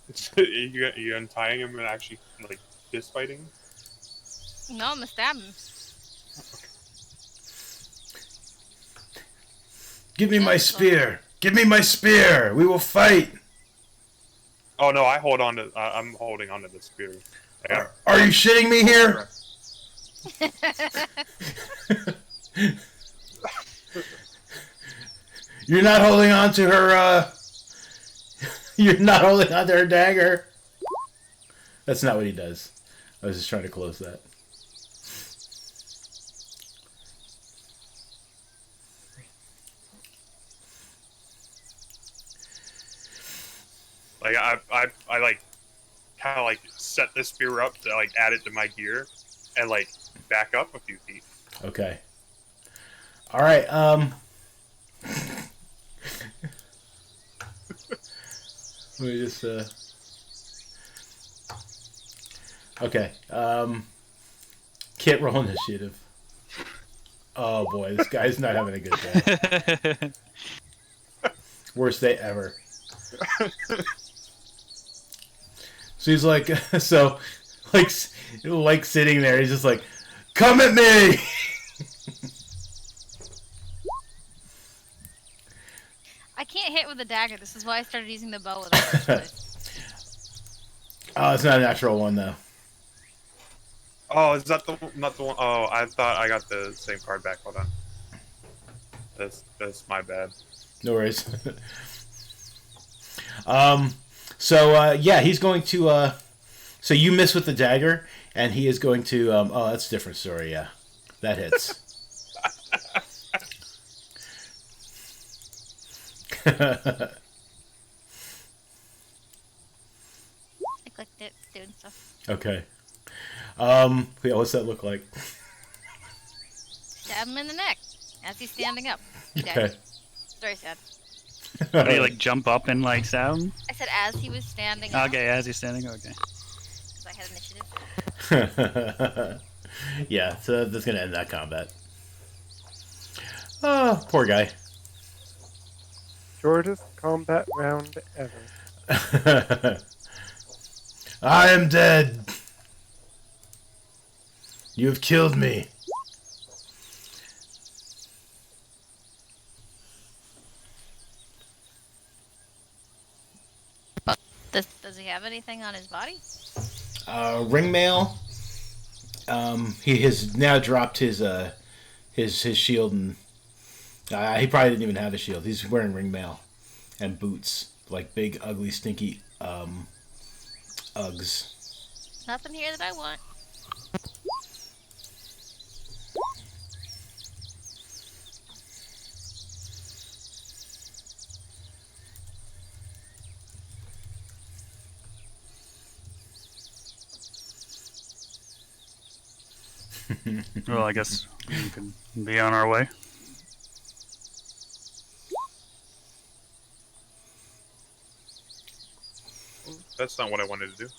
Let's go. you untying him and actually like fist fighting? No, I'm gonna stab him. Give me my spear. Give me my spear. We will fight. Oh no, I'm holding on to the spear. Are you shitting me here? You're not holding on to her, You're not holding on to her dagger. That's not what he does. I was just trying to close that. Like I like kind of like set the spear up to like add it to my gear and like back up a few feet. Okay. All right. Let me just. Okay. Kit, roll initiative. Oh boy, this guy's not having a good day. Worst day ever. So he's like, like sitting there. He's just like, "Come at me!" I can't hit with a dagger. This is why I started using the bow with it. Oh, it's not a natural one though. Oh, is that not the one? Oh, I thought I got the same card back. Hold on. That's my bad. No worries. Yeah, he's going to. So you miss with the dagger, and he is going to. Oh, that's a different story. Yeah, that hits. I clicked it, doing stuff. Okay. Yeah, what's that look like? Stab him in the neck as he's standing up. He died. Okay. Very sad. Do you like jump up and like stab him? I said as he was standing up. Okay, as he's standing. Okay. Because I had initiative. Yeah, so that's gonna end that combat. Oh, poor guy. shortest combat round ever. I am dead. You have killed me. Does he have anything on his body? Ringmail. He has now dropped his shield, and he probably didn't even have a shield. He's wearing ringmail and boots, like big, ugly, stinky Uggs. Nothing here that I want. Well, I guess we can be on our way. That's not what I wanted to do.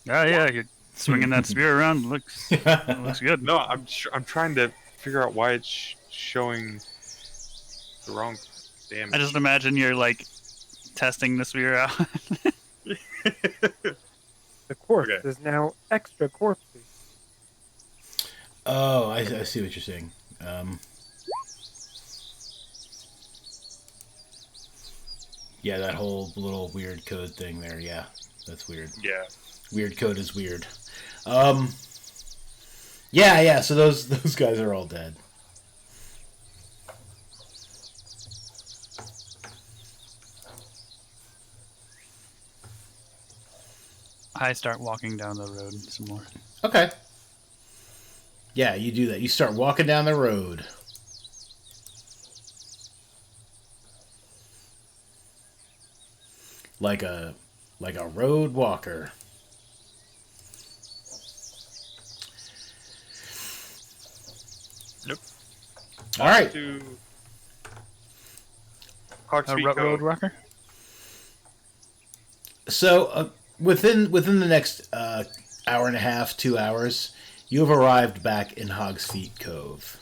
Yeah, you're swinging that spear around. Looks good. No, I'm trying to figure out why it's showing the wrong damage. I just imagine you're like testing the spear out. The corpse Okay. is now extra corpsey. Oh, I see what you're saying. Yeah, that whole little weird code thing there. Yeah, that's weird. Yeah. Weird code is weird. Yeah. So those guys are all dead. I start walking down the road some more. Okay. Yeah, you do that. You start walking down the road. Like a road walker. Nope. All right. To Hawk A Speed road Code. rocker? So within the next hour and a half, 2 hours, you have arrived back in Hog's Feet Cove.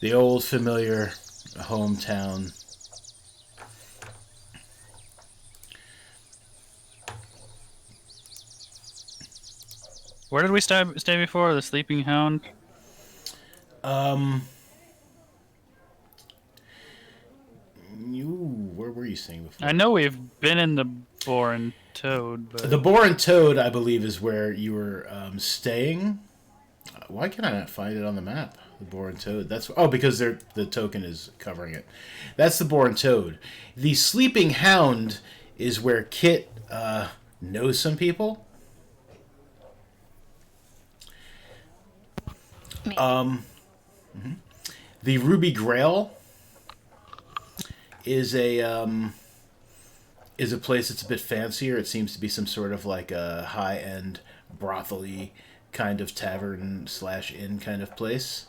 The old familiar hometown. Where did we stay before? The Sleeping Hound? Where were you staying before? I know we've been in the Boar and Toad, but The Boar and Toad, I believe, is where you were staying. Why can I not find it on the map? The Boar and Toad. Because the token is covering it. That's the Boar and Toad. The Sleeping Hound is where Kit knows some people. Maybe. The Ruby Grail is a place that's a bit fancier. It seems to be some sort of like a high-end brothely kind of tavern / inn kind of place.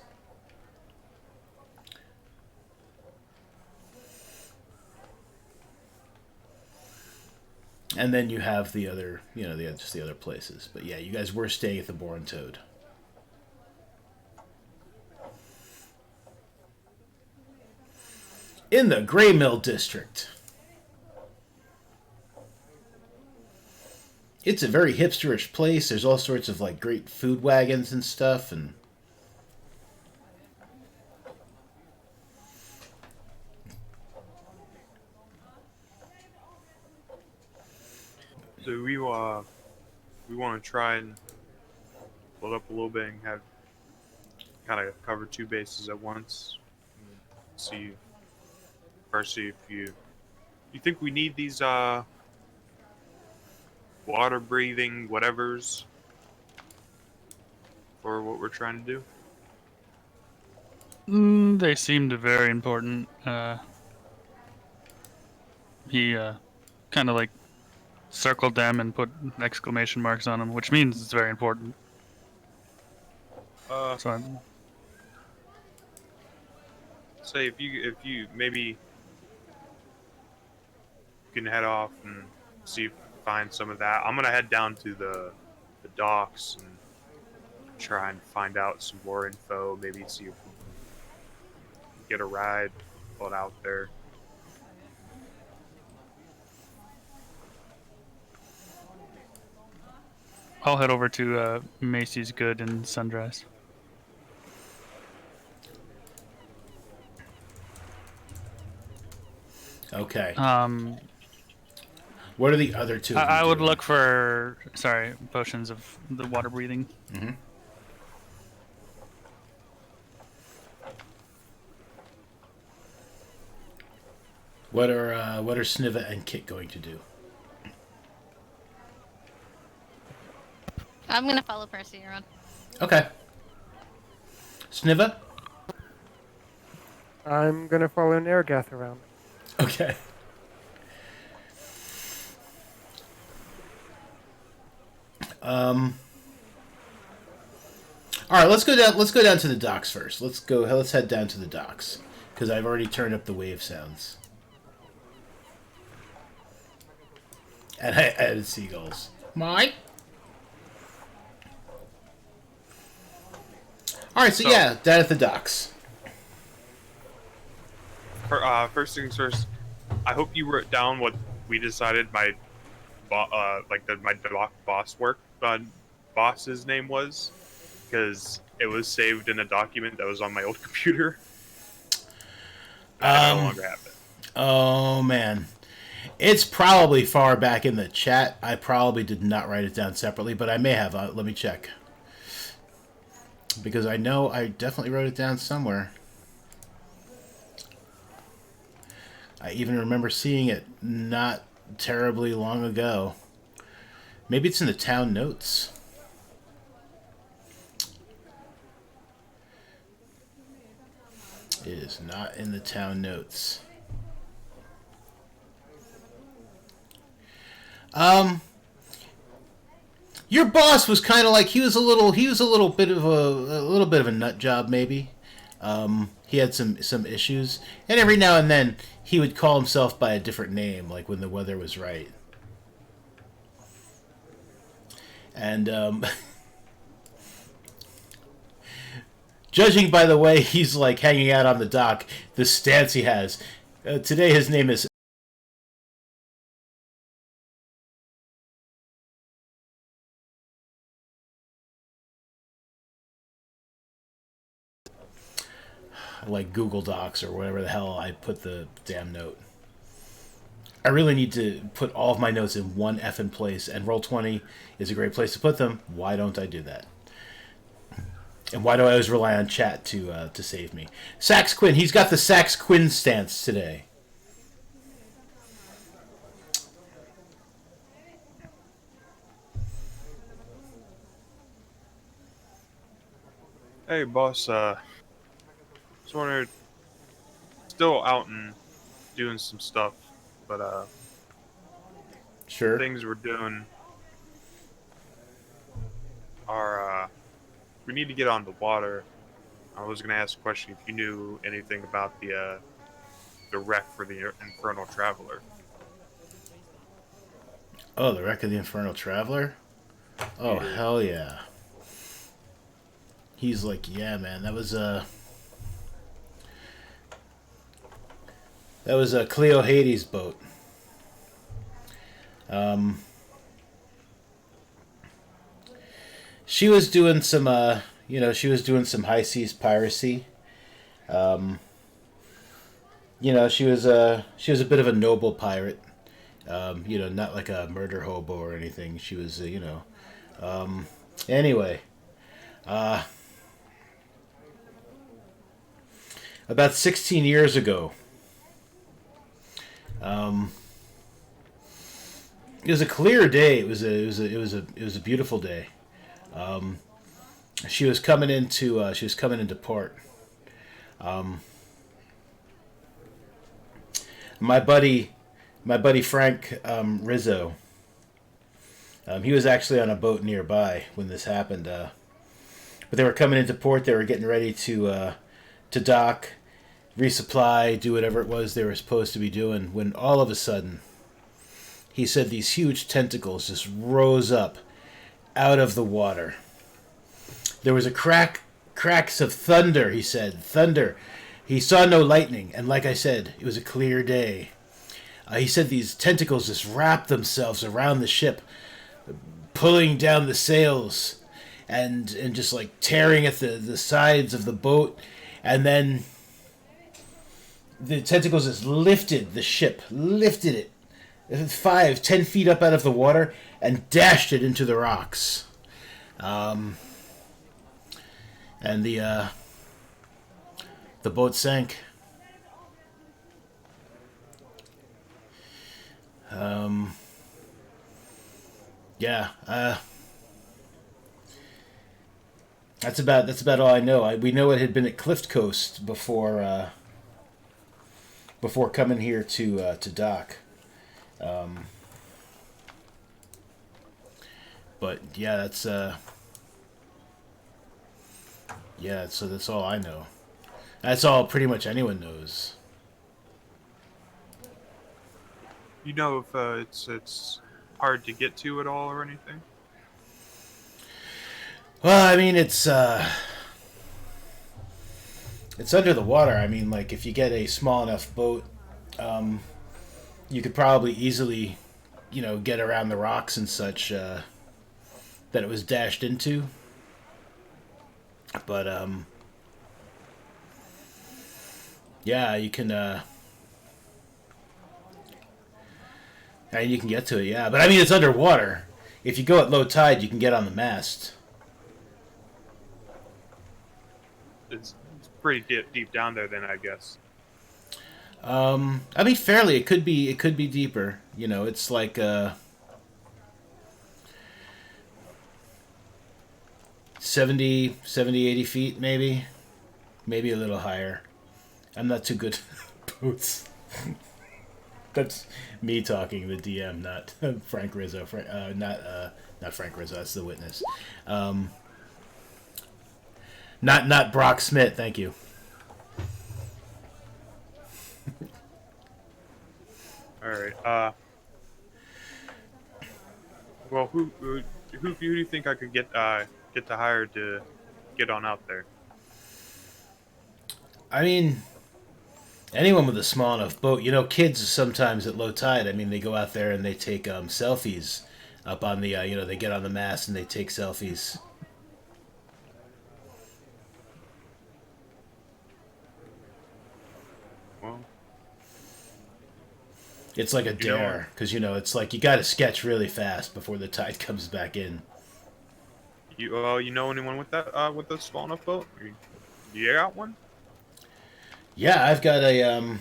And then you have the other, just the other places. But yeah, you guys were staying at the Boar and Toad. In the Grey Mill District. It's a very hipsterish place. There's all sorts of like great food wagons and stuff, and So we want to try and build up a little bit and have kind of cover two bases at once. See, firstly, if you think we need these water breathing whatevers for what we're trying to do. they seemed very important. He kind of like circled them and put exclamation marks on them, which means it's very important. So I'm, Say if you maybe can head off and see if you can find some of that. I'm gonna head down to the docks and try and find out some more info. Maybe see if we can get a ride, pull it out there. I'll head over to Macy's Good and Sundress. Okay. Um, What are the other two? I would look for potions of the water breathing. Mm-hmm. What are Sniva and Kit going to do? I'm gonna follow Percy around. Okay. Sniva? I'm gonna follow Nergath around. Okay. All right, let's go down. Let's go down to the docks first. Let's head down to the docks because I've already turned up the wave sounds. And I added seagulls. Mike. All right, so yeah, down at the docks. First things first, I hope you wrote down what we decided my boss's name was, because it was saved in a document that was on my old computer. I no longer have it. Oh man, it's probably far back in the chat. I probably did not write it down separately, but I may have. Let me check, because I know I definitely wrote it down somewhere. I even remember seeing it not terribly long ago. Maybe it's in the town notes. It is not in the town notes. Your boss was kind of like he was a little bit of a nut job maybe. He had some issues, and every now and then he would call himself by a different name, like when the weather was right. And judging by the way he's like hanging out on the dock, the stance he has today, his name is. Like Google Docs or whatever the hell I put the damn note. I really need to put all of my notes in one effing place, and Roll20 is a great place to put them. Why don't I do that? And why do I always rely on chat to save me? Sax Quinn, he's got the Sax Quinn stance today. Hey, boss. Just wondered, still out and doing some stuff, but Sure. things we're doing are we need to get on the water. I was gonna ask a question if you knew anything about the wreck for the Infernal Traveler. Oh, the wreck of the Infernal Traveler? Oh, Yeah. hell yeah. He's like, yeah, man, that was a Cleo Hades boat. She was doing some, high seas piracy. She was a bit of a noble pirate. Not like a murder hobo or anything. She was, anyway. About 16 years ago, it was a clear day. It was a beautiful day. She was coming into port. My buddy Frank Rizzo. He was actually on a boat nearby when this happened. But they were coming into port. They were getting ready to dock, resupply, do whatever it was they were supposed to be doing. When all of a sudden, he said these huge tentacles just rose up out of the water. There was cracks of thunder, he said. Thunder. He saw no lightning, and like I said, it was a clear day. He said these tentacles just wrapped themselves around the ship, pulling down the sails, and just like tearing at the sides of the boat, and then the tentacles just lifted the ship, lifted it 5, 10 feet up out of the water, and dashed it into the rocks. And the boat sank. Yeah. That's about all I know. We know it had been at Cliff Coast before coming here to dock. But yeah, that's so that's all I know. That's all pretty much anyone knows. You know if it's hard to get to at all or anything? Well, I mean, it's under the water. I mean, like, if you get a small enough boat, you could probably easily, get around the rocks and such that it was dashed into. But, yeah, you can, you can get to it, yeah. But, I mean, it's underwater. If you go at low tide, you can get on the mast. It's pretty deep down there then, I guess. I mean, fairly. It could be deeper. It's like 70, 80 feet, maybe a little higher. I'm not too good at boats. That's me talking, the DM, not Frank Rizzo. Not Frank Rizzo. That's the witness. Not Brock Smith. Thank you. All right. Well, who do you think I could get to hire to get on out there? I mean, anyone with a small enough boat. Kids sometimes at low tide. I mean, they go out there and they take selfies up on the. They get on the mast and they take selfies. Well, It's like a dare, because it's like you got to sketch really fast before the tide comes back in. you know anyone with that with a small enough boat? You got one? Yeah, I've got a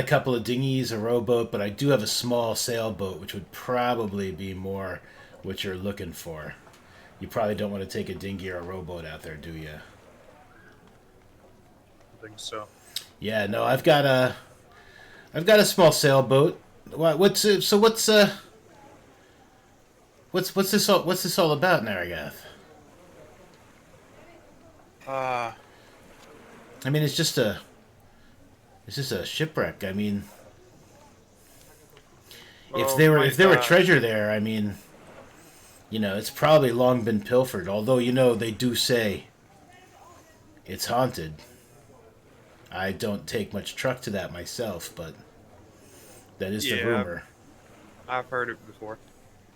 couple of dinghies, a rowboat, but I do have a small sailboat, which would probably be more what you're looking for. You probably don't want to take a dinghy or a rowboat out there, do you? I think so. Yeah, no, I've got a small sailboat. What's this all about, Naragath? I mean, it's just a shipwreck. I mean, if there were treasure there, I mean, it's probably long been pilfered. Although they do say it's haunted. I don't take much truck to that myself, but that is the rumor. I've heard it before.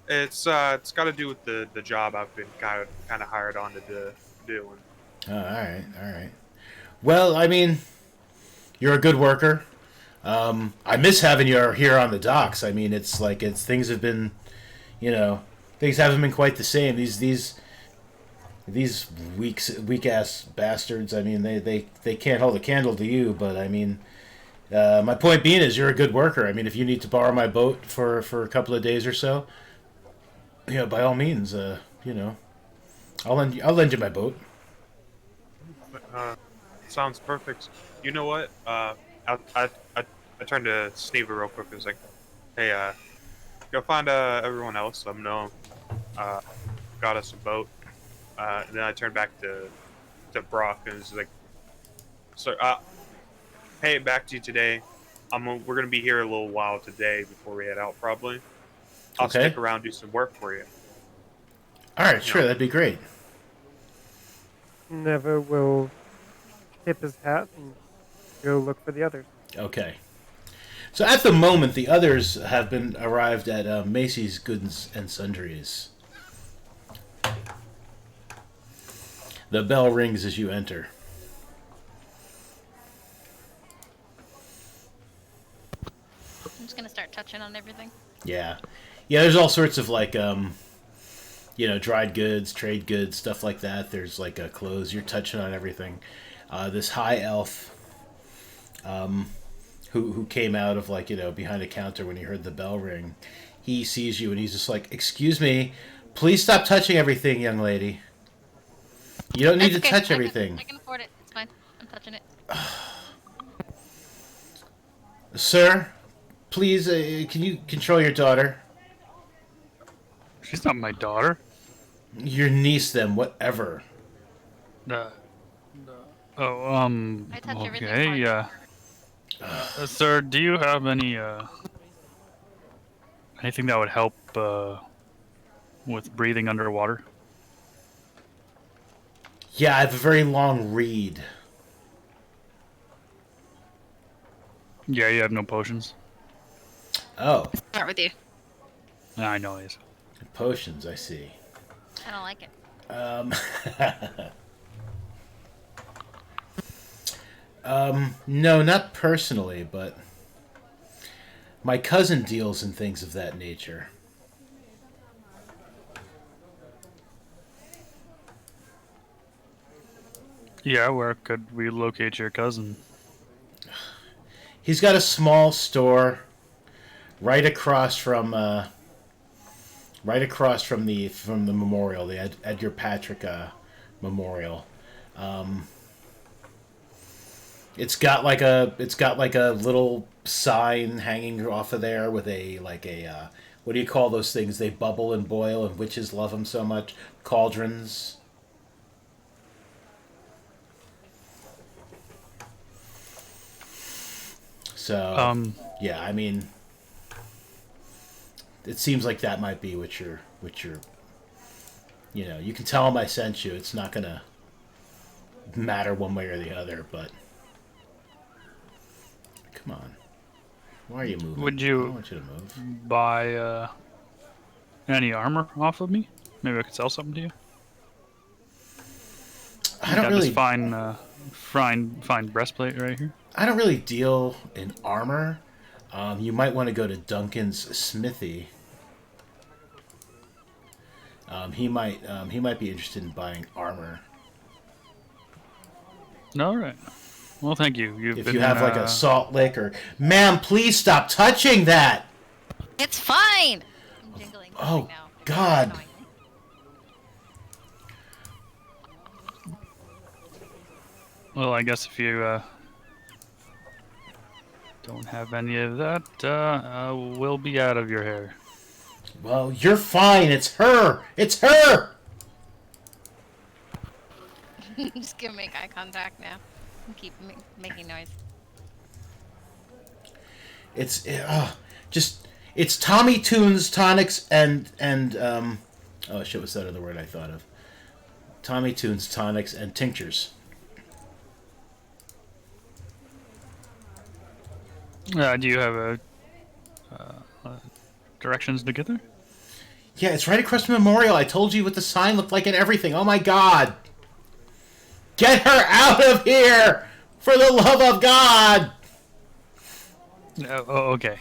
It's got to do with the job I've been kind of hired on to do. Oh, all right. Well, I mean, you're a good worker. I miss having you here on the docks. I mean, things have been, things haven't been quite the same. These weak ass bastards. I mean, they can't hold a candle to you. But I mean, my point being is you're a good worker. I mean, if you need to borrow my boat for a couple of days or so, by all means, I'll lend you my boat. Sounds perfect. You know what? I turned to Sneaver real quick and was like, "Hey, go find everyone else. Let them know. Got us a boat." And then I turned back to Brock and was like, "So, pay it back to you today. We're gonna be here a little while today before we head out. Probably. I'll stick around, do some work for you." All right, sure, that'd be great. Never will tip his hat and go look for the others. Okay. So at the moment, the others have been arrived at Macy's Goods and Sundries. The bell rings as you enter. I'm just gonna start touching on everything. Yeah. Yeah, there's all sorts of like, dried goods, trade goods, stuff like that. There's like clothes. You're touching on everything. This high elf who came out of like, behind a counter when he heard the bell ring, he sees you and he's just like, "Excuse me, please stop touching everything, young lady. You don't need That's to okay. touch everything." I can afford it. It's fine. I'm touching it. Sir, please, can you control your daughter? She's not my daughter. Your niece, then, whatever. Oh, I touch everything okay, hard. sir, do you have any, anything that would help, with breathing underwater? Yeah, I have a very long reed. Yeah, you have no potions? Oh, Start with you. I know it is. potions, I see. I don't like it. No, not personally, but my cousin deals in things of that nature. Yeah, where could we locate your cousin? He's got a small store right across from the memorial, the Edgar Patrick memorial. It's got like a little sign hanging off of there with what do you call those things? They bubble and boil, and witches love them so much. Cauldrons. So yeah, I mean, it seems like that might be what you're. You can tell him I sent you. It's not gonna matter one way or the other, but come on. Why are you moving? Would I you don't want you to move. buy any armor off of me? Maybe I could sell something to you. I don't Got really. this fine breastplate right here. I don't really deal in armor. You might want to go to Duncan's smithy. He might be interested in buying armor. All right. Well, thank you. If you have like a salt lick or, ma'am, please stop touching that. It's fine. I'm jingling Oh, now. God. Annoying. Well, I guess if you don't have any of that, we'll be out of your hair. Well, you're fine. It's her. It's her. Just gonna make eye contact now. And keep making noise. It's it's Tommy Tunes tonics and oh shit, what's that other word I thought of? Tommy Tunes tonics and tinctures. Do you have directions to get there? Yeah, it's right across from the memorial. I told you what the sign looked like and everything. Oh my god. Get her out of here! For the love of God! Oh, okay.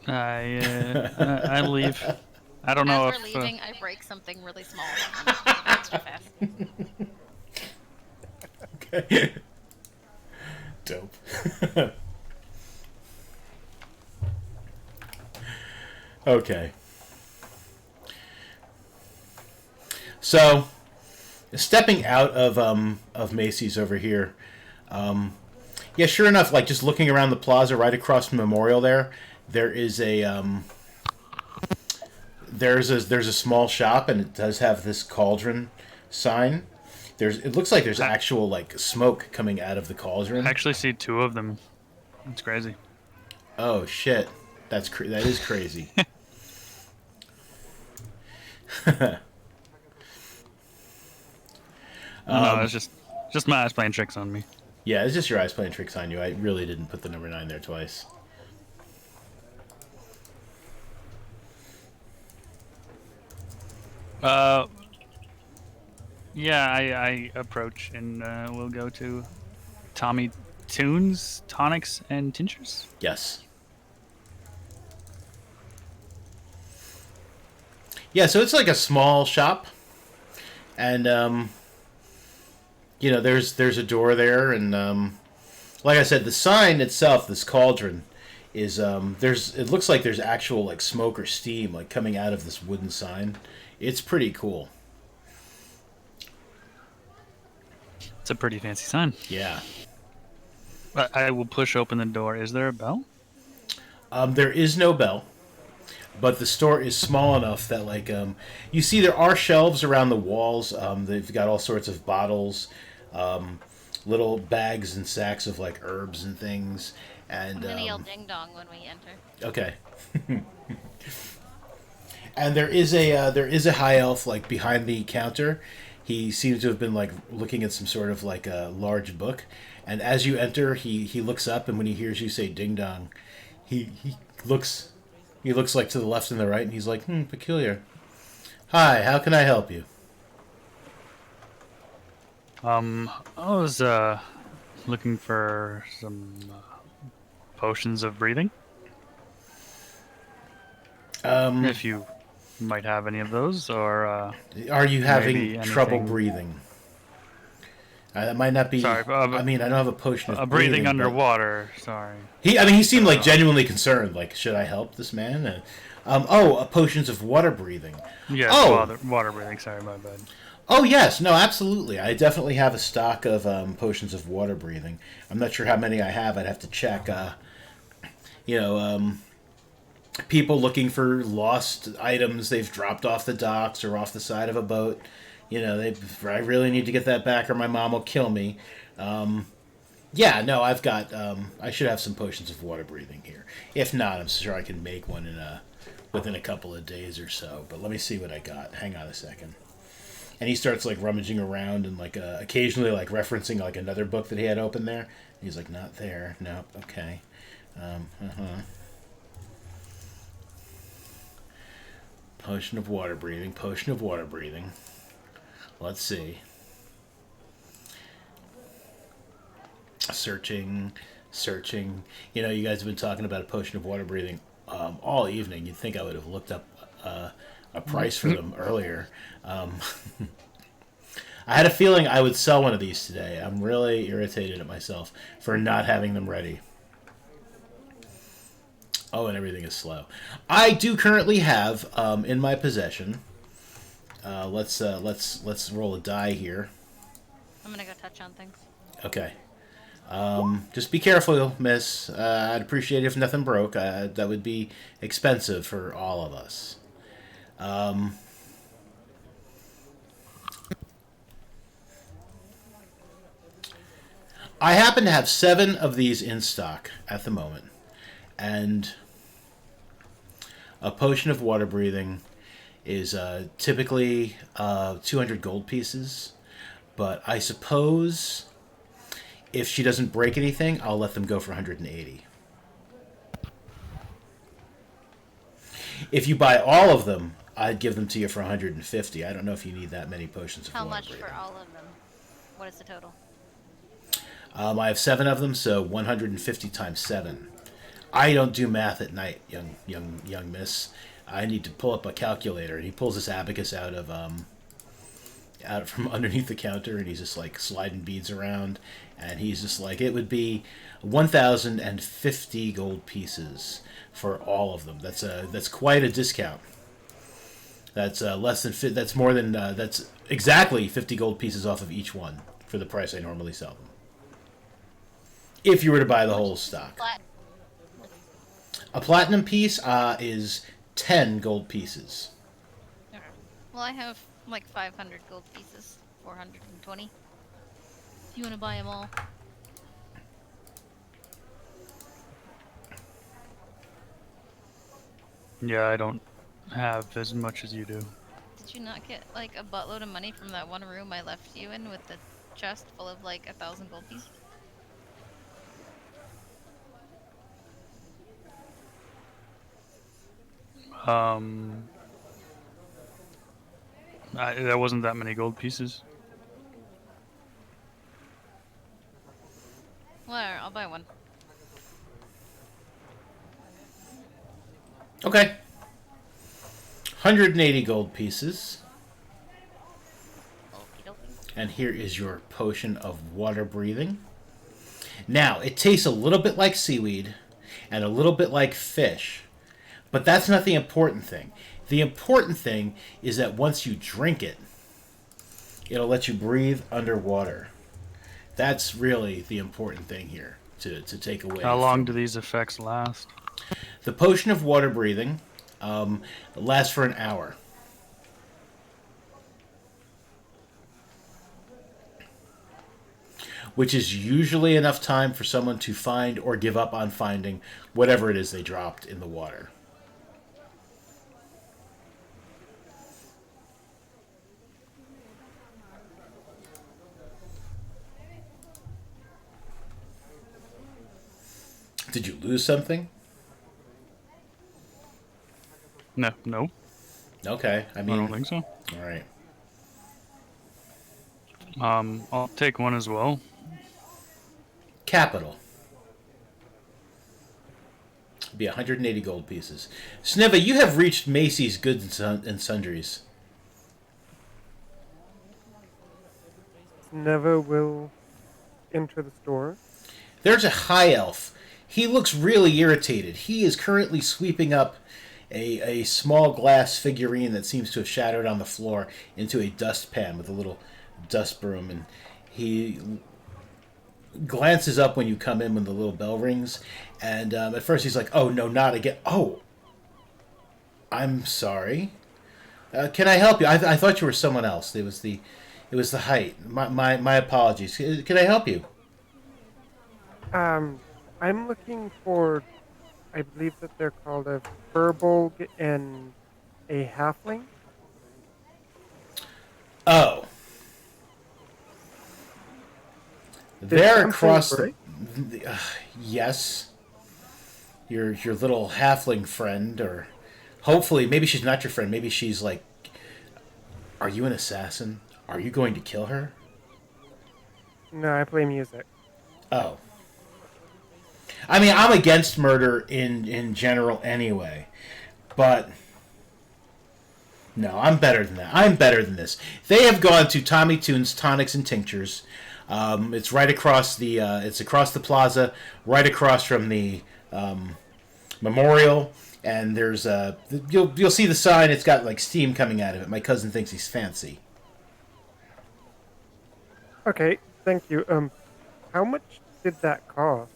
I leave. I don't know As if we're leaving, I break something really small. Extra fast. Okay. Dope. Okay. So, stepping out of Macy's over here, yeah, sure enough, like just looking around the plaza right across from the memorial there is a there's a small shop, and it does have this cauldron sign. It looks like there's actual like smoke coming out of the cauldron. I actually see two of them. It's crazy. Oh shit, that is crazy. No, it's just my eyes playing tricks on me. Yeah, it's just your eyes playing tricks on you. I really didn't put the number 9 there twice. Yeah, I approach and we'll go to Tommy Tunes, Tonics, and Tinctures. Yes. Yeah, so it's like a small shop, and there's a door there, and like I said, the sign itself, this cauldron, is it looks like there's actual like smoke or steam like coming out of this wooden sign. It's pretty cool. It's a pretty fancy sign. Yeah. I will push open the door. Is there a bell? There is no bell, but the store is small enough that like you see there are shelves around the walls. They've got all sorts of bottles, little bags and sacks of like herbs and things. And I'm gonna yell ding dong when we enter. okay. And there is a high elf like behind the counter. He seems to have been like looking at some sort of like a large book, and as you enter, he looks up, and when he hears you say ding dong, he looks like to the left and the right, and he's like, peculiar. Hi, how can I help you? I was looking for some potions of breathing. If you might have any of those, or Are you having maybe trouble anything- breathing? That might not be. Sorry, I mean, I don't have a potion of breathing but- underwater. Sorry. He seemed like genuinely concerned. Like, should I help this man? Potions of water breathing. Yeah. Oh. Water breathing. Sorry, my bad. Oh yes, no, absolutely. I definitely have a stock of potions of water breathing. I'm not sure how many I have. I'd have to check. People looking for lost items they've dropped off the docks or off the side of a boat. I really need to get that back, or my mom will kill me. Yeah, no, I've got. I should have some potions of water breathing here. If not, I'm sure I can make one within a couple of days or so. But let me see what I got. Hang on a second. And he starts like rummaging around and like occasionally like referencing like another book that he had open there. And he's like, not there. Nope. Okay. Potion of water breathing. Potion of water breathing. Let's see. Searching. You guys have been talking about a potion of water breathing all evening. You'd think I would have looked up a price for them earlier. I had a feeling I would sell one of these today. I'm really irritated at myself for not having them ready. Oh, and everything is slow. I do currently have in my possession. Let's roll a die here. I'm gonna go touch on things. Okay. Just be careful, miss. I'd appreciate it if nothing broke. That would be expensive for all of us. I happen to have 7 of these in stock at the moment. And a potion of water breathing is typically 200 gold pieces. But I suppose if she doesn't break anything, I'll let them go for 180. If you buy all of them, I'd give them to you for 150. I don't know if you need that many potions of How water much breathing. for all of them? What is the total? I have 7 of them, so 150 times 7. I don't do math at night, young miss. I need to pull up a calculator. And he pulls this abacus out from underneath the counter, and he's just like sliding beads around, and he's just like, it would be 1,050 gold pieces for all of them. That's quite a discount. That's that's exactly 50 gold pieces off of each one for the price I normally sell them. If you were to buy the whole stock. A platinum piece is 10 gold pieces. Okay. Well, I have like 500 gold pieces, 420. If you want to buy them all. Yeah, I don't have as much as you do. Did Did you not get like a buttload of money from that one room I left you in with the chest full of like 1,000 gold pieces? There wasn't that many gold pieces. Well, I'll buy one. Okay. 180 gold pieces. Okie dokie. And here is your potion of water breathing. Now, it tastes a little bit like seaweed and a little bit like fish, but that's not the important thing. The important thing is that once you drink it, it'll let you breathe underwater. That's really the important thing here to take away. How long do these effects last? The potion of water breathing lasts for an hour. Which is usually enough time for someone to find or give up on finding whatever it is they dropped in the water. Did you lose something? No, Okay, I I mean, don't think so. all right. I'll take one as well. Capital. Be 180 gold pieces. Sneva, you have reached Macy's Goods and Sundries. Never will enter the store. There's a high elf. He looks really irritated. He is currently sweeping up a small glass figurine that seems to have shattered on the floor into a dustpan with a little dust broom, and he glances up when you come in when the little bell rings, and at first he's like, "Oh no, not again! Oh, I'm sorry. Can I help you? I thought you were someone else. It was the height. My apologies. Can I help you?" I'm looking for, I believe that they're called a furbolg and a halfling. Oh. They're across something, yes. Your little halfling friend, or hopefully maybe she's not your friend. Maybe she's like, are you an assassin? Are you going to kill her? No, I play music. Oh. I mean, I'm against murder in general anyway, but no, I'm better than that. I'm better than this. They have gone to Tommy Toon's Tonics and Tinctures. It's right across the it's across the plaza, right across from the memorial, and there's you'll see the sign. It's got like steam coming out of it. My cousin thinks he's fancy. Okay, thank you. How much did that cost?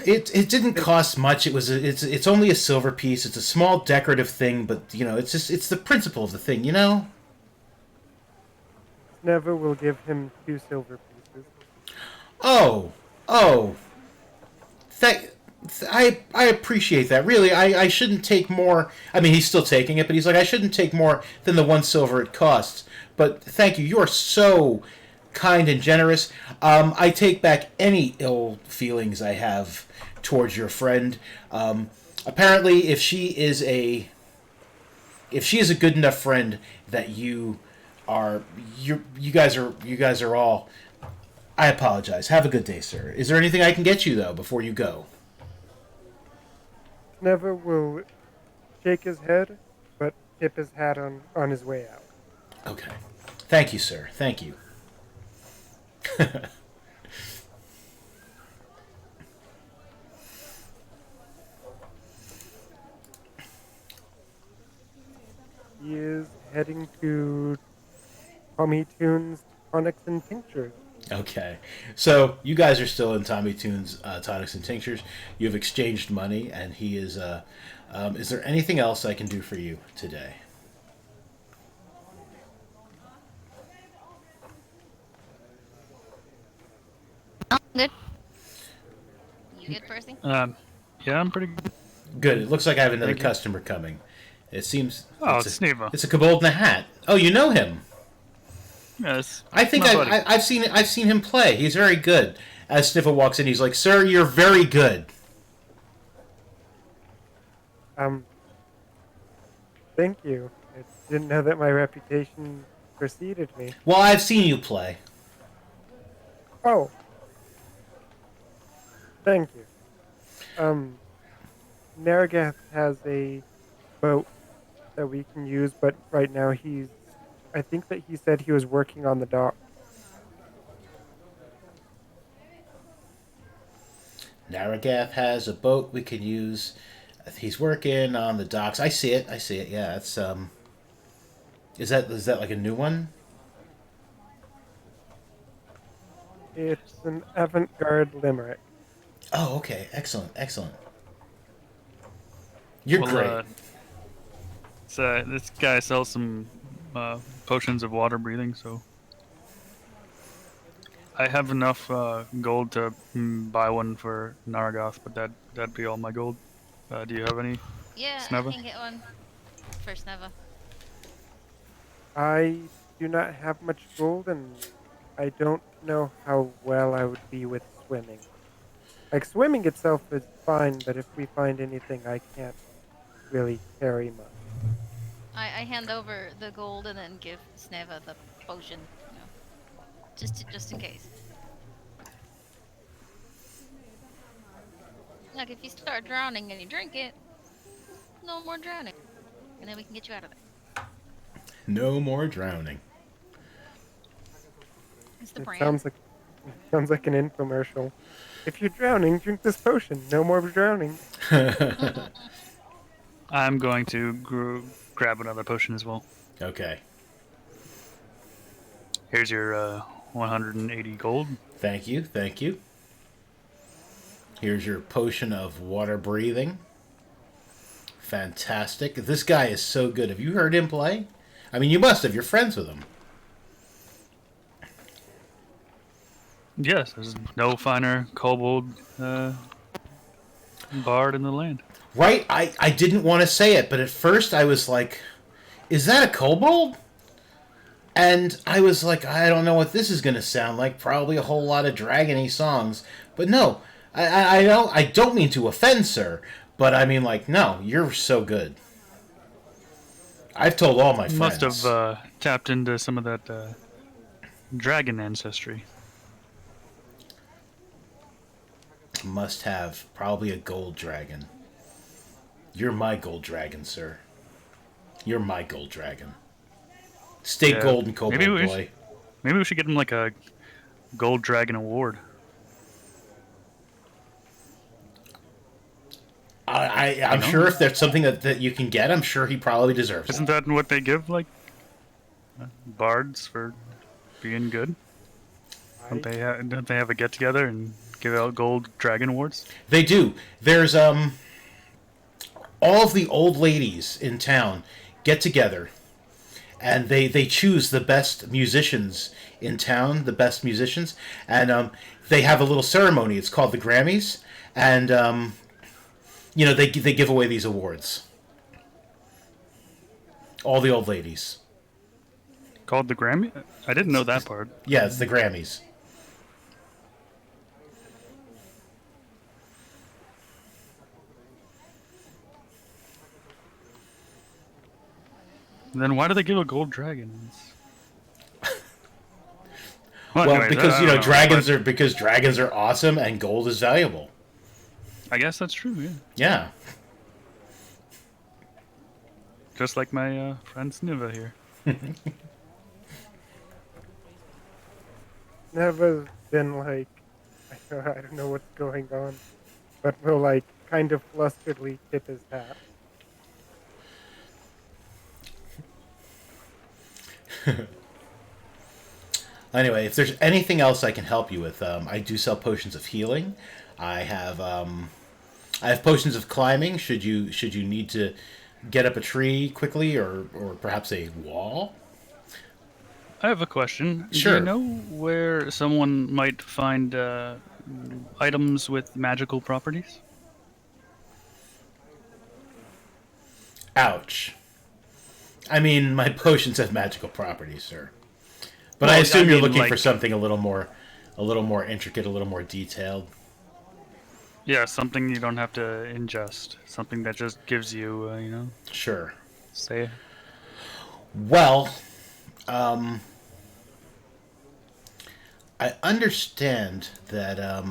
It didn't cost much. It's only a silver piece. It's a small decorative thing, but it's the principle of the thing, you know. Never will give him 2 silver pieces. Oh, I appreciate that. Really, I shouldn't take more. I mean, he's still taking it, but he's like, I shouldn't take more than the 1 silver it costs. But thank you. You are so kind and generous. I take back any ill feelings I have towards your friend. Apparently, if she is a good enough friend that you guys are all. I apologize. Have a good day, sir. Is there anything I can get you though before you go? Never will shake his head, but tip his hat on his way out. Okay. Thank you, sir. Thank you. He is heading to Tommy Toon's Tonics and Tinctures. Okay. So you guys are still in Tommy Toon's Tonics and Tinctures. You've exchanged money, and he is. Is there anything else I can do for you today? Good. You good, Percy? Yeah, I'm pretty good. Good. It looks like I have another Thank you. customer coming. It seems Oh, it's Sneva. it's a kobold in a hat. Oh, you know him. Yes. I think my buddy. I've seen him play. He's very good. As Sniffer walks in, he's like, "Sir, you're very good." Thank you. I didn't know that my reputation preceded me. Well, I've seen you play. Oh. Thank you. Naragath has a boat that we can use, but right now I think that he said he was working on the dock. Naragath has a boat we can use. He's working on the docks. I see it. Yeah, it's Is that like a new one? It's an avant-garde limerick. Oh, okay. Excellent. You're great. This guy sells some potions of water breathing, so I have enough gold to buy one for Naragath, but that'd be all my gold. Do you have any? Yeah, Sneva? I can get one for Sneva. I do not have much gold, and I don't know how well I would be with swimming. Like, swimming itself is fine, but if we find anything, I can't really carry much. I hand over the gold and then give Sneva the potion, you know, just in case. Like, if you start drowning and you drink it, no more drowning, and then we can get you out of there. No more drowning. It's the It brand. sounds like an infomercial. If you're drowning, drink this potion. No more drowning. I'm going to grab another potion as well. Okay. Here's your 180 gold. Thank you. Here's your potion of water breathing. Fantastic. This guy is so good. Have you heard him play? I mean, you must have. You're friends with him. Yes, there's no finer kobold bard in the land. Right? I didn't want to say it, but at first I was like, is that a kobold? And I was like, I don't know what this is going to sound like. Probably a whole lot of dragony songs. But no, I don't mean to offend, sir. But I mean, like, no, you're so good. I've told all my friends. Must have tapped into some of that dragon ancestry. Must have probably a gold dragon. You're my gold dragon, sir. You're my gold dragon. Stay golden, kobold boy. Maybe we should get him like a gold dragon award. I'm sure if there's something that you can get, I'm sure he probably deserves it. Isn't that what they give like bards for being good? Don't they have a get together and give out gold dragon awards? They do. There's all of the old ladies in town get together, and they choose the best musicians in town, the best musicians, and they have a little ceremony. It's called the Grammys, and they give away these awards. All the old ladies. Called the Grammy? I didn't know that part. Yeah, it's the Grammys. Then why do they give a gold dragon? Well, anyways, because dragons are awesome and gold is valuable. I guess that's true. Yeah. Yeah. Just like my friend Sniva here. Neva's been like, I don't know what's going on, but will like kind of flusteredly tip his hat. Anyway, if there's anything else I can help you with, I do sell potions of healing. I have potions of climbing. Should you need to get up a tree quickly or perhaps a wall? I have a question. Sure. Do you know where someone might find items with magical properties? Ouch. I mean, my potions have magical properties, sir. But Well, I assume you're mean, looking like, for something a little more intricate, a little more detailed. Yeah, something you don't have to ingest. Something that just gives you, Sure. say. Well, I understand that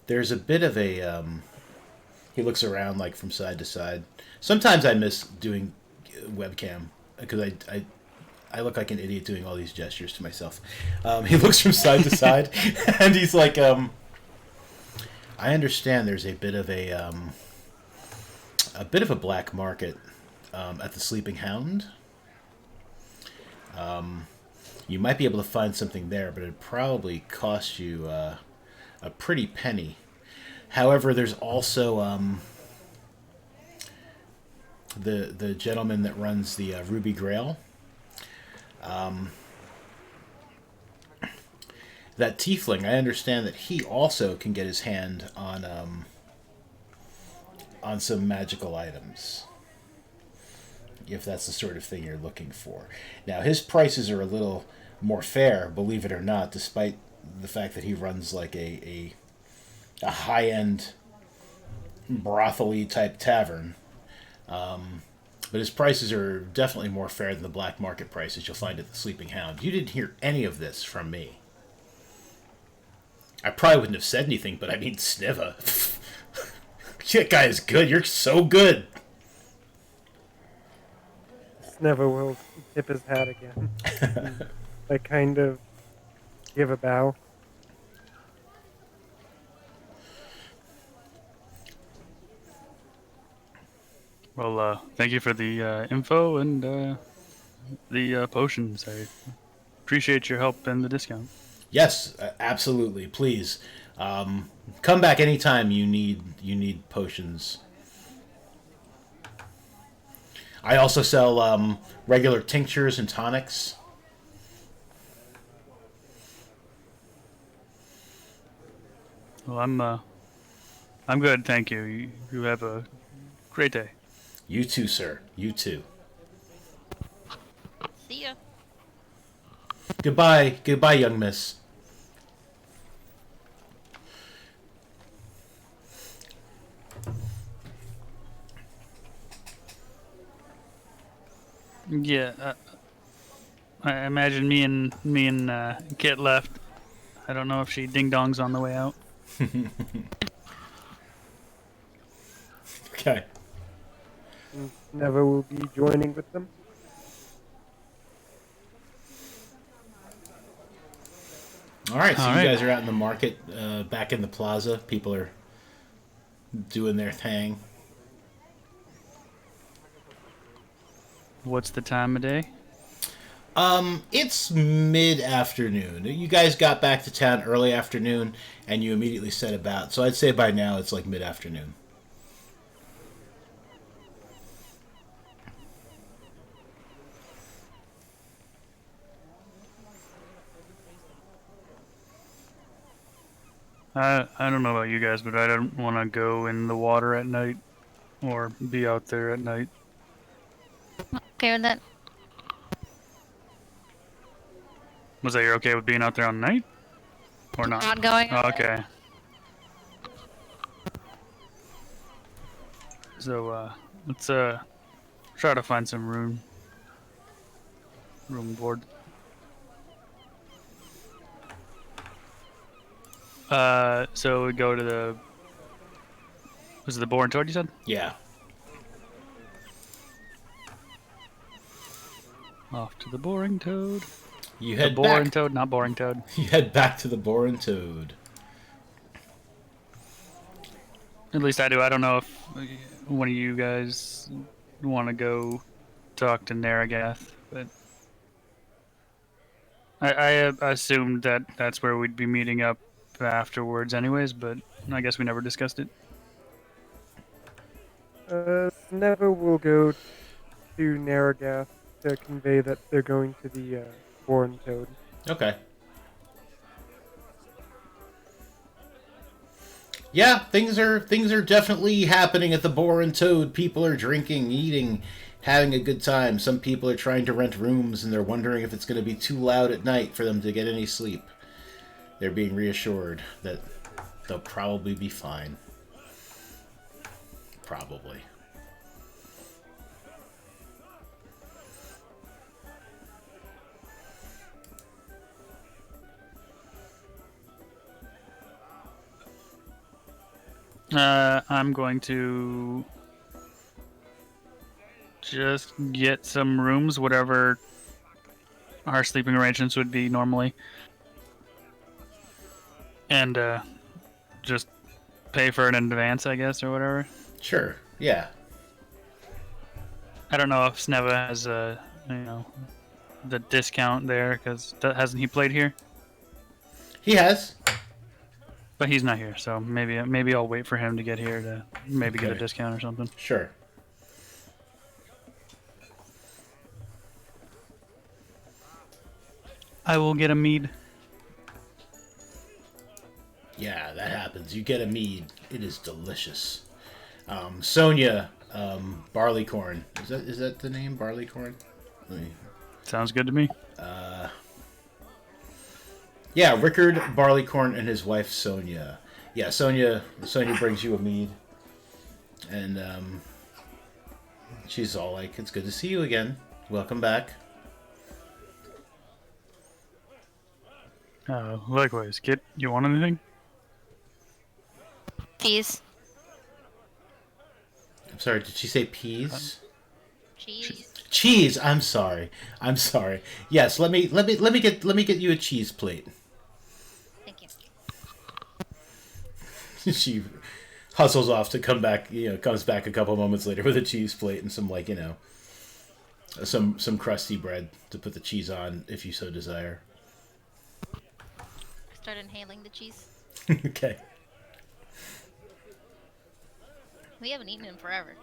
there's a bit of a. He looks around like from side to side. Sometimes I miss doing webcam because I look like an idiot doing all these gestures to myself. He looks from side to side, and he's like, I understand there's a bit of a black market at the Sleeping Hound. You might be able to find something there, but it'd probably cost you a pretty penny. However, there's also the gentleman that runs the Ruby Grail. That tiefling, I understand that he also can get his hand on some magical items, if that's the sort of thing you're looking for. Now, his prices are a little more fair, believe it or not, despite the fact that he runs like a high-end brothel-y type tavern. But his prices are definitely more fair than the black market prices you'll find at the Sleeping Hound. You didn't hear any of this from me. I probably wouldn't have said anything, but I mean, Sniva. That guy is good. You're so good. Never will tip his hat again. I kind of give a bow. Well, thank you for the info and the potions. I appreciate your help and the discount. Yes, absolutely. Please, come back anytime you need potions. I also sell regular tinctures and tonics. Well, I'm good, thank you. You have a great day. You too, sir. You too. See ya. Goodbye, young miss. Yeah, I imagine me and Kit left. I don't know if she ding dongs on the way out. Okay. And Never will be joining with them. All right, so All you right. guys are out in the market, back in the plaza. People are doing their thing. What's the time of day? It's mid-afternoon. You guys got back to town early afternoon, and you immediately set about. So I'd say by now it's like mid-afternoon. I don't know about you guys, but I don't want to go in the water at night or be out there at night. Okay with that? Was that you're okay with being out there on night? Or not? Not going. Oh, okay. So, let's try to find some room board. So we go to the. Was it the Boar and Toad you said? Yeah. Off to the Boring Toad. You The head Boring back. Toad, not Boring Toad. You head back to the Boar and Toad. At least I do. I don't know if one of you guys want to go talk to Narragath, but I assumed that that's where we'd be meeting up afterwards, anyways. But I guess we never discussed it. Never will go to Narragath to convey that they're going to the Born Toad. Okay. Yeah, things are definitely happening at the Boar and Toad. People are drinking, eating, having a good time. Some people are trying to rent rooms and they're wondering if it's going to be too loud at night for them to get any sleep. They're being reassured that they'll probably be fine. Probably. I'm going to just get some rooms, whatever our sleeping arrangements would be normally, and just pay for it in advance, I guess, or whatever. Sure. Yeah. I don't know if Sneva has the discount there because hasn't he played here? He has. But he's not here, so maybe I'll wait for him to get here to maybe get a Okay. discount or something. Sure. I will get a mead. Yeah, that happens. You get a mead. It is delicious. Sonia, Barleycorn. Is that the name? Barleycorn? Let me... Sounds good to me. Yeah, Rickard Barleycorn and his wife Sonia. Yeah, Sonia brings you a mead. And she's all like, "It's good to see you again. Welcome back." Likewise. Kit, you want anything? Cheese. I'm sorry, did she say peas? Cheese. Cheese. I'm sorry. Yes, let me get you a cheese plate. Thank you. She hustles off to come back. Comes back a couple moments later with a cheese plate and some some crusty bread to put the cheese on if you so desire. Start inhaling the cheese. Okay. We haven't eaten in forever.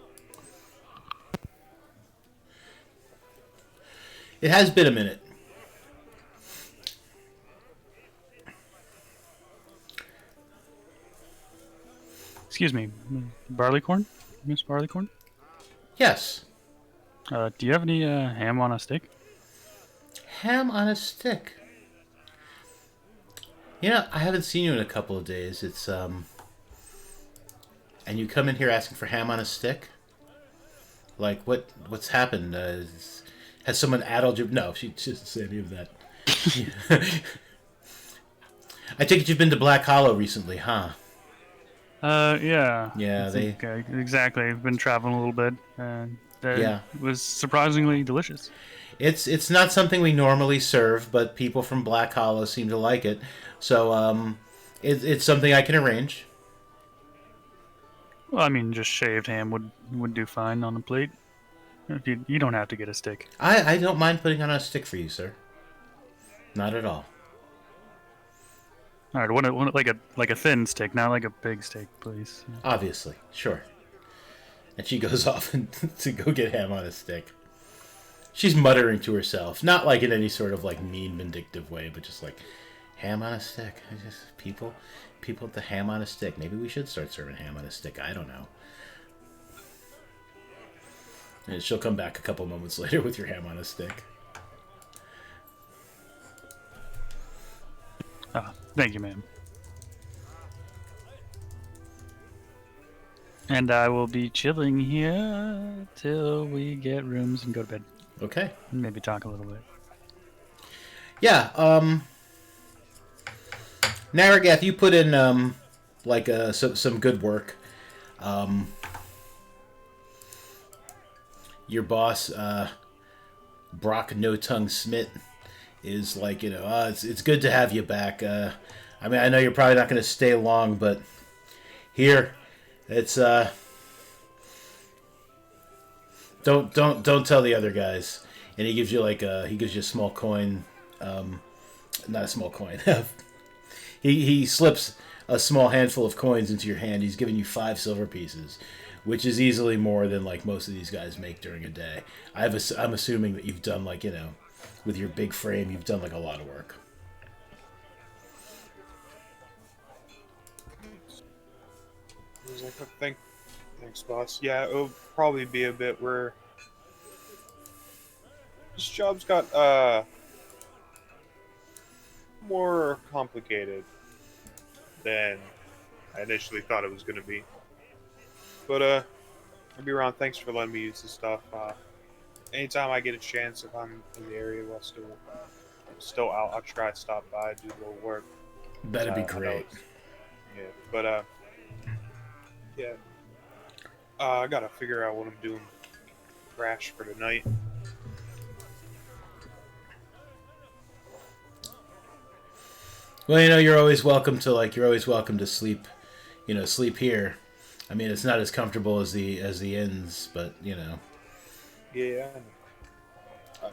It has been a minute. Excuse me, Barleycorn? Miss Barleycorn? Yes. Do you have any ham on a stick? Ham on a stick. I haven't seen you in a couple of days. It's and you come in here asking for ham on a stick? Like what's happened? Has someone addled you? No, she doesn't say any of that. I take it you've been to Black Hollow recently, huh? Yeah. Yeah, exactly. I've been traveling a little bit, and Yeah. it was surprisingly delicious. It's not something we normally serve, but people from Black Hollow seem to like it. So it's something I can arrange. Well, I mean, just shaved ham would do fine on a plate. If you don't have to get a stick. I don't mind putting on a stick for you, sir. Not at all. All right, want it like a thin stick, not like a big steak, please. Obviously, sure. And she goes off to go get ham on a stick. She's muttering to herself, not like in any sort of like mean, vindictive way, but just like ham on a stick. People with the ham on a stick. Maybe we should start serving ham on a stick. I don't know. And she'll come back a couple moments later with your ham on a stick. Thank you, ma'am. And I will be chilling here till we get rooms and go to bed. Okay. Maybe talk a little bit. Yeah, Naragath, you put in some good work. Your boss, Brock No Tongue Smith, is like, it's good to have you back. I mean, I know you're probably not going to stay long, but here, it's don't tell the other guys. And he gives you a small coin, not a small coin. he slips a small handful of coins into your hand. He's giving you 5 silver pieces, which is easily more than like most of these guys make during a day. I'm assuming that you've done with your big frame, you've done a lot of work. was like, oh, thanks, boss. Yeah, it'll probably be a bit where this job's got more complicated than I initially thought it was gonna be. But I'll be around. Thanks for letting me use this stuff. Anytime I get a chance, if I'm in the area while still out, I'll try to stop by, do a little work. That'd be I know great. yeah, but yeah. I gotta figure out what I'm doing. Crash for tonight. Well, you're always welcome to sleep. Sleep here. I mean, it's not as comfortable as the inns, but Yeah. I know.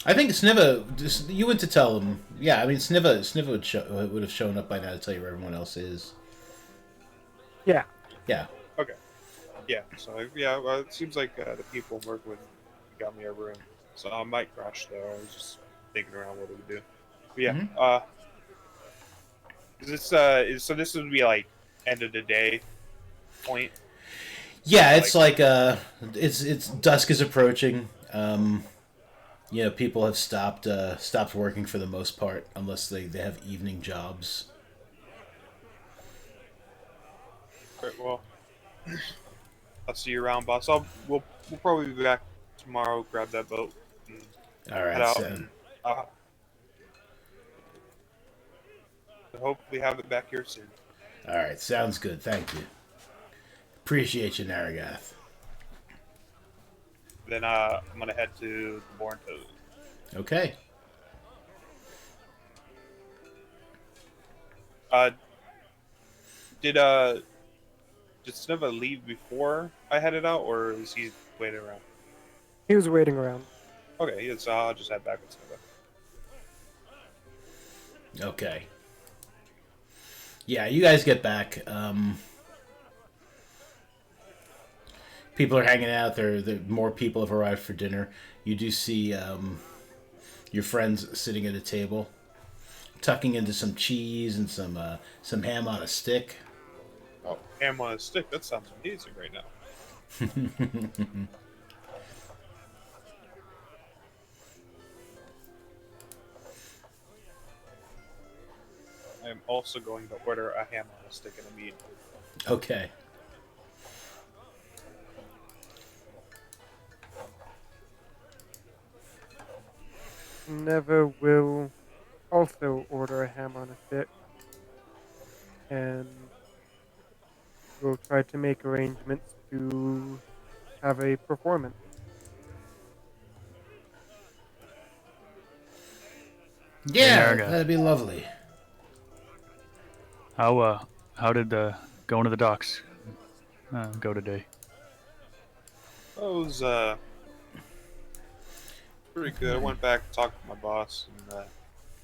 I think Sniva. You went to tell him. Yeah, I mean, Sniva would have shown up by now to tell you where everyone else is. Yeah. Yeah. Okay. Yeah. So yeah, well, it seems like the people I'm working with got me a room, so I might crash there. I was just thinking around what we would do. But yeah. Mhm. Is this so this would be like end of the day point? Yeah, it's like it's dusk is approaching. People have stopped working for the most part, unless they have evening jobs. Alright, well, I'll see you around, boss. We'll probably be back tomorrow. Grab that boat and All head right, out, so, and hopefully have it back here soon. all right, sounds good. Thank you. Appreciate you, Naragath. Then I'm gonna head to the Born Toad. Okay. Did Sneva leave before I headed out, or is he waiting around? He was waiting around. Okay, yeah, so I'll just head back with Sneva. Okay. Yeah, you guys get back. People are hanging out. More people have arrived for dinner. You do see your friends sitting at a table, tucking into some cheese and some ham on a stick. Oh, ham on a stick. That sounds amazing right now. I am also going to order a ham on a stick and a meat. Okay. Never will also order a ham on a stick. And we'll try to make arrangements to have a performance. Yeah, Narga. that'd be lovely. How did going to the docks go today? That was pretty good. I went back and talked to my boss and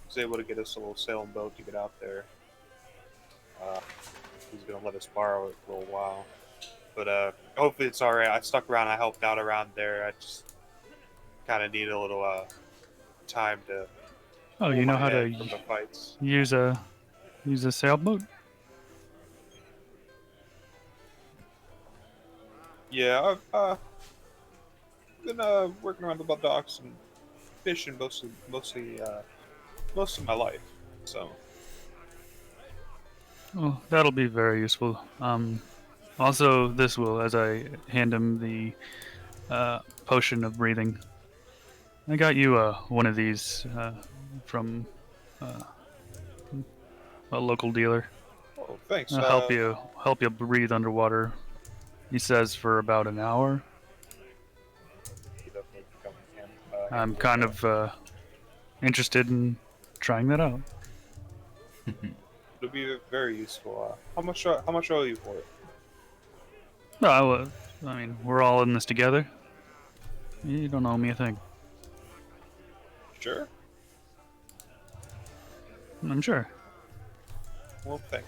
was able to get us a little sailing boat to get out there. He's gonna let us borrow it for a while, but hopefully it's all right. I stuck around. I helped out around there. I just kind of need a little time to. Oh, pull you know my how to head from the fights. use a sailboat? Yeah, I've been working around the docks and fishing most of my life. So Oh, that'll be very useful. Also, this will, as I hand him the potion of breathing. I got you one of these from a local dealer. oh, thanks. Help you breathe underwater. He says for about an hour. I'm kind of interested in trying that out. It'll be very useful. How much owe you for it? No, I mean, we're all in this together. You don't owe me a thing. Sure. I'm sure. Well, thank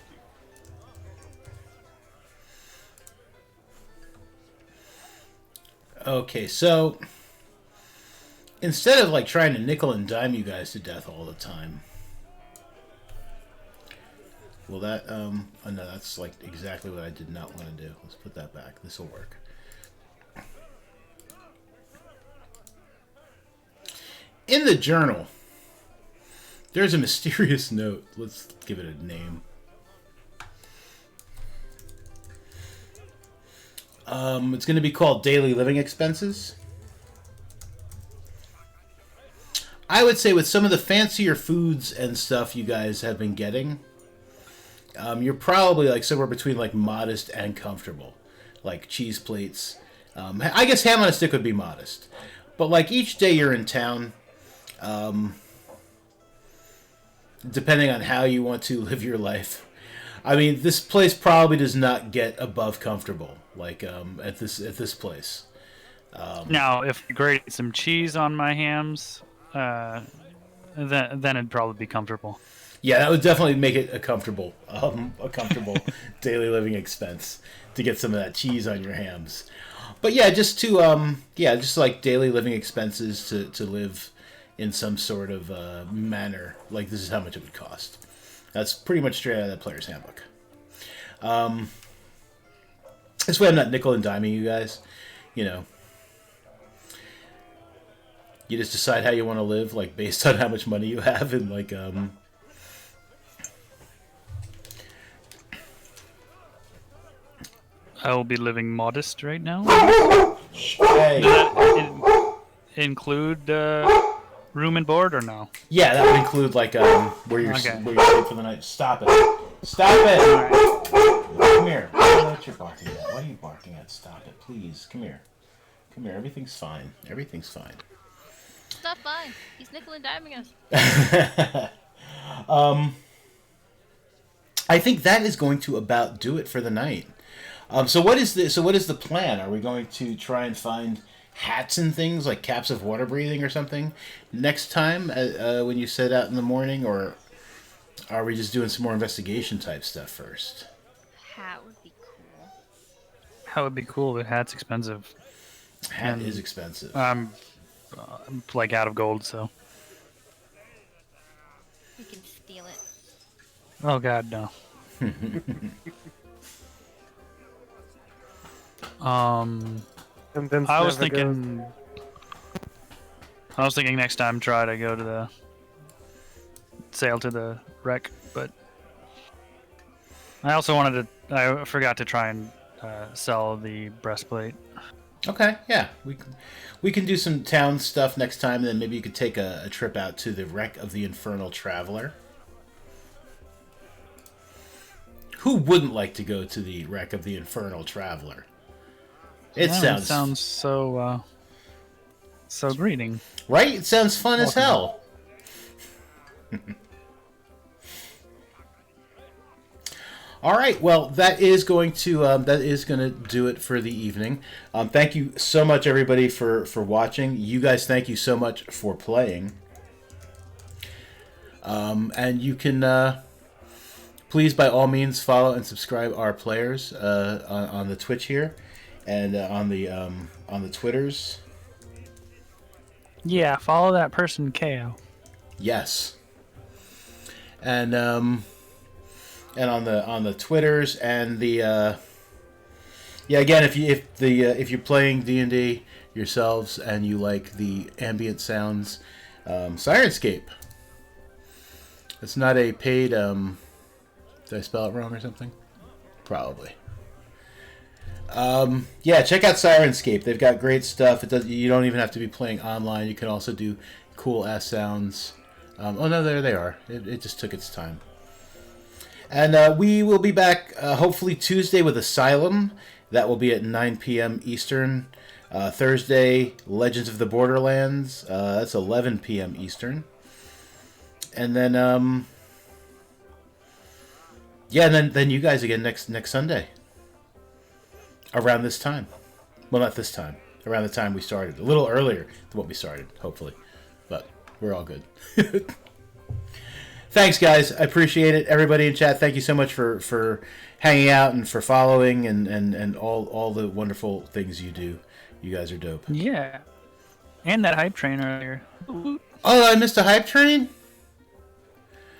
you. Okay, so instead of like trying to nickel and dime you guys to death all the time, will that oh no, that's like exactly what I did not want to do. Let's put that back. This will work. In the journal, there's a mysterious note. Let's give it a name. It's going to be called Daily Living Expenses. I would say with some of the fancier foods and stuff you guys have been getting, you're probably like somewhere between like modest and comfortable. Like cheese plates. I guess ham on a stick would be modest. But like each day you're in town, depending on how you want to live your life. I mean, this place probably does not get above comfortable, like at this place. Now, if I grated some cheese on my hams, then it'd probably be comfortable. Yeah, that would definitely make it a comfortable daily living expense to get some of that cheese on your hams. But yeah, just to just like daily living expenses to live in some sort of manner. Like this is how much it would cost. That's pretty much straight out of that player's handbook. This way I'm not nickel and diming you guys. You know, you just decide how you want to live, like based on how much money you have, and like I will be living modest right now. Hey. Does that include room and board or no? Yeah, that would include like where you're Okay. where you sleep for the night. Stop it! Stop it! Come here. I don't know what you're barking at. What are you barking at? Stop it, please. Come here. Come here. Everything's fine. Everything's fine. It's not fine. He's nickel and diming us. I think that is going to about do it for the night. So what is the plan? Are we going to try and find hats and things like caps of water breathing or something next time when you set out in the morning, or are we just doing some more investigation type stuff first? Hat would be cool. That would be cool, but hat's expensive. Hat is expensive. I'm like out of gold, so. We can steal it. Oh God, no. And then I was Sneva goes, thinking next time try to go to the sail to the wreck, but I also I forgot to try and sell the breastplate. Okay, yeah, we can do some town stuff next time, and then maybe you could take a trip out to the wreck of the Infernal Traveler. Who wouldn't like to go to the wreck of the Infernal Traveler? It sounds so greeting. right. It sounds fun as hell. All right. Well, that is going to do it for the evening. Thank you so much, everybody, for watching. You guys, thank you so much for playing. And you can please, by all means, follow and subscribe our players on the Twitch here, and on the Twitters. Yeah, follow that person, KO. Yes. And on the Twitters and the again, if you're playing D&D yourselves and you like the ambient sounds, Sirenscape. It's not a paid. Did I spell it wrong or something? Probably. Check out Sirenscape. They've got great stuff. You don't even have to be playing online. You can also do cool ass sounds. Oh no, there they are. It just took its time. And we will be back hopefully Tuesday with Asylum. That will be at 9 p.m. Eastern. Thursday, Legends of the Borderlands. That's 11 p.m. Eastern. And then, and then you guys again next Sunday. Around this time. Well, not this time. Around the time we started. A little earlier than what we started, hopefully. But we're all good. Thanks, guys. I appreciate it. Everybody in chat, thank you so much for hanging out and for following and all the wonderful things you do. You guys are dope. Yeah. And that hype train earlier. Oh, I missed a hype train?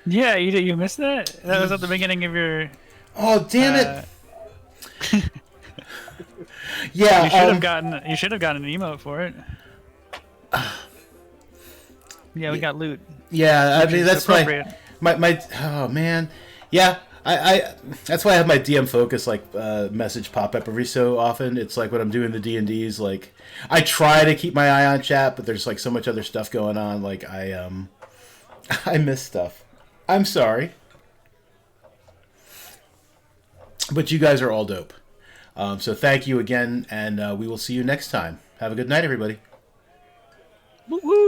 Yeah, you missed that? That was at the beginning of your... Oh, damn it. Yeah, you should have gotten an emote for it. Yeah, we got loot. Yeah, I Which mean is that's appropriate. my oh man. Yeah, I that's why I have my DM focus message pop up every so often. It's like when I'm doing the D&Ds, like I try to keep my eye on chat, but there's like so much other stuff going on, like I miss stuff. I'm sorry. But you guys are all dope. So thank you again, and we will see you next time. Have a good night, everybody. Woo-woo.